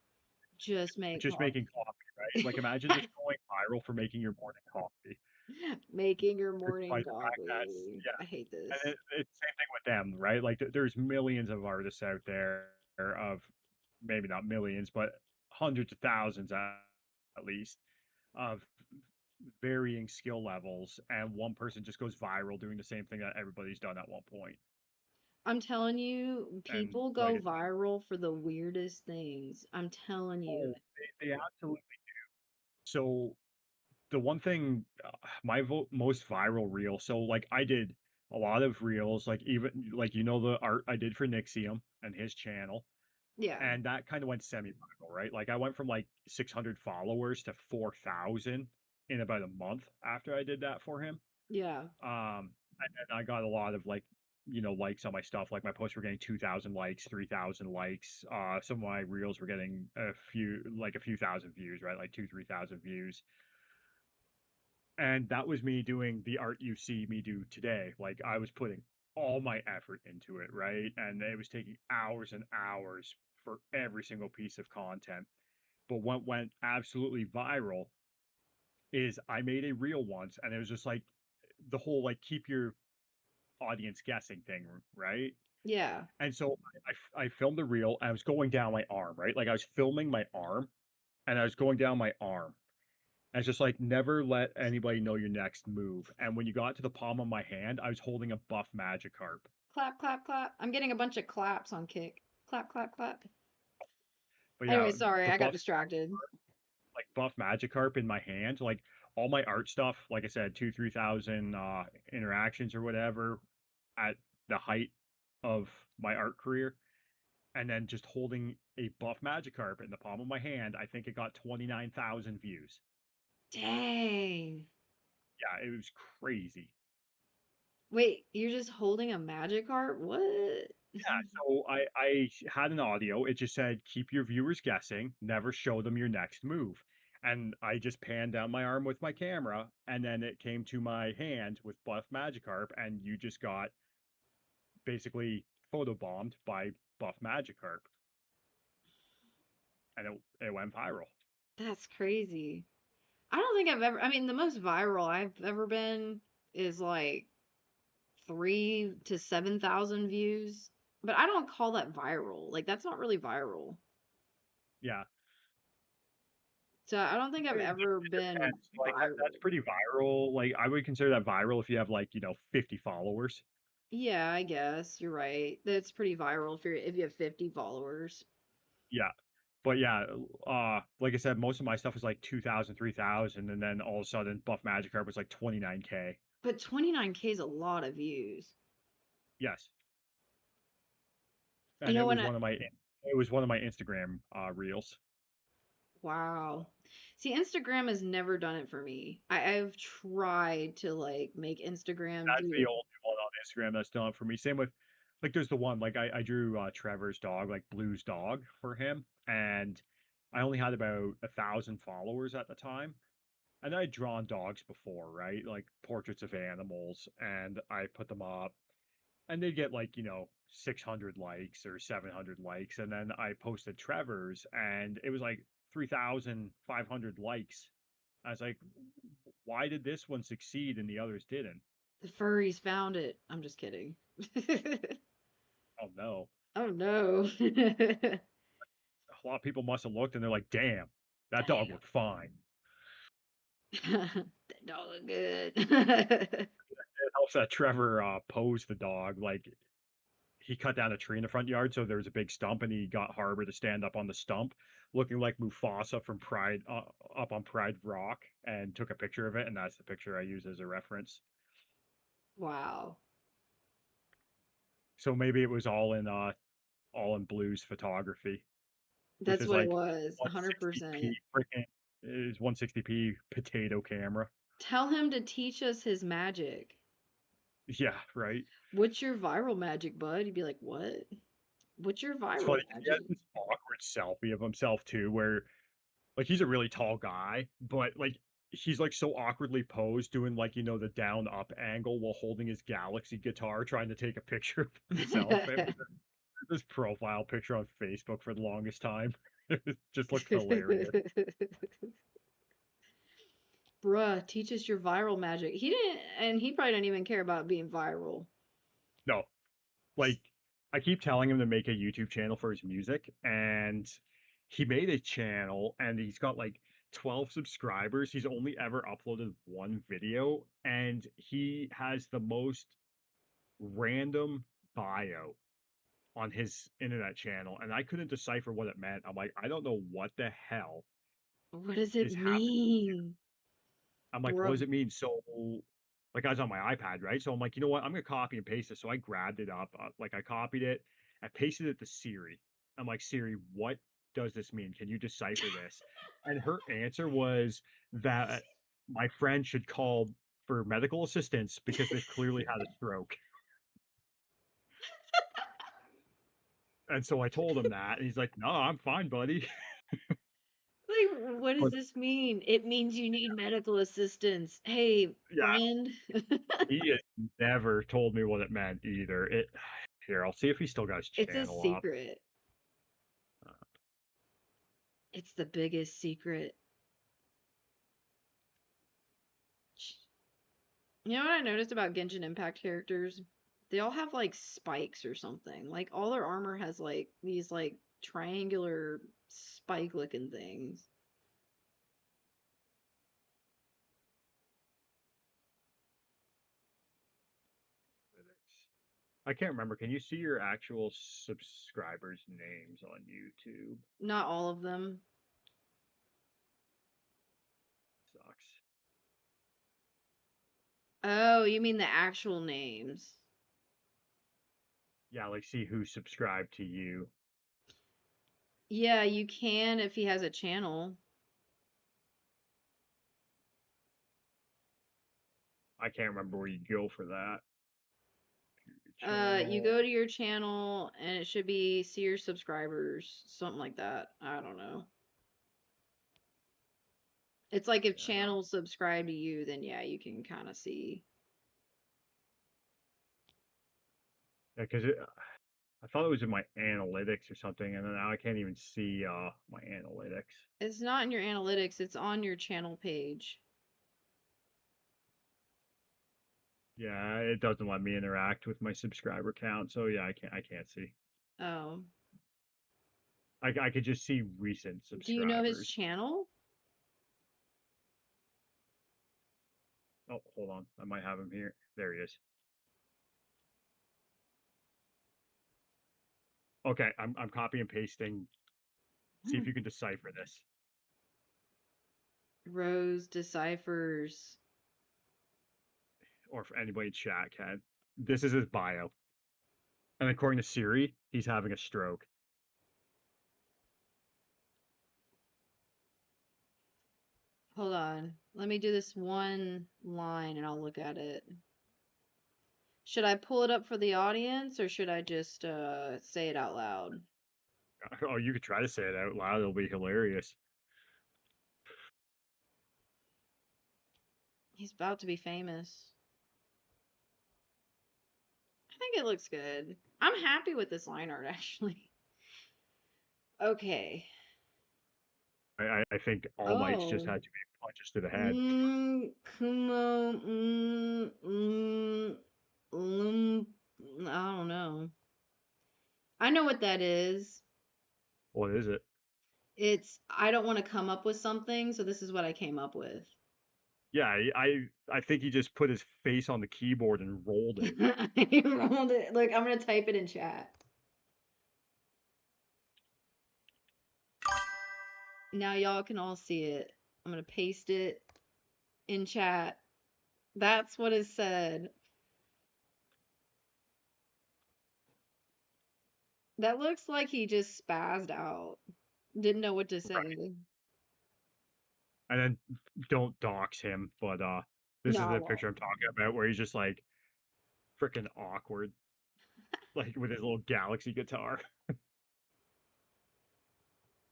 Just make just making coffee. coffee, right? Like, imagine just going viral for making your morning coffee. Making your morning Despite the fact that's coffee. yeah, I hate and this. it's the same thing with them, right? Like, there's millions of artists out there of maybe not millions, but hundreds of thousands at least of varying skill levels, and one person just goes viral doing the same thing that everybody's done at one point. I'm telling you, And people like go viral for the weirdest things. I'm telling you. oh, they absolutely. So the one thing, my most viral reel. So like I did a lot of reels, like even like the art I did for Nixium and his channel, Yeah. and that kind of went semi-viral, right? Like I went from like 600 followers to 4,000 in about a month after I did that for him. Yeah. And I got a lot of like, likes on my stuff. Like my posts were getting 2,000 likes, 3,000 likes. Some of my reels were getting a few thousand views, right? Like 3,000 views. And that was me doing the art you see me do today. Like I was putting all my effort into it, right? And it was taking hours and hours for every single piece of content. But what went absolutely viral is I made a reel once, and it was just like the whole like keep your audience guessing thing, right? Yeah. And so I filmed the reel. And I was going down my arm, right? Like I was filming my arm, and I was going down my arm. And it's just like never let anybody know your next move. And when you got to the palm of my hand, I was holding a buff Magikarp. Clap, clap, clap. I'm getting a bunch of claps on Kick. Clap, clap, clap. But Anyway, yeah, sorry, the I got buff distracted. buff Magikarp in my hand, like all my art stuff, like I said, 3,000 interactions or whatever at the height of my art career. And then just holding a buff Magikarp in the palm of my hand, I think it got 29,000 views. Dang. Yeah, it was crazy. Wait, you're just holding a magic card? What? Yeah, so I had an audio. It just said, "Keep your viewers guessing. Never show them your next move." And I just panned down my arm with my camera, and then it came to my hand with Buff Magikarp, and you just got basically photobombed by Buff Magikarp, and it went viral. That's crazy. I don't think I've ever, I mean, the most viral I've ever been is like 3 to 7,000 views, but I don't call that viral. Like, that's not really viral. Yeah, So I don't think I've ever it been depends. Like that's viral. pretty viral. Like I would consider that viral if you have like 50 followers. Yeah, I guess you're right. That's pretty viral if you have 50 followers. Yeah. But yeah, like I said, most of my stuff was like 2,000, 3,000, and then all of a sudden Buff Magikarp was like 29K. But 29K is a lot of views. Yes. You And know when I, it was one of my Instagram reels. wow. See, Instagram has never done it for me. I've tried to like make Instagram That's do the it. only one on Instagram that's done it for me. Same with like there's the one like I drew Trevor's dog, like Blue's dog for him, and I only had about 1,000 followers at the time. And I'd drawn dogs before, right? Like portraits of animals, and I put them up, and they get like 600 likes or 700 likes, and then I posted Trevor's, and it was like 3,500 likes. I was like, why did this one succeed and the others didn't? The furries found it. I'm just kidding. Oh no. Oh no. A lot of people must have looked and they're like, damn, that dog Damn. looked fine. That dog look good. It helps that Trevor posed the dog. Like he cut down a tree in the front yard, so there was a big stump, and he got Harbor to stand up on the stump, looking like Mufasa from Pride, up on Pride Rock, and took a picture of it, and that's the picture I use as a reference. Wow. So maybe it was all in Blue's photography, with That's his what it like was. 160p 100%. freaking his 160p potato camera. Tell him to teach us his magic. Yeah, right. What's your viral magic, bud? He'd be like, "What? What's your It's viral funny 'cause he has magic?" this awkward selfie of himself too, where like he's a really tall guy, but like he's like so awkwardly posed doing like the down up angle while holding his Galaxy guitar trying to take a picture of himself. It was his profile picture on Facebook for the longest time. It just looked hilarious. Bruh, teach us your viral magic. He didn't, and he probably didn't even care about being viral. No, like I keep telling him to make a YouTube channel for his music, and he made a channel and he's got like 12 subscribers. He's only ever uploaded one video, and he has the most random bio on his internet channel, and I couldn't decipher what it meant. I'm like, I don't know what the hell What does it is happening. mean? I'm like, what does Bruh. it mean? So, like, I was on my iPad, right? So I'm like, you know what? I'm gonna copy and paste it. So I grabbed it up, like I copied it, I pasted it to Siri. I'm like, Siri, what does this mean? Can you decipher this? And her answer was that my friend should call for medical assistance because they've clearly had a stroke. And so I told him that, and he's like, no, I'm fine, buddy. Like, what does But this mean? It means you need medical assistance. Hey, yeah, friend. he has never told me what it meant either. It Here, I'll see if he still got his It's a channel up. secret. It's the biggest secret. You know what I noticed about Genshin Impact characters? They all have like spikes or something. Like all their armor has like these like triangular spike looking things. I can't remember. Can you see your actual subscribers' names on YouTube? Not all of them. Sucks. Oh, you mean the actual names. Yeah, like see who subscribed to you. Yeah, you can if he has a channel. I can't remember where you go for that. You channel. go to your channel and it should be see your subscribers, something like that. I don't know. It's like if Yeah, no. channels subscribe to you, then yeah, you can kind of see. Yeah, because I thought it was in my analytics or something, and then now I can't even see my analytics. It's not in your analytics, it's on your channel page. Yeah, it doesn't let me interact with my subscriber count, so yeah, I can't see. Oh. I could just see recent Do you know his subscribers. channel? Oh, hold on, I might have him here. There he is. Okay, I'm copy and pasting. See if you can decipher this, Rose deciphers. or if anybody in chat can. This is his bio, and according to Siri, he's having a stroke. Hold on. Let me do this one line and I'll look at it. Should I pull it up for the audience or should I just say it out loud? Oh, you could try to say it out loud. It'll be hilarious. He's about to be famous. I think it looks good. I'm happy with this line art actually. Okay. I think All Might's just Oh. had too many punches to the head. Kumo, I don't know. I know what that is. What is it? It's I don't want to come up with something, so this is what I came up with. Yeah, I think he just put his face on the keyboard and rolled it. I rolled it. Look, I'm gonna type it in chat. Now y'all can all see it. I'm gonna paste it in chat. That's what is said. That looks like he just spazzed out. Didn't know what to Right. say. And then don't dox him, but this No, is I the won't. picture I'm talking about where he's just like freaking awkward, like with his little Galaxy guitar.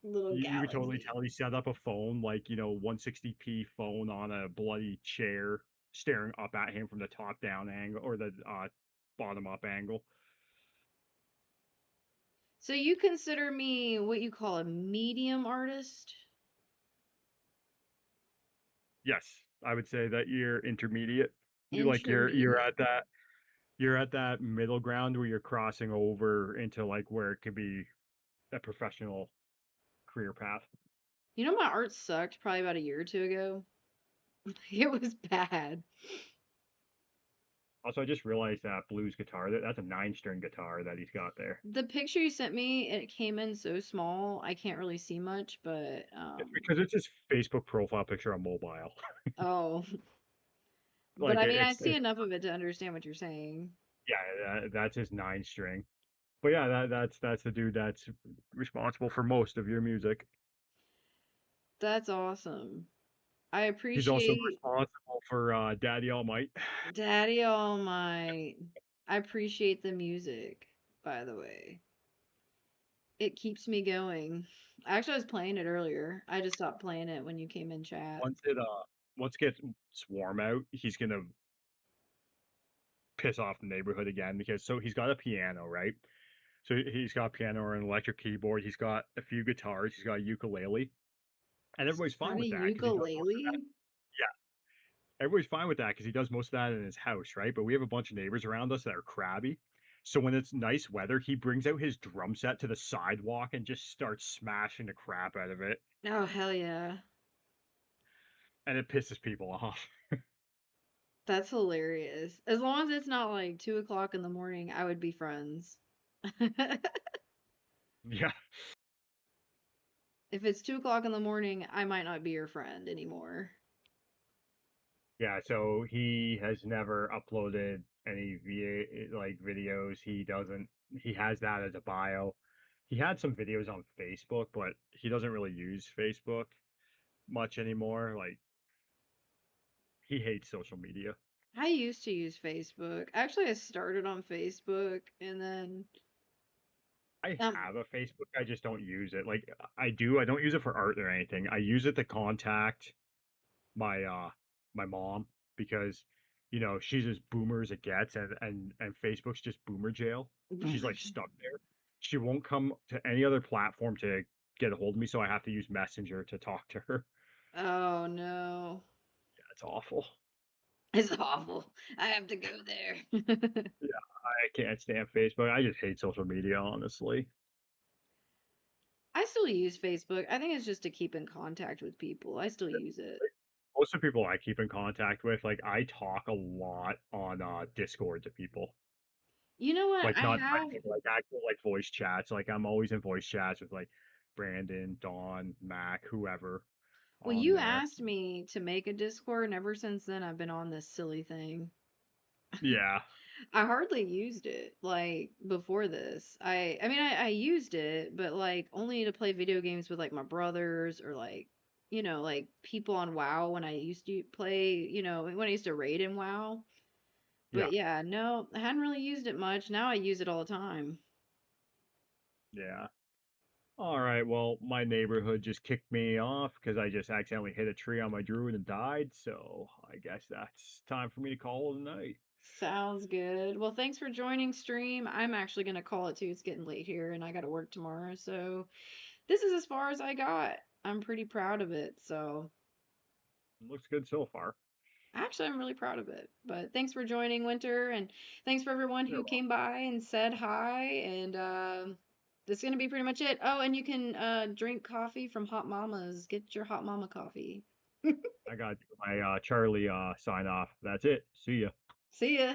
Little You could totally galaxy. tell he set up a phone, like, 160p phone on a bloody chair, staring up at him from the top down angle or the bottom up angle. So you consider me what you call a medium artist? Yes, I would say that you're intermediate. You're Intermediate. at that middle ground where you're crossing over into like where it could be a professional career path. You know my art sucked probably about a year or two ago. It was bad. Also, I just realized that blues guitar, that's a 9-string guitar that he's got there. The picture you sent me, it came in so small, I can't really see much, but It's because it's his Facebook profile picture on mobile. oh, but Like I mean, I see it's enough of it to understand what you're saying. yeah, that's his 9-string. But yeah, that's the dude that's responsible for most of your music. That's awesome. I He's also appreciate responsible for Daddy All Might. Daddy All Might. I appreciate the music, by the way. It keeps me going. Actually, I was playing it earlier. I just stopped playing it when you came in chat. Once it gets warm out, he's gonna piss off the neighborhood again because so he's got a piano, right? So he's got a piano or an electric keyboard. He's got a few guitars. He's got a ukulele, and everybody's He's got fine a with that because he does most of that. ukulele. Yeah, everybody's fine with that because he does most of that in his house, right? But we have a bunch of neighbors around us that are crabby. So when it's nice weather, he brings out his drum set to the sidewalk and just starts smashing the crap out of it, Oh, hell yeah. and it pisses people off. That's hilarious. As long as it's not like 2 o'clock in the morning, I would be friends. Yeah, If it's 2 o'clock in the morning, I might not be your friend anymore. yeah. So he has never uploaded any videos. He doesn't. He has that as a bio. He had some videos on Facebook, but he doesn't really use Facebook much anymore. Like he hates social media. I used to use Facebook. Actually, I started on Facebook and then I um have a Facebook, I just don't use it. Like I do, I don't use it for art or anything. I use it to contact my my mom because she's as boomer as it gets, and Facebook's just boomer jail. She's like boomers. stuck there. She won't come to any other platform to get a hold of me, so I have to use Messenger to talk to her. Oh no. That's awful. It's awful. I have to go there. Yeah, I can't stand Facebook. I just hate social media, honestly. I still use Facebook. I think it's just to keep in contact with people. I still use it. Like, most of the people I keep in contact with, like I talk a lot on Discord to people. You know what? Like not even like actual like voice chats. Like I'm always in voice chats with like Brandon, Dawn, Mac, whoever Well, on you there. asked me to make a Discord, and ever since then, I've been on this silly thing. Yeah, I hardly used it like before this. I mean, I used it, but like only to play video games with like my brothers or like, like people on WoW when I used to play, when I used to raid in WoW. yeah, But yeah, no, I hadn't really used it much. Now I use it all the time. yeah. All right, well, my neighborhood just kicked me off because I just accidentally hit a tree on my druid and died, so I guess that's time for me to call it a night. Sounds good. Well, thanks for joining stream. I'm actually gonna call it too. It's getting late here and I gotta work tomorrow. So this is as far as I got. I'm pretty proud of it. So Looks good so far. actually, I'm really proud of it. But thanks for joining, Winter, and thanks for everyone You're who came by and said hi. And that's gonna be pretty much it. Oh, and you can drink coffee from Hot Mama's. Get your Hot Mama coffee. I got my Charlie sign off. That's it. See ya. See ya.